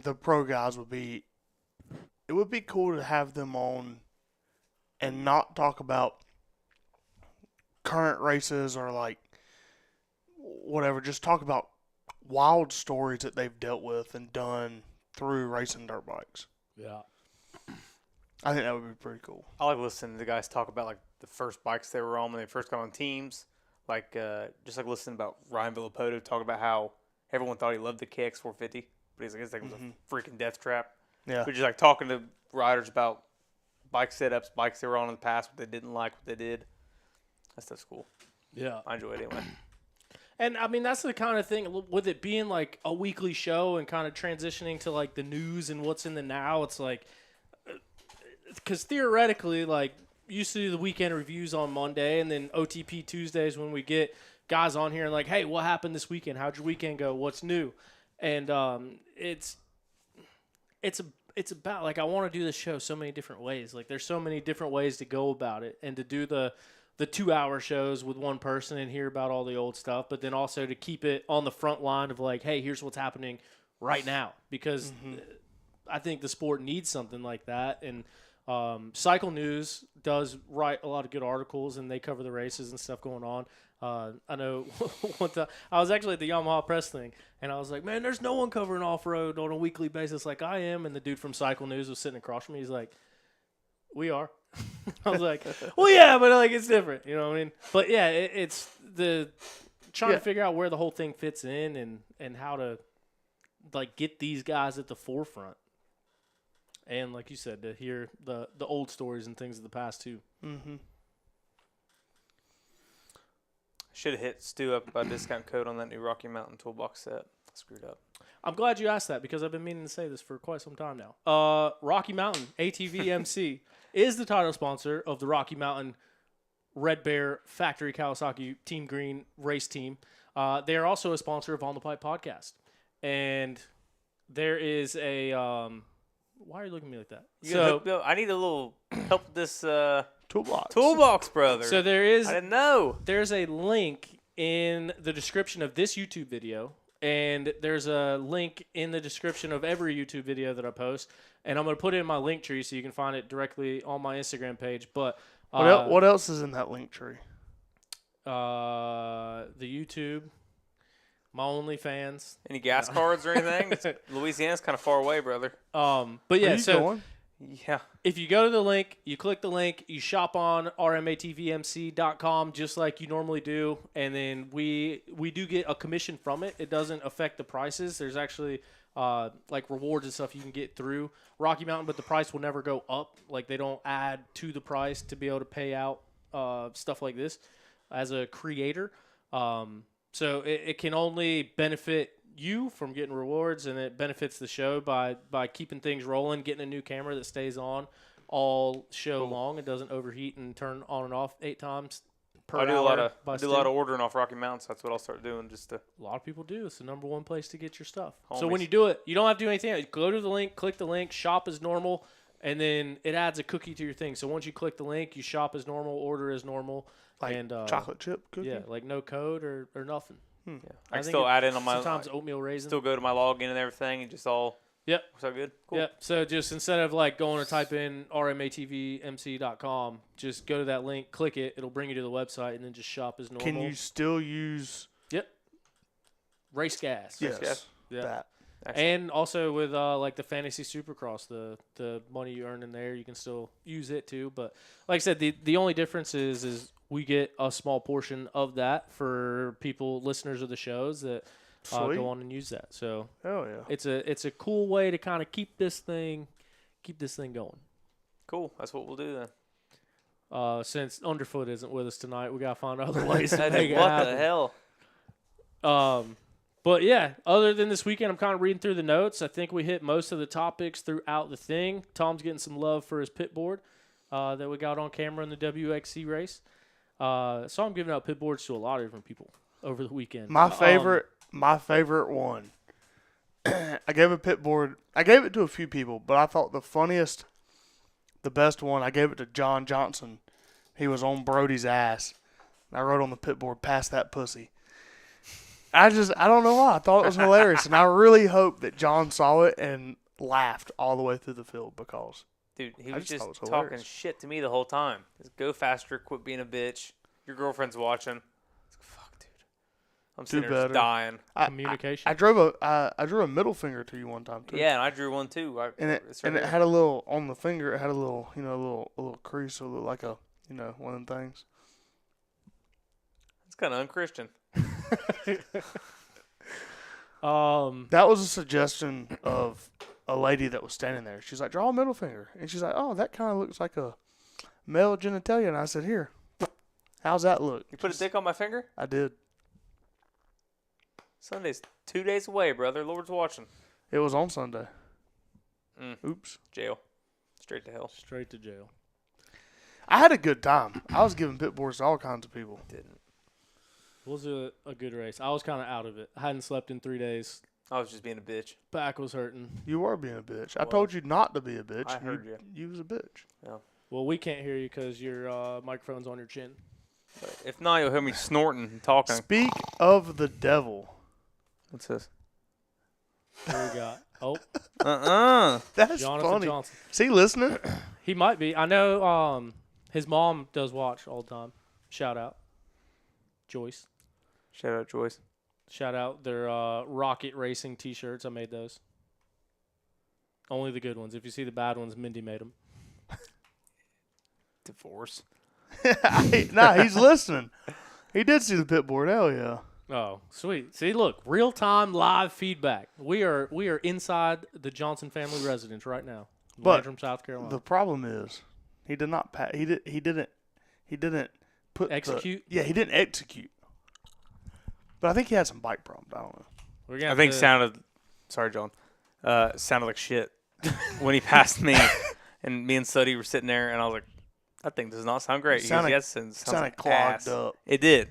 the pro guys it would be cool to have them on and not talk about current races or like whatever. Just talk about wild stories that they've dealt with and done through racing dirt bikes. Yeah. I think that would be pretty cool. I like listening to the guys talk about like the first bikes they were on when they first got on teams. Like just like listening about Ryan Villapoto talk about how everyone thought he loved the KX450, but he's like it was a freaking death trap. Yeah. We're just like talking to riders about bike setups, bikes they were on in the past, what they didn't like, what they did. That stuff's cool. Yeah. I enjoy it anyway. And I mean, that's the kind of thing with it being like a weekly show and kind of transitioning to like the news and what's in the now. It's like, because theoretically, like, used to do the weekend reviews on Monday and then OTP Tuesdays when we get guys on here and like, hey, what happened this weekend? How'd your weekend go? What's new? And it's about like I want to do this show so many different ways. Like there's so many different ways to go about it, and to do the 2-hour shows with one person and hear about all the old stuff, but then also to keep it on the front line of like, hey, here's what's happening right now, because I think the sport needs something like that. And Cycle News does write a lot of good articles, and they cover the races and stuff going on. I know one time I was actually at the Yamaha press thing, and I was like, man, there's no one covering off-road on a weekly basis like I am. And the dude from Cycle News was sitting across from me. He's like, we are. I was like, well, yeah, but like it's different. You know what I mean? But yeah, it's the trying to figure out where the whole thing fits in and how to like get these guys at the forefront. And like you said, to hear the old stories and things of the past too. Mm-hmm. Should have hit Stu up about a discount code on that new Rocky Mountain toolbox set. I screwed up. I'm glad you asked that because I've been meaning to say this for quite some time now. Rocky Mountain ATV MC is the title sponsor of the Rocky Mountain Red Bear Factory Kawasaki Team Green race team. They are also a sponsor of On the Pipe podcast. And there is a why are you looking at me like that? I need a little help with this Toolbox, brother. So I didn't know. There's a link in the description of this YouTube video, and there's a link in the description of every YouTube video that I post, and I'm going to put it in my link tree so you can find it directly on my Instagram page. But what else is in that link tree? The YouTube, My OnlyFans. Any gas cards or anything? Louisiana's kind of far away, brother. But yeah, Are you going? Yeah. if you go to the link, you click the link, you shop on rmatvmc.com just like you normally do, and then we do get a commission from it. It doesn't affect the prices. There's actually like rewards and stuff you can get through Rocky Mountain, but the price will never go up. Like they don't add to the price to be able to pay out stuff like this as a creator. So it can only benefit you from getting rewards, and it benefits the show by keeping things rolling, getting a new camera that stays on all show long. It doesn't overheat and turn on and off 8 times per hour. I do a lot of ordering off Rocky Mountain, so that's what I'll start doing. A lot of people do. It's the number one place to get your stuff. Homies. So when you do it, you don't have to do anything. Go to the link, click the link, shop as normal, and then it adds a cookie to your thing. So once you click the link, you shop as normal, order as normal. Like and chocolate chip cookie? Yeah, like no code or nothing. Yeah. I can still add in on my sometimes oatmeal raisin. Still go to my login and everything, and just all. Yep. So good. Cool. Yep. So just instead of like going to type in rmatvmc.com, just go to that link, click it. It'll bring you to the website, and then just shop as normal. Can you still use? Yep. Race gas. Yes. gas. Yeah. That. Excellent. And also with like the Fantasy Supercross, the money you earn in there, you can still use it too. But like I said, the only difference is we get a small portion of that for people, listeners of the shows that go on and use that. So hell yeah, it's a cool way to kind of keep this thing going. Cool. That's what we'll do then. Since Underfoot isn't with us tonight, we gotta find other ways to make it what happen. the hell? But yeah, other than this weekend, I'm kind of reading through the notes. I think we hit most of the topics throughout the thing. Tom's getting some love for his pit board that we got on camera in the WXC race. So I'm giving out pit boards to a lot of different people over the weekend. my favorite one. I gave a pit board. I gave it to a few people, but I thought the best one, I gave it to John Johnson. He was on Brody's ass. And I wrote on the pit board, "Pass that pussy." I don't know why. I thought it was hilarious, and I really hope that John saw it and laughed all the way through the field because. Dude, he I was just thought just it was talking hilarious. shit to me the whole time. Just go faster, quit being a bitch. Your girlfriend's watching. It's like, fuck, dude. I'm sitting there better. just dying. Communication. I drew a middle finger to you one time too. Yeah, and I drew one too. And it had a little on the finger. It had a little, a little crease, so it looked like a, one of them things. It's kind of unchristian. That was a suggestion of a lady that was standing there. She's like, "Draw a middle finger," and she's like, "Oh, that kind of looks like a male genitalia." And I said, "Here, how's that look?" You put a dick on my finger? I did. Sunday's 2 days away, brother. Lord's watching. It was on Sunday. Oops. Jail. Straight to hell. Straight to jail. I had a good time. I was giving pit boards to all kinds of people. Didn't. It was a good race. I was kind of out of it. I hadn't slept in 3 days. I was just being a bitch. Back was hurting. You were being a bitch. I told you not to be a bitch. I heard you. You was a bitch. Yeah. Well, we can't hear you because your microphone's on your chin. But if not, you'll hear me snorting and talking. Speak of the devil. What's this? What we got? Oh, That's Jonathan funny. Johnson. Is he listening? He might be. I know his mom does watch all the time. Shout out. Joyce. Shout out, Joyce. Shout out their Rocket Racing T-shirts. I made those. Only the good ones. If you see the bad ones, Mindy made them. Divorce. Nah, he's listening. He did see the pit board. Hell yeah. Oh, sweet. See, look, real-time live feedback. We are inside the Johnson family residence right now. But from South Carolina. The problem is, he did not. He didn't put execute. He didn't execute. But I think he had some bike problems. I don't know. I think sounded. Sorry, John. Sounded like shit when he passed me, and me and Suddy were sitting there, and I was like, "That thing does not sound great." Sounded like clogged ass. up. It did.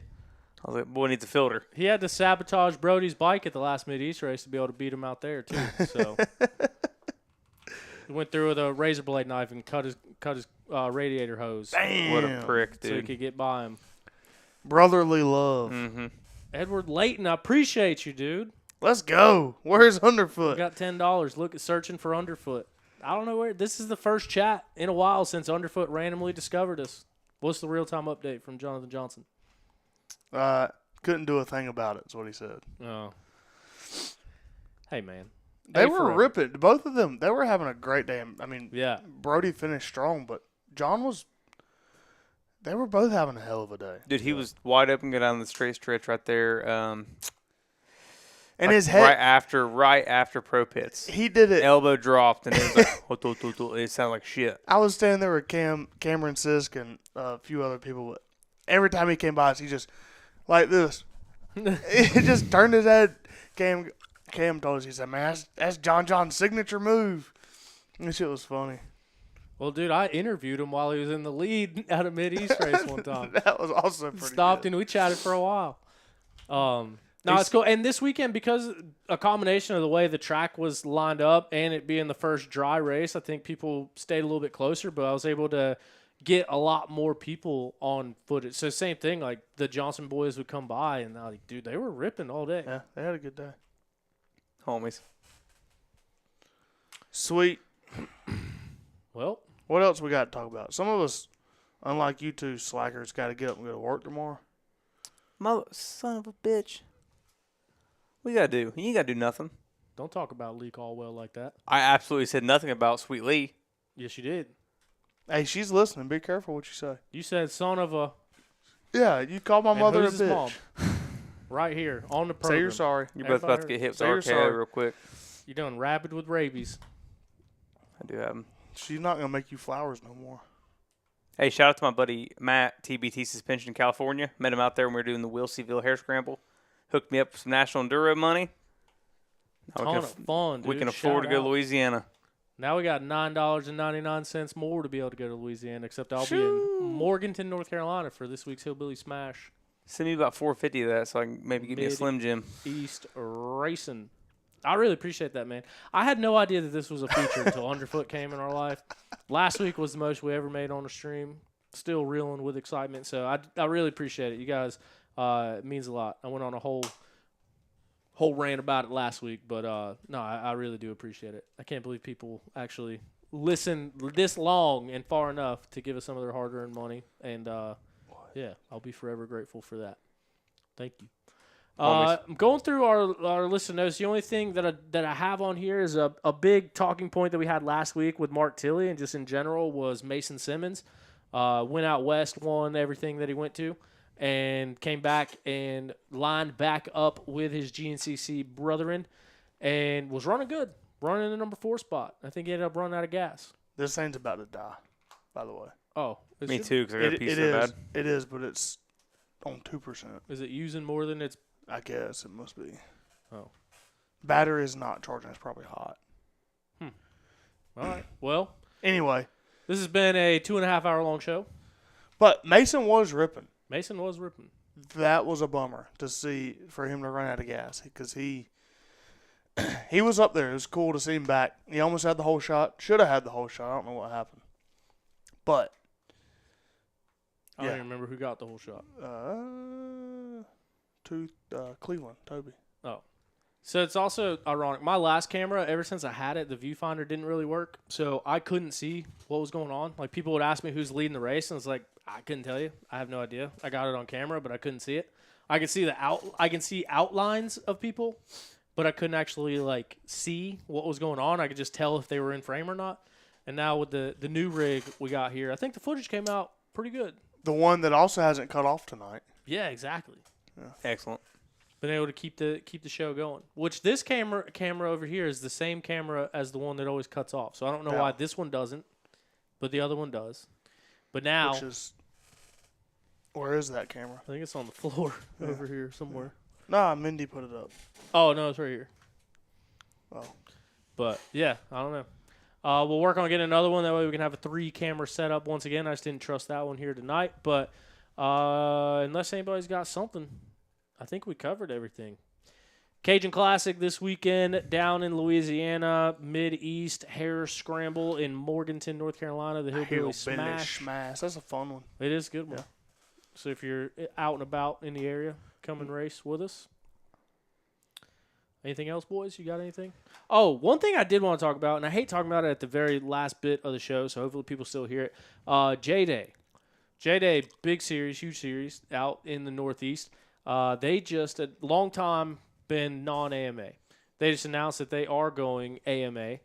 I was like, "Boy, needs a filter." He had to sabotage Brody's bike at the last Mid-East race to be able to beat him out there too. So he went through with a razor blade knife and cut his radiator hose. Damn. What a prick, dude. So he could get by him. Brotherly love. Mm-hmm. Edward Layton, I appreciate you, dude. Let's go. Where's We Underfoot? got $10. Look at searching for Underfoot. I don't know where. This is the first chat in a while since Underfoot randomly discovered us. What's the real-time update from Jonathan Johnson? couldn't do a thing about it. Is what he said. Oh. Hey, man. They A were forever. ripping. Both of them. They were having a great day. I mean, Yeah. Brody finished strong, but John was. They were both having a hell of a day. Dude, he was wide open going down the straight stretch right there. And Like his head. right after pro pits. He did it. Elbow dropped, and it was like, it sounded like shit. I was standing there with Cameron Cisk, and a few other people. But every time he came by us, he just like this. He just turned his head. Cam told us, he said, "Man, that's John's signature move." And shit was funny. Well, dude, I interviewed him while he was in the lead at a Mid-East race one time. That was also pretty Stopped good. and we chatted for a while. No, it's cool. And this weekend, because a combination of the way the track was lined up and it being the first dry race, I think people stayed a little bit closer, but I was able to get a lot more people on footage. So same thing, like the Johnson boys would come by and I was like, dude, they were ripping all day. Yeah, they had a good day. Homies. Sweet. Well, What else we got to talk about? Some of us, unlike you two slackers, got to get up and go to work tomorrow. Mother, son of a bitch. What you got to do? You ain't got to do nothing. don't talk about Lee Caldwell like that. I absolutely said nothing about Sweet Lee. Yes, you did. Hey, she's listening. Be careful what you say. You said son of a... Yeah, you called my And mother a who's his bitch. mom? Right here on the program. Say you're sorry. You're both about to get hit with Say you're RKO sorry. real quick. You're done rabid with rabies. I do have them. She's not going to make you flowers no more. Hey, shout out to my buddy Matt, TBT Suspension in California. Met him out there when we were doing the Wilseyville Hare Scramble. Hooked me up with some National Enduro money. Now Ton of fun, dude. we can afford to Shout go out. to Louisiana. Now we got $9.99 more to be able to go to Louisiana, except I'll be in Morganton, North Carolina for this week's Hillbilly Smash Send me about $450 of that so I can maybe get me a Slim Jim. East Racing. I really appreciate that, man. I had no idea that this was a feature until Underfoot came in our life. Last week was the most we ever made on a stream. Still reeling with excitement, so I really appreciate it. You guys, it means a lot. I went on a whole rant about it last week, but no, I really do appreciate it. I can't believe people actually listen this long and far enough to give us some of their hard-earned money, and yeah, I'll be forever grateful for that. Thank you. I'm going through our list of notes. The only thing that I have on here is a big talking point that we had last week with Mark Tilley and just in general was Mason Simmons. Went out west, won everything that he went to, and came back and lined back up with his GNCC brethren and was running good, running in the number 4 spot. I think he ended up running out of gas. This thing's about to die, by the way. Oh, Me too, because I got a piece It so is. bad. It is, but it's on 2%. Is it using more than it's... I guess it must be. Oh. Battery is not charging. It's probably hot. All right. Well, Anyway, this has been a 2.5 hour long show. but Mason was ripping. Mason was ripping. That was a bummer to see for him to run out of gas because he was up there. It was cool to see him back. He almost had the whole shot. Should have had the whole shot. I don't know what happened. But I don't even remember who got the whole shot. Cleveland, Toby. Oh. So it's also ironic. My last camera, ever since I had it, the viewfinder didn't really work. So I couldn't see what was going on. Like, people would ask me who's leading the race, and it's like, I couldn't tell you. I have no idea. I got it on camera, but I couldn't see it. I could see I can see outlines of people, but I couldn't actually like see what was going on. I could just tell if they were in frame or not. And now with the new rig we got here, I think the footage came out pretty good. The one that also hasn't cut off tonight. Yeah, exactly. Excellent. Been able to keep the show going. Which this camera over here is the same camera as the one that always cuts off. So I don't know why this one doesn't, but the other one does. But now, where is that camera? I think it's on the floor over here somewhere. Nah, Mindy put it up. Oh no, it's right here. Oh. But yeah, I don't know. We'll work on getting another one. That way we can have a 3-camera setup once again. I just didn't trust that one here tonight. But unless anybody's got something, I think we covered everything. Cajun Classic this weekend down in Louisiana, Mid-East, Hare Scramble in Morganton, North Carolina, the Hillbilly Smash. That's a fun one. It is a good one. Yeah. So if you're out and about in the area, come and race with us. Anything else, boys? You got anything? Oh, one thing I did want to talk about, and I hate talking about it at the very last bit of the show, so hopefully people still hear it. J-Day. J-Day, big series, huge series out in the Northeast. They just, a long time, been non-AMA. They just announced that they are going AMA,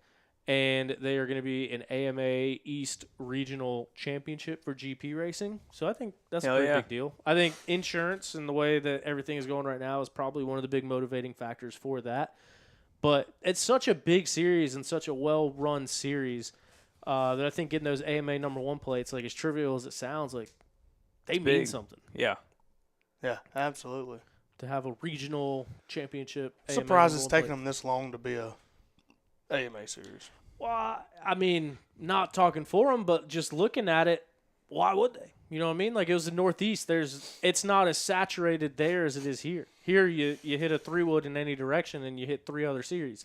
and they are going to be an AMA East Regional Championship for GP racing. So I think that's a pretty big deal. I think insurance and the way that everything is going right now is probably one of the big motivating factors for that. But it's such a big series and such a well-run series that I think getting those AMA number 1 plates, like as trivial as it sounds, like they mean something. Yeah. Yeah, absolutely. To have a regional championship. Surprised it's taken them this long to be a AMA series. Well, I mean, not talking for them, but just looking at it, why would they? You know what I mean? Like, it was the Northeast. It's not as saturated there as it is here. Here, you hit a 3-wood in any direction, and you hit 3 other series.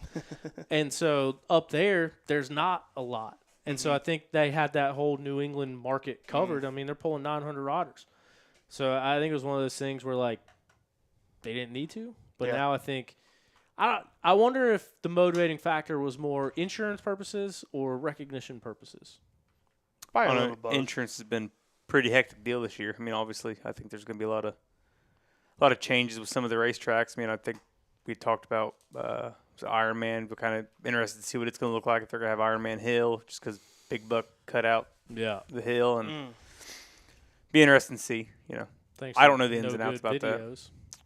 And so up there, there's not a lot. And so I think they had that whole New England market covered. I mean, they're pulling 900 riders. So I think it was one of those things where, like, they didn't need to. But now I think I wonder if the motivating factor was more insurance purposes or recognition purposes. Probably a little of both. Insurance has been pretty hectic deal this year. I mean, obviously, I think there's going to be a lot of changes with some of the racetracks. I mean, I think we talked about Ironman. We're kind of interested to see what it's going to look like if they're going to have Ironman Hill, just because Big Buck cut out the hill, and be interesting to see. You know, I don't know the ins and outs about that.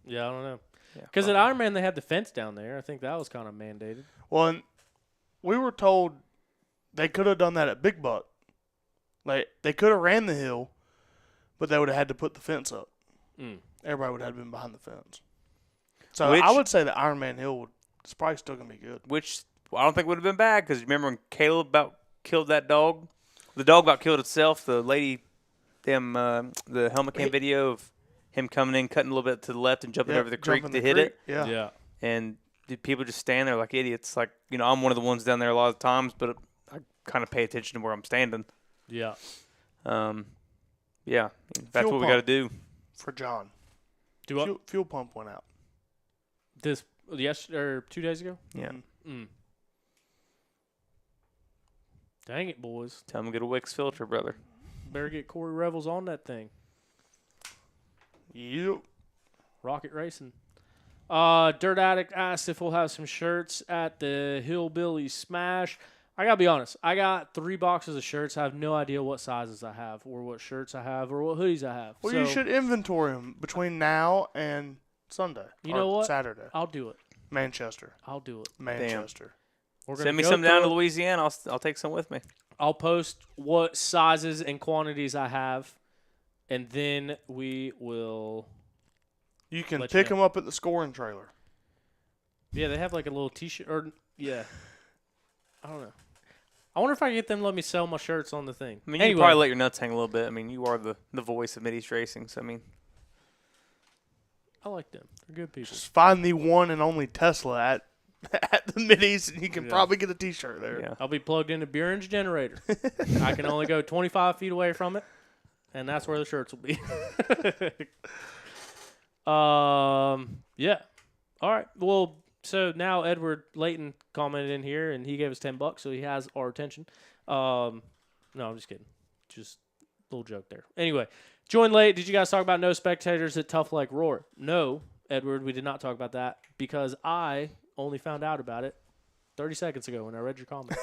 Yeah, I don't know. Because at Ironman, they had the fence down there. I think that was kind of mandated. Well, and we were told they could have done that at Big Buck. Like, they could have ran the hill, but they would have had to put the fence up. Everybody would have been behind the fence. So I would say the Ironman Hill is probably still going to be good. Which I don't think would have been bad, because remember when Caleb about killed that dog? The dog about killed itself. The lady, the helmet cam video of him coming in, cutting a little bit to the left and jumping over the creek to hit it. Yeah. And people just stand there like idiots. Like, you know, I'm one of the ones down there a lot of times, but I kind of pay attention to where I'm standing. Yeah. Yeah. That's what we got to do. For John. Fuel pump went out. Or 2 days ago? Yeah. Dang it, boys. Tell him to get a Wix filter, brother. Better get Corey Revels on that thing. Yep. Rocket Racing. Dirt Addict asked if we'll have some shirts at the Hillbilly Smash. I got to be honest. I got 3 boxes of shirts. I have no idea what sizes I have or what shirts I have or what hoodies I have. Well, you should inventory them between now and Sunday. You know what? Saturday. I'll do it. Manchester. I'll do it. Manchester. Send me some down to Louisiana. I'll take some with me. I'll post what sizes and quantities I have, and then we will. You can pick them up at the scoring trailer. Yeah, they have like a little T-shirt. Or yeah, I don't know. I wonder if I can get them to let me sell my shirts on the thing. I mean, you can probably let your nuts hang a little bit. I mean, you are the voice of Mid-East Racing, so I mean. I like them. They're good people. Just find the one and only Tesla at the Mid-East, and you can probably get a T-shirt there. Yeah. I'll be plugged into Buren's generator. I can only go 25 feet away from it, and that's where the shirts will be. Yeah. All right. Well, so now Edward Layton commented in here, and he gave us $10, so he has our attention. No, I'm just kidding. Just a little joke there. Anyway, join late. Did you guys talk about no spectators at Tough Like Roar? No, Edward, we did not talk about that because I only found out about it 30 seconds ago when I read your comment.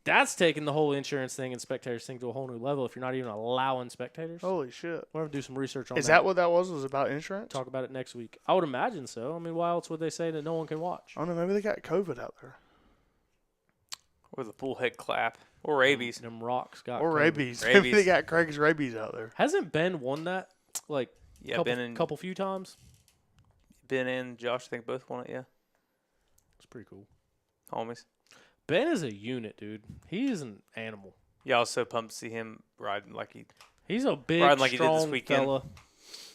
That's taking the whole insurance thing and spectators thing to a whole new level if you're not even allowing spectators. Holy shit. We'll have to do some research on that. Is that what that was? Was about insurance? Talk about it next week. I would imagine so. I mean, why else would they say that no one can watch? I don't know. Maybe they got COVID out there. Or the full head clap. Or rabies. Them rocks got Or COVID. rabies. Maybe they got Craig's rabies out there. Hasn't Ben won that? Like, yeah, couple few times? Ben and Josh, I think, both won it, yeah. It's pretty cool. Homies. Ben is a unit, dude. He is an animal. Yeah, I was so pumped to see him riding like He's a big, like strong he did this fella,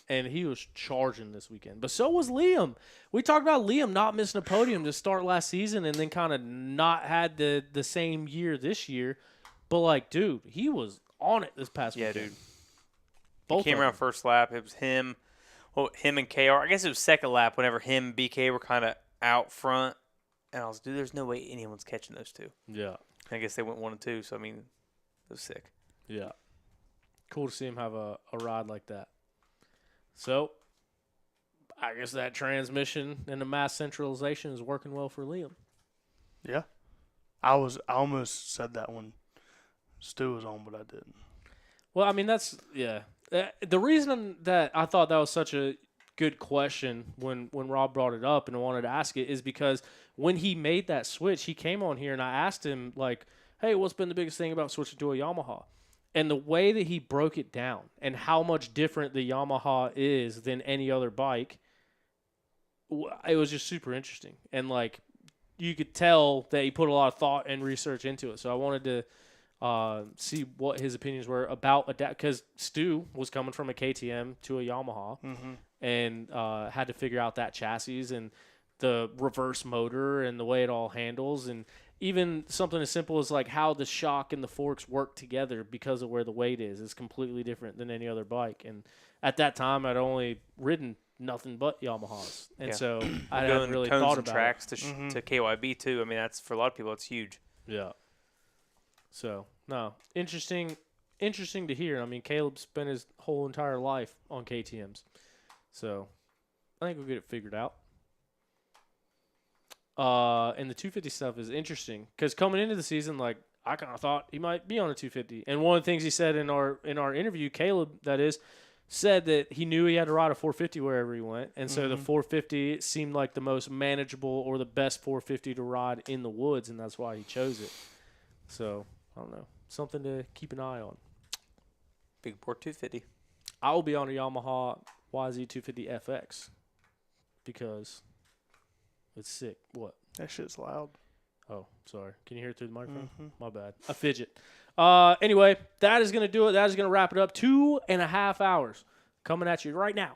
and he was charging this weekend. But so was Liam. We talked about Liam not missing a podium to start last season and then kind of not had the same year this year. But, like, dude, he was on it this past weekend. Yeah, dude. Both he came around first lap. It was him and KR. I guess it was second lap whenever him and BK were kind of out front. And I was, dude, there's no way anyone's catching those two. Yeah. I guess they went 1 and 2, so, I mean, it was sick. Yeah. Cool to see him have a ride like that. So, I guess that transmission and the mass centralization is working well for Liam. Yeah. I almost said that when Stu was on, but I didn't. Well, I mean, that's the reason that I thought that was such a good question when Rob brought it up and I wanted to ask it is because when he made that switch, he came on here and I asked him, like, hey, what's been the biggest thing about switching to a Yamaha? And the way that he broke it down and how much different the Yamaha is than any other bike, it was just super interesting. And, like, you could tell that he put a lot of thought and research into it. So I wanted to see what his opinions were about because Stu was coming from a KTM to a Yamaha and had to figure out that chassis and the reverse motor and the way it all handles, and even something as simple as like how the shock and the forks work together because of where the weight is completely different than any other bike. And at that time, I'd only ridden nothing but Yamahas, and so I hadn't really thought about tracks to KYB too. I mean, that's for a lot of people, it's huge. Yeah. So no, interesting to hear. I mean, Caleb spent his whole entire life on KTM's, so I think we'll get it figured out. And the 250 stuff is interesting because coming into the season, like I kind of thought he might be on a 250. And one of the things he said in our interview, Caleb, that is, said that he knew he had to ride a 450 wherever he went, and so the 450 seemed like the most manageable or the best 450 to ride in the woods, and that's why he chose it. So I don't know, something to keep an eye on. Big Board 250. I will be on a Yamaha YZ250 FX because it's sick. What? That shit's loud. Oh, sorry. Can you hear it through the microphone? My bad. I fidget. Anyway, that is going to do it. That is going to wrap it up. 2.5 hours coming at you right now.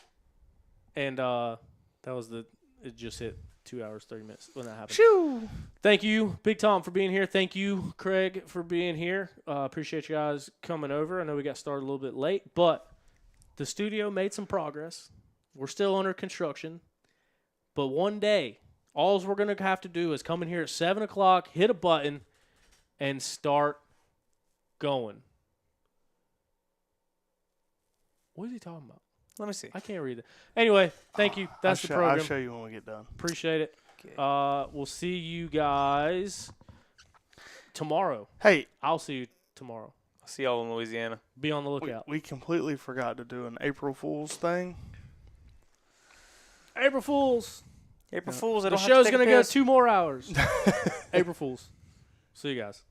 And it just hit 2 hours, 30 minutes when that happened. Shoo! Thank you, Big Tom, for being here. Thank you, Craig, for being here. Appreciate you guys coming over. I know we got started a little bit late, but the studio made some progress. We're still under construction. But one day, all we're going to have to do is come in here at 7 o'clock, hit a button, and start going. What is he talking about? Let me see. I can't read it. Anyway, thank you. That's the program. I'll show you when we get done. Appreciate it. Okay. We'll see you guys tomorrow. Hey, I'll see you tomorrow. I'll see y'all in Louisiana. Be on the lookout. we completely forgot to do an April Fool's thing. April Fools. April Fools. The show's going to go 2 more hours. April Fools. See you guys.